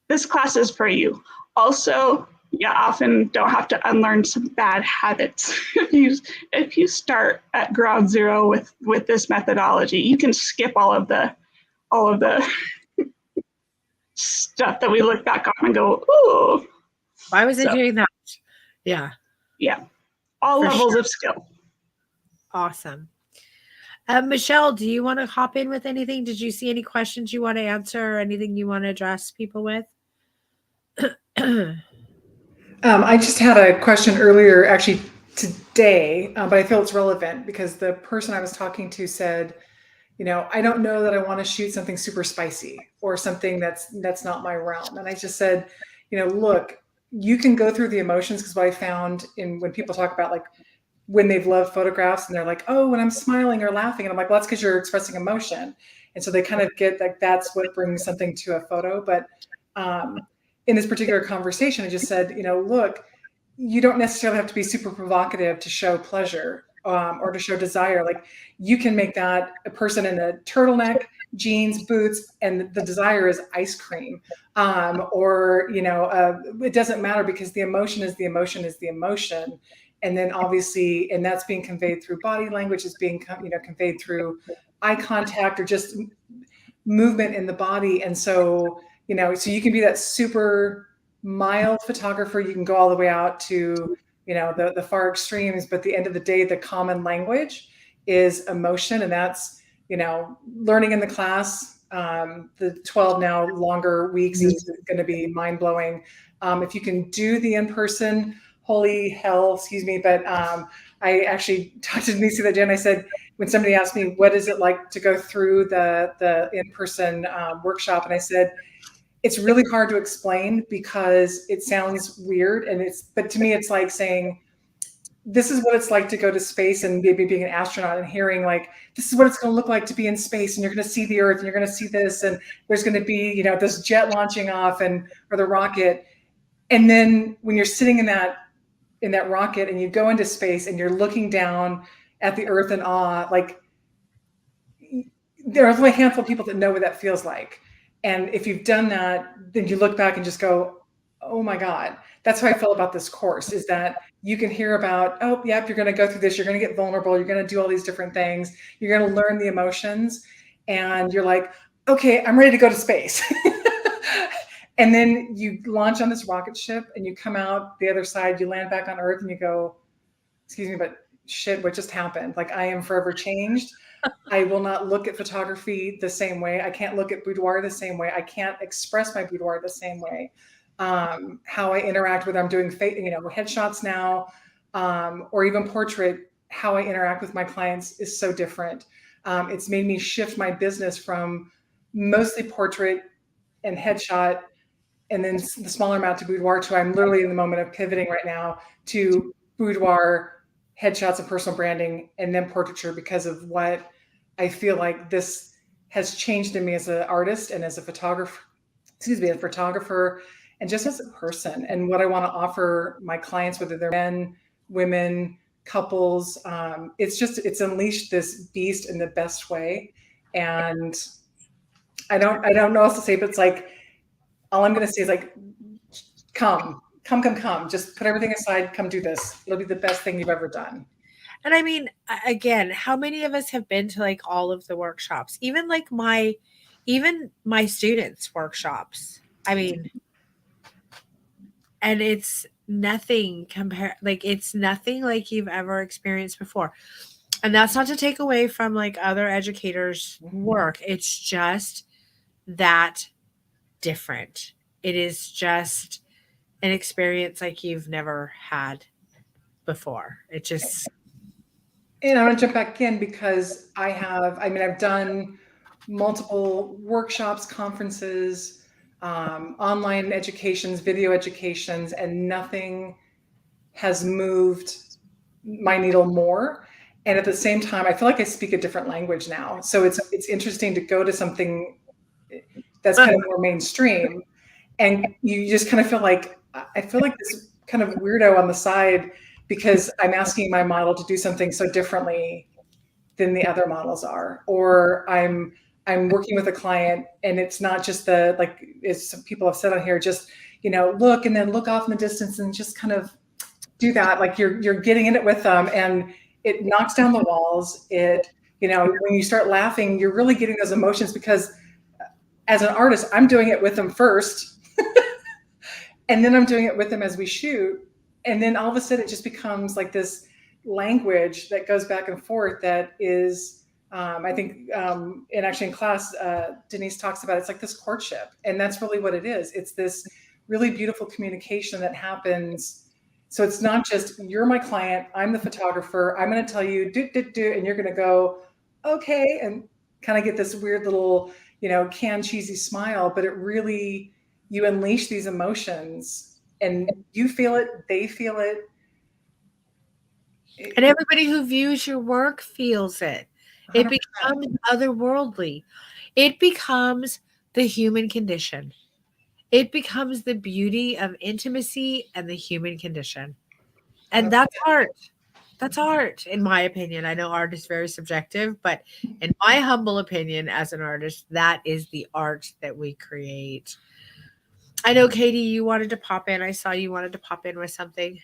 this class is for you. Also, you often don't have to unlearn some bad habits. If you start at ground zero with this methodology, you can skip all of the stuff that we look back on and go, ooh. Why was I doing that? Yeah. Yeah. All For levels sure. of skill. Awesome. Michelle, do you want to hop in with anything? Did you see any questions you want to answer or anything you want to address people with? I just had a question earlier, actually today, but I feel it's relevant because the person I was talking to said, I don't know that I want to shoot something super spicy or something that's not my realm. And I just said, look, you can go through the emotions, because what I found when people talk about like when they've loved photographs and they're like, oh, when I'm smiling or laughing, and I'm like, well, that's because you're expressing emotion. And so they kind of get like that's what brings something to a photo. But in this particular conversation, I just said, look, you don't necessarily have to be super provocative to show pleasure or to show desire. Like you can make that a person in a turtleneck, jeans, boots, and the desire is ice cream. Or, it doesn't matter because the emotion is the emotion is the emotion. And then obviously, and that's being conveyed through body language, is being, conveyed through eye contact or just movement in the body. And so, so you can be that super mild photographer. You can go all the way out to, the far extremes, but at the end of the day, the common language is emotion. And that's, learning in the class, the 12 now longer weeks is going to be mind blowing. If you can do the in-person, holy hell, excuse me. But I actually talked to Denise the other day and I said, when somebody asked me, what is it like to go through the in-person workshop? And I said, it's really hard to explain because it sounds weird. But to me, it's like saying, this is what it's like to go to space and maybe being an astronaut and hearing like, this is what it's going to look like to be in space. And you're going to see the Earth and you're going to see this. And there's going to be, this jet launching off or the rocket. And then when you're sitting in that rocket and you go into space and you're looking down at the Earth in awe, like there are only a handful of people that know what that feels like. And if you've done that, then you look back and just go, oh my God. That's how I feel about this course, is that you can hear about, oh, yep, you're going to go through this. You're going to get vulnerable. You're going to do all these different things. You're going to learn the emotions. And you're like, okay, I'm ready to go to space. And then you launch on this rocket ship and you come out the other side, you land back on Earth and you go, excuse me, but shit, what just happened? Like I am forever changed. I will not look at photography the same way. I can't look at boudoir the same way. I can't express my boudoir the same way. How I interact with, I'm doing, headshots now, or even portrait, how I interact with my clients is so different. It's made me shift my business from mostly portrait and headshot, and then the smaller amount to boudoir, to I'm literally in the moment of pivoting right now to boudoir, headshots and personal branding, and then portraiture, because of what I feel like this has changed in me as an artist and as a photographer, and just as a person, and what I want to offer my clients, whether they're men, women, couples. It's unleashed this beast in the best way. And I don't know what else to say, but it's like, all I'm going to say is like, come. Just put everything aside. Come do this. It'll be the best thing you've ever done. And I mean, again, how many of us have been to like all of the workshops, even like my students' workshops? I mean, and it's nothing it's nothing like you've ever experienced before. And that's not to take away from like other educators' work. It's just that different. It is just an experience like you've never had before. It just. And I want to jump back in because I've done multiple workshops, conferences, online educations, video educations, and nothing has moved my needle more. And at the same time, I feel like I speak a different language now. So it's interesting to go to something that's kind of more mainstream, and you just kind of feel like, I feel like this kind of weirdo on the side because I'm asking my model to do something so differently than the other models are, or I'm working with a client and it's not just as some people have said on here, just, look and then look off in the distance and just kind of do that. Like you're getting in it with them and it knocks down the walls. When you start laughing, you're really getting those emotions because as an artist, I'm doing it with them first and then I'm doing it with them as we shoot. And then all of a sudden it just becomes like this language that goes back and forth that is, I think, and actually in class, Denise talks about, it's like this courtship. And that's really what it is. It's this really beautiful communication that happens. So it's not just you're my client, I'm the photographer, I'm going to tell you do, and you're going to go, okay, and kind of get this weird little, canned cheesy smile, but it really, you unleash these emotions and you feel it, they feel it. And everybody who views your work feels it. It 100%. becomes otherworldly. It becomes the human condition. It becomes the beauty of intimacy and the human condition. And that's art. That's art, in my opinion. I know art is very subjective, but in my humble opinion as an artist, that is the art that we create. I know, Katie, you wanted to pop in. I saw you wanted to pop in with something.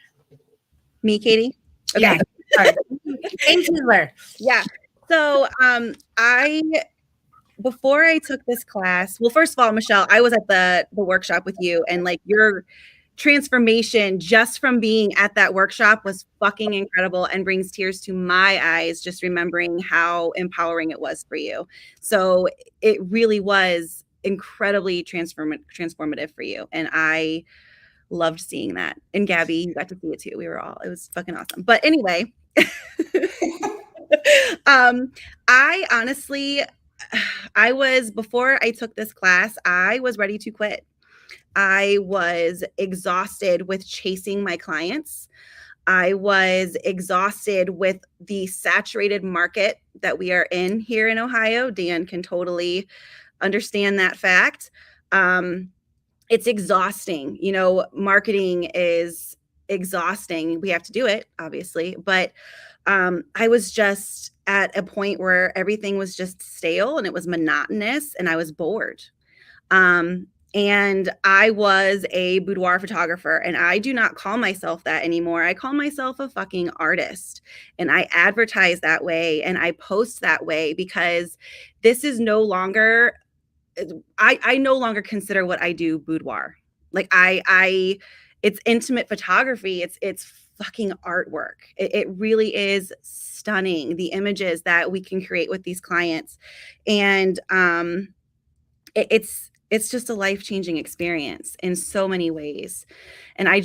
Me, Katie? Okay. Yeah. Sorry. Thank you, Blair. Yeah. So before I took this class, well, first of all, Michelle, I was at the workshop with you, and like your transformation just from being at that workshop was fucking incredible and brings tears to my eyes just remembering how empowering it was for you. So it really was incredibly transformative for you, and I loved seeing that. And Gabby, you got to see it too. It was fucking awesome. But anyway, I honestly, before I took this class, I was ready to quit. I was exhausted with chasing my clients. I was exhausted with the saturated market that we are in here in Ohio. Dan can totally understand that fact. It's exhausting. Marketing is exhausting. We have to do it, obviously, but I was just at a point where everything was just stale and it was monotonous and I was bored. And I was a boudoir photographer, and I do not call myself that anymore. I call myself a fucking artist, and I advertise that way and I post that way because this is no longer, I no longer consider what I do boudoir. Like it's intimate photography. It's fucking artwork. It really is stunning, the images that we can create with these clients. And it's just a life-changing experience in so many ways. And I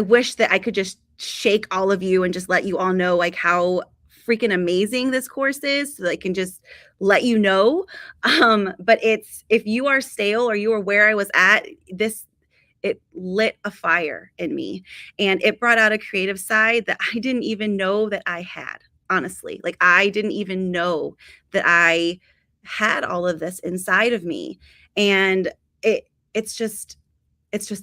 wish that I could just shake all of you and just let you all know like how freaking amazing this course is, so that I can just let you know. But if you are stale or you are where I was at, it lit a fire in me, and it brought out a creative side that I didn't even know that I had, honestly. Like I didn't even know that I had all of this inside of me. And it's just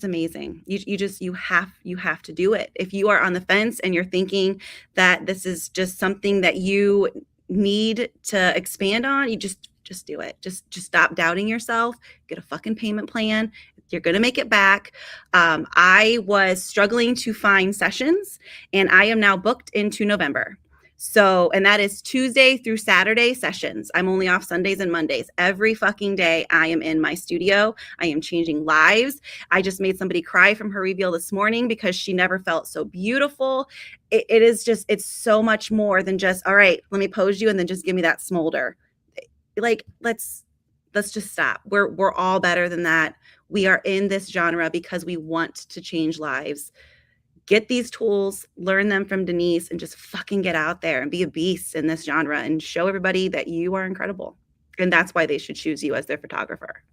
amazing. You have to do it. If you are on the fence and you're thinking that this is just something that you need to expand on, you just do it. Just stop doubting yourself. Get a fucking payment plan. You're going to make it back. I was struggling to find sessions, and I am now booked into November. So, and that is Tuesday through Saturday sessions. I'm only off Sundays and Mondays. Every fucking day I am in my studio. I am changing lives. I just made somebody cry from her reveal this morning because she never felt so beautiful. It's so much more than just, all right, let me pose you and then just give me that smolder. Like, let's just stop. We're all better than that. We are in this genre because we want to change lives. Get these tools, learn them from Denise, and just fucking get out there and be a beast in this genre and show everybody that you are incredible. And that's why they should choose you as their photographer.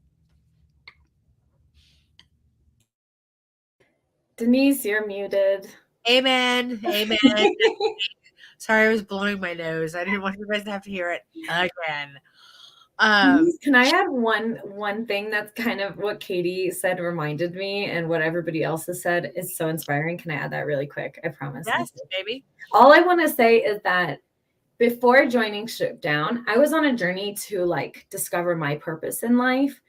Denise, you're muted. Amen. Amen. Sorry, I was blowing my nose. I didn't want you guys to have to hear it again. Can I add one thing that's kind of what Katie said reminded me, and what everybody else has said is so inspiring? Can I add that really quick? I promise. Yes, baby. All I want to say is that before joining Strip Down, I was on a journey to like discover my purpose in life,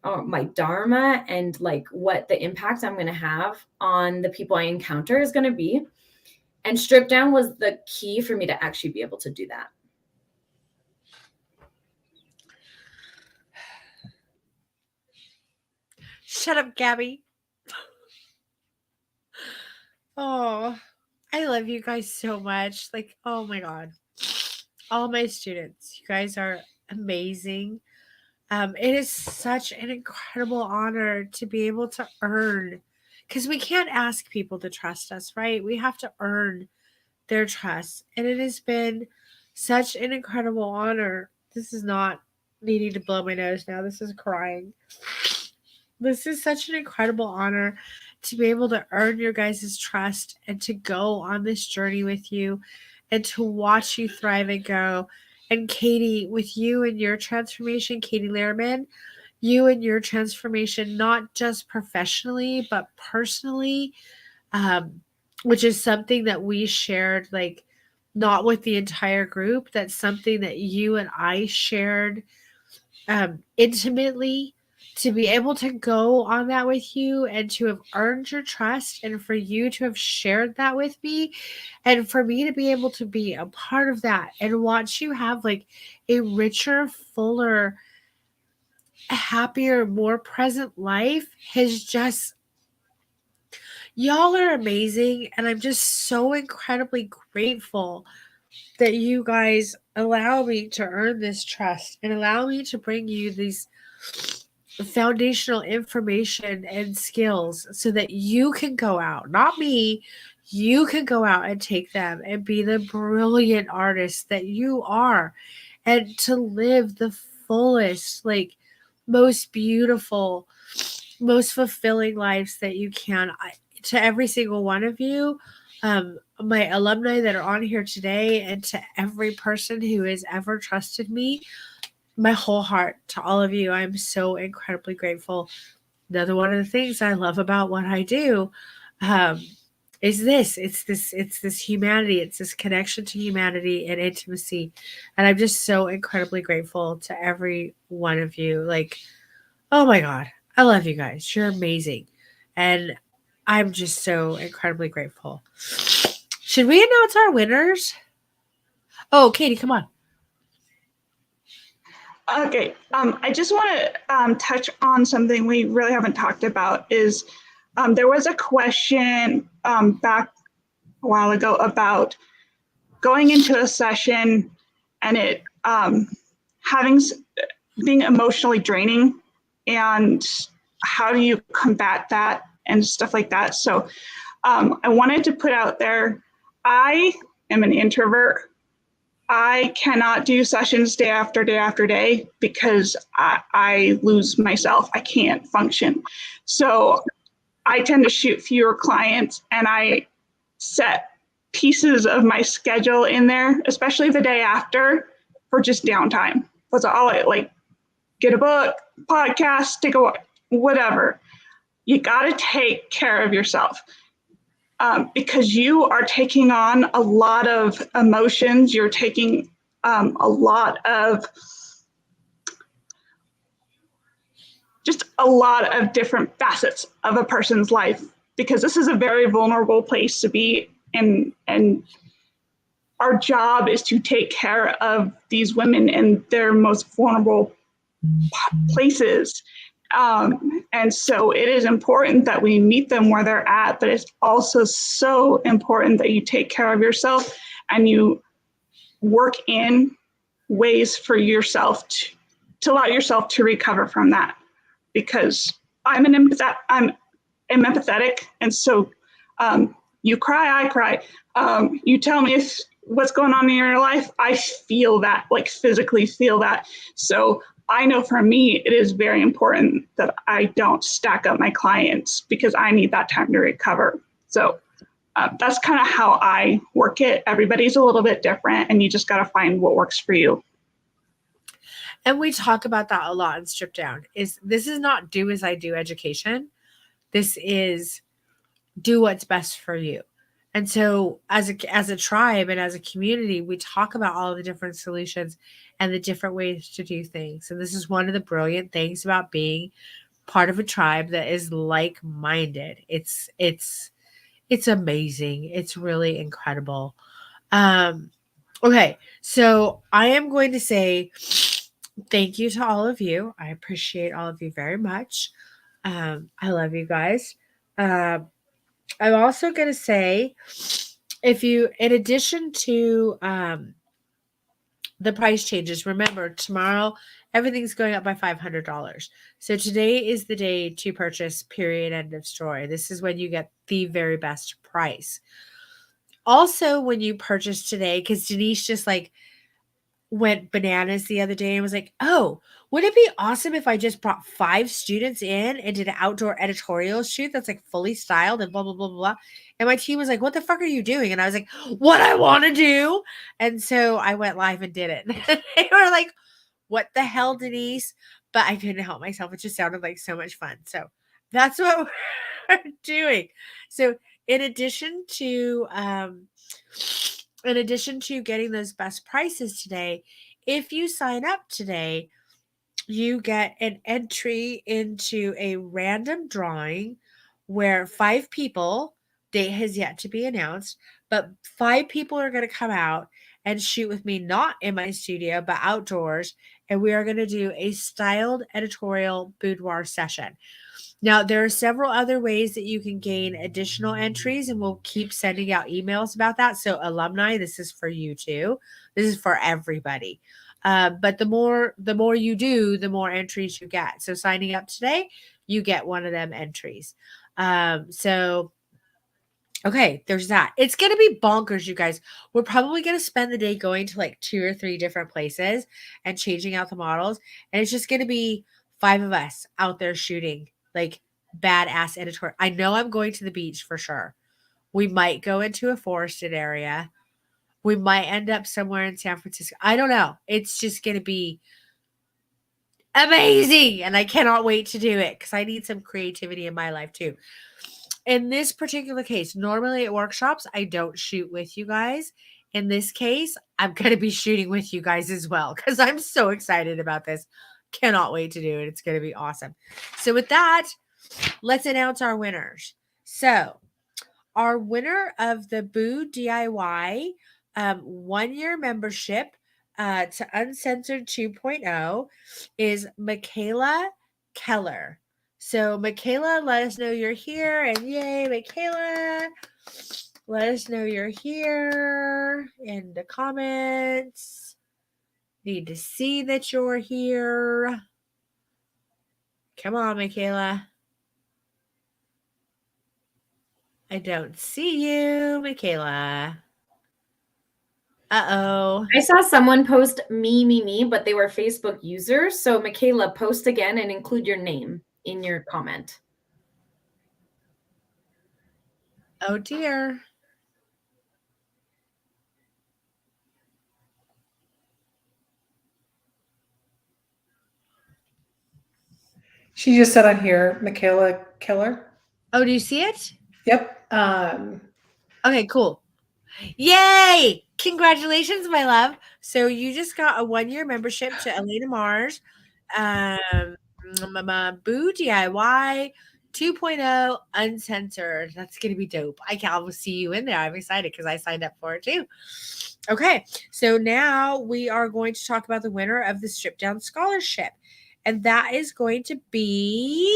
or my dharma, and like what the impact I'm going to have on the people I encounter is going to be. And Strip Down was the key for me to actually be able to do that. Shut up, Gabby. Oh, I love you guys so much. Like, oh my God. All my students, you guys are amazing. It is such an incredible honor to be able to earn, because we can't ask people to trust us, right? We have to earn their trust. And it has been such an incredible honor. This is not needing to blow my nose now. This is crying. This is such an incredible honor to be able to earn your guys' trust and to go on this journey with you and to watch you thrive and go. And Katie, with you and your transformation, Katie Lehrman, you and your transformation, not just professionally, but personally, which is something that we shared, like not with the entire group. That's something that you and I shared intimately, to be able to go on that with you and to have earned your trust and for you to have shared that with me and for me to be able to be a part of that and watch you have like a richer, fuller, happier, more present life has just, y'all are amazing. And I'm just so incredibly grateful that you guys allow me to earn this trust and allow me to bring you these foundational information and skills so that you can go out, not me, you can go out and take them and be the brilliant artist that you are and to live the fullest, like most beautiful, most fulfilling lives that you can. To every single one of you, my alumni that are on here today, and to every person who has ever trusted me, my whole heart to all of you. I'm so incredibly grateful. Another one of the things I love about what I do is this. It's this humanity. It's this connection to humanity and intimacy. And I'm just so incredibly grateful to every one of you. Like, oh my God, I love you guys. You're amazing. And I'm just so incredibly grateful. Should we announce our winners? Oh, Katie, come on. Okay, I just want to touch on something we really haven't talked about is there was a question back a while ago about going into a session and it being emotionally draining, and how do you combat that and stuff like that. So I wanted to put out there, I am an introvert. I cannot do sessions day after day after day because I lose myself. I can't function. So I tend to shoot fewer clients, and I set pieces of my schedule in there, especially the day after, for just downtime. That's all I like. Get a book, podcast, take a walk, whatever. You got to take care of yourself. Because you are taking on a lot of emotions, you're taking a lot of different facets of a person's life, because this is a very vulnerable place to be, and our job is to take care of these women in their most vulnerable places. And so it is important that we meet them where they're at, but it's also so important that you take care of yourself and you work in ways for yourself to allow yourself to recover from that. Because I'm empathetic, and so you cry, I cry. You tell me what's going on in your life, I feel that, like physically feel that. So I know for me, it is very important that I don't stack up my clients because I need that time to recover. So that's kind of how I work it. Everybody's a little bit different, and you just got to find what works for you. And we talk about that a lot in Strip Down. This is not do as I do education. This is do what's best for you. And so as a tribe and as a community, we talk about all of the different solutions and the different ways to do things. And this is one of the brilliant things about being part of a tribe that is like-minded. It's amazing. It's really incredible. Okay, so I am going to say thank you to all of you. I appreciate all of you very much. I love you guys. I'm also going to say, if you, in addition to the price changes. Remember, tomorrow everything's going up by $500. So today is the day to purchase, period, end of story. This is when you get the very best price. Also, when you purchase today, because Denise just like went bananas the other day and was like, oh, would it be awesome if I just brought 5 students in and did an outdoor editorial shoot that's like fully styled and blah, blah, blah, blah. And my team was like, what the fuck are you doing? And I was like, what I want to do. And so I went live and did it. They were like, what the hell, Denise? But I couldn't help myself. It just sounded like so much fun. So that's what we're doing. So in addition to getting those best prices today, if you sign up today, you get an entry into a random drawing where 5 people, date has yet to be announced, but 5 people are going to come out and shoot with me, not in my studio, but outdoors. And we are going to do a styled editorial boudoir session. Now, there are several other ways that you can gain additional entries, and we'll keep sending out emails about that. So alumni, this is for you too. This is for everybody. But the more you do, the more entries you get. So signing up today, you get one of them entries. Okay, there's that. It's going to be bonkers, you guys. We're probably going to spend the day going to like 2 or 3 different places and changing out the models. And it's just going to be 5 of us out there shooting like badass editorial. I know I'm going to the beach for sure. We might go into a forested area. We might end up somewhere in San Francisco. I don't know. It's just going to be amazing. And I cannot wait to do it because I need some creativity in my life too. In this particular case, normally at workshops, I don't shoot with you guys. In this case, I'm going to be shooting with you guys as well because I'm so excited about this. Cannot wait to do it. It's going to be awesome. So with that, let's announce our winners. So our winner of the Boo DIY 1-year membership to Uncensored 2.0 is Michaela Keller. So Michaela, let us know you're here. And yay, Michaela. Let us know you're here in the comments. Need to see that you're here. Come on, Michaela. I don't see you, Michaela. Uh-oh. I saw someone post me, but they were Facebook users. So Michaela, post again and include your name in your comment. Oh dear. She just said on here, Michaela Keller. Oh, do you see it? Yep. Okay, cool. Yay! Congratulations, my love. So you just got a 1-year membership to Elena Mars, Boo DIY 2.0 Uncensored. That's going to be dope. I'll see you in there. I'm excited because I signed up for it too. Okay, so now we are going to talk about the winner of the Strip Down Scholarship. And that is going to be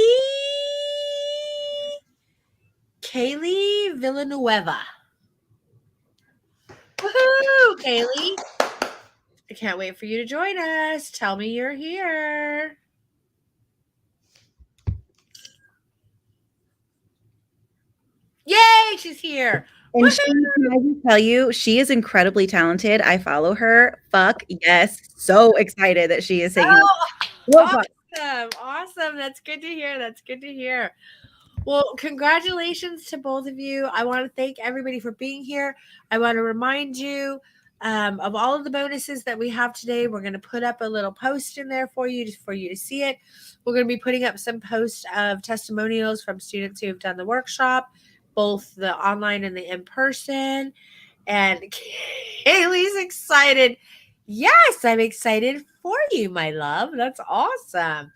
Kaylee Villanueva. Woohoo, Kaylee. I can't wait for you to join us. Tell me you're here. Yay, she's here. And she, can I just tell you, she is incredibly talented. I follow her. Fuck yes. So excited that she is taking Awesome. That's good to hear. That's good to hear. Well, congratulations to both of you. I want to thank everybody for being here. I want to remind you of all of the bonuses that we have today. We're going to put up a little post in there for you to see it. We're going to be putting up some posts of testimonials from students who have done the workshop, both the online and the in-person. And Kaylee's excited. Yes, I'm excited for you, my love. That's awesome.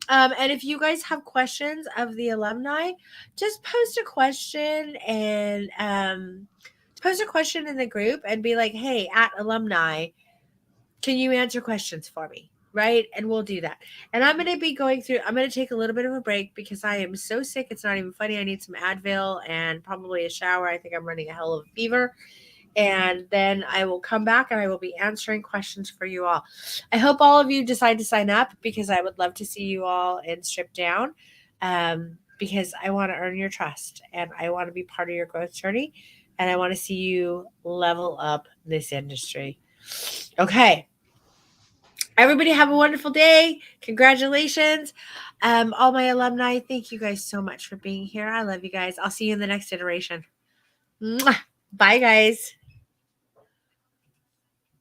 And if you guys have questions of the alumni, just post a question and post a question in the group and be like, hey, at alumni, can you answer questions for me? Right? And we'll do that. And I'm going to be I'm going to take a little bit of a break because I am so sick. It's not even funny. I need some Advil and probably a shower. I think I'm running a hell of a fever. And then I will come back and I will be answering questions for you all. I hope all of you decide to sign up because I would love to see you all in Strip Down, because I want to earn your trust and I want to be part of your growth journey and I want to see you level up this industry. Okay. Everybody have a wonderful day. Congratulations. All my alumni, thank you guys so much for being here. I love you guys. I'll see you in the next iteration. Mwah. Bye, guys.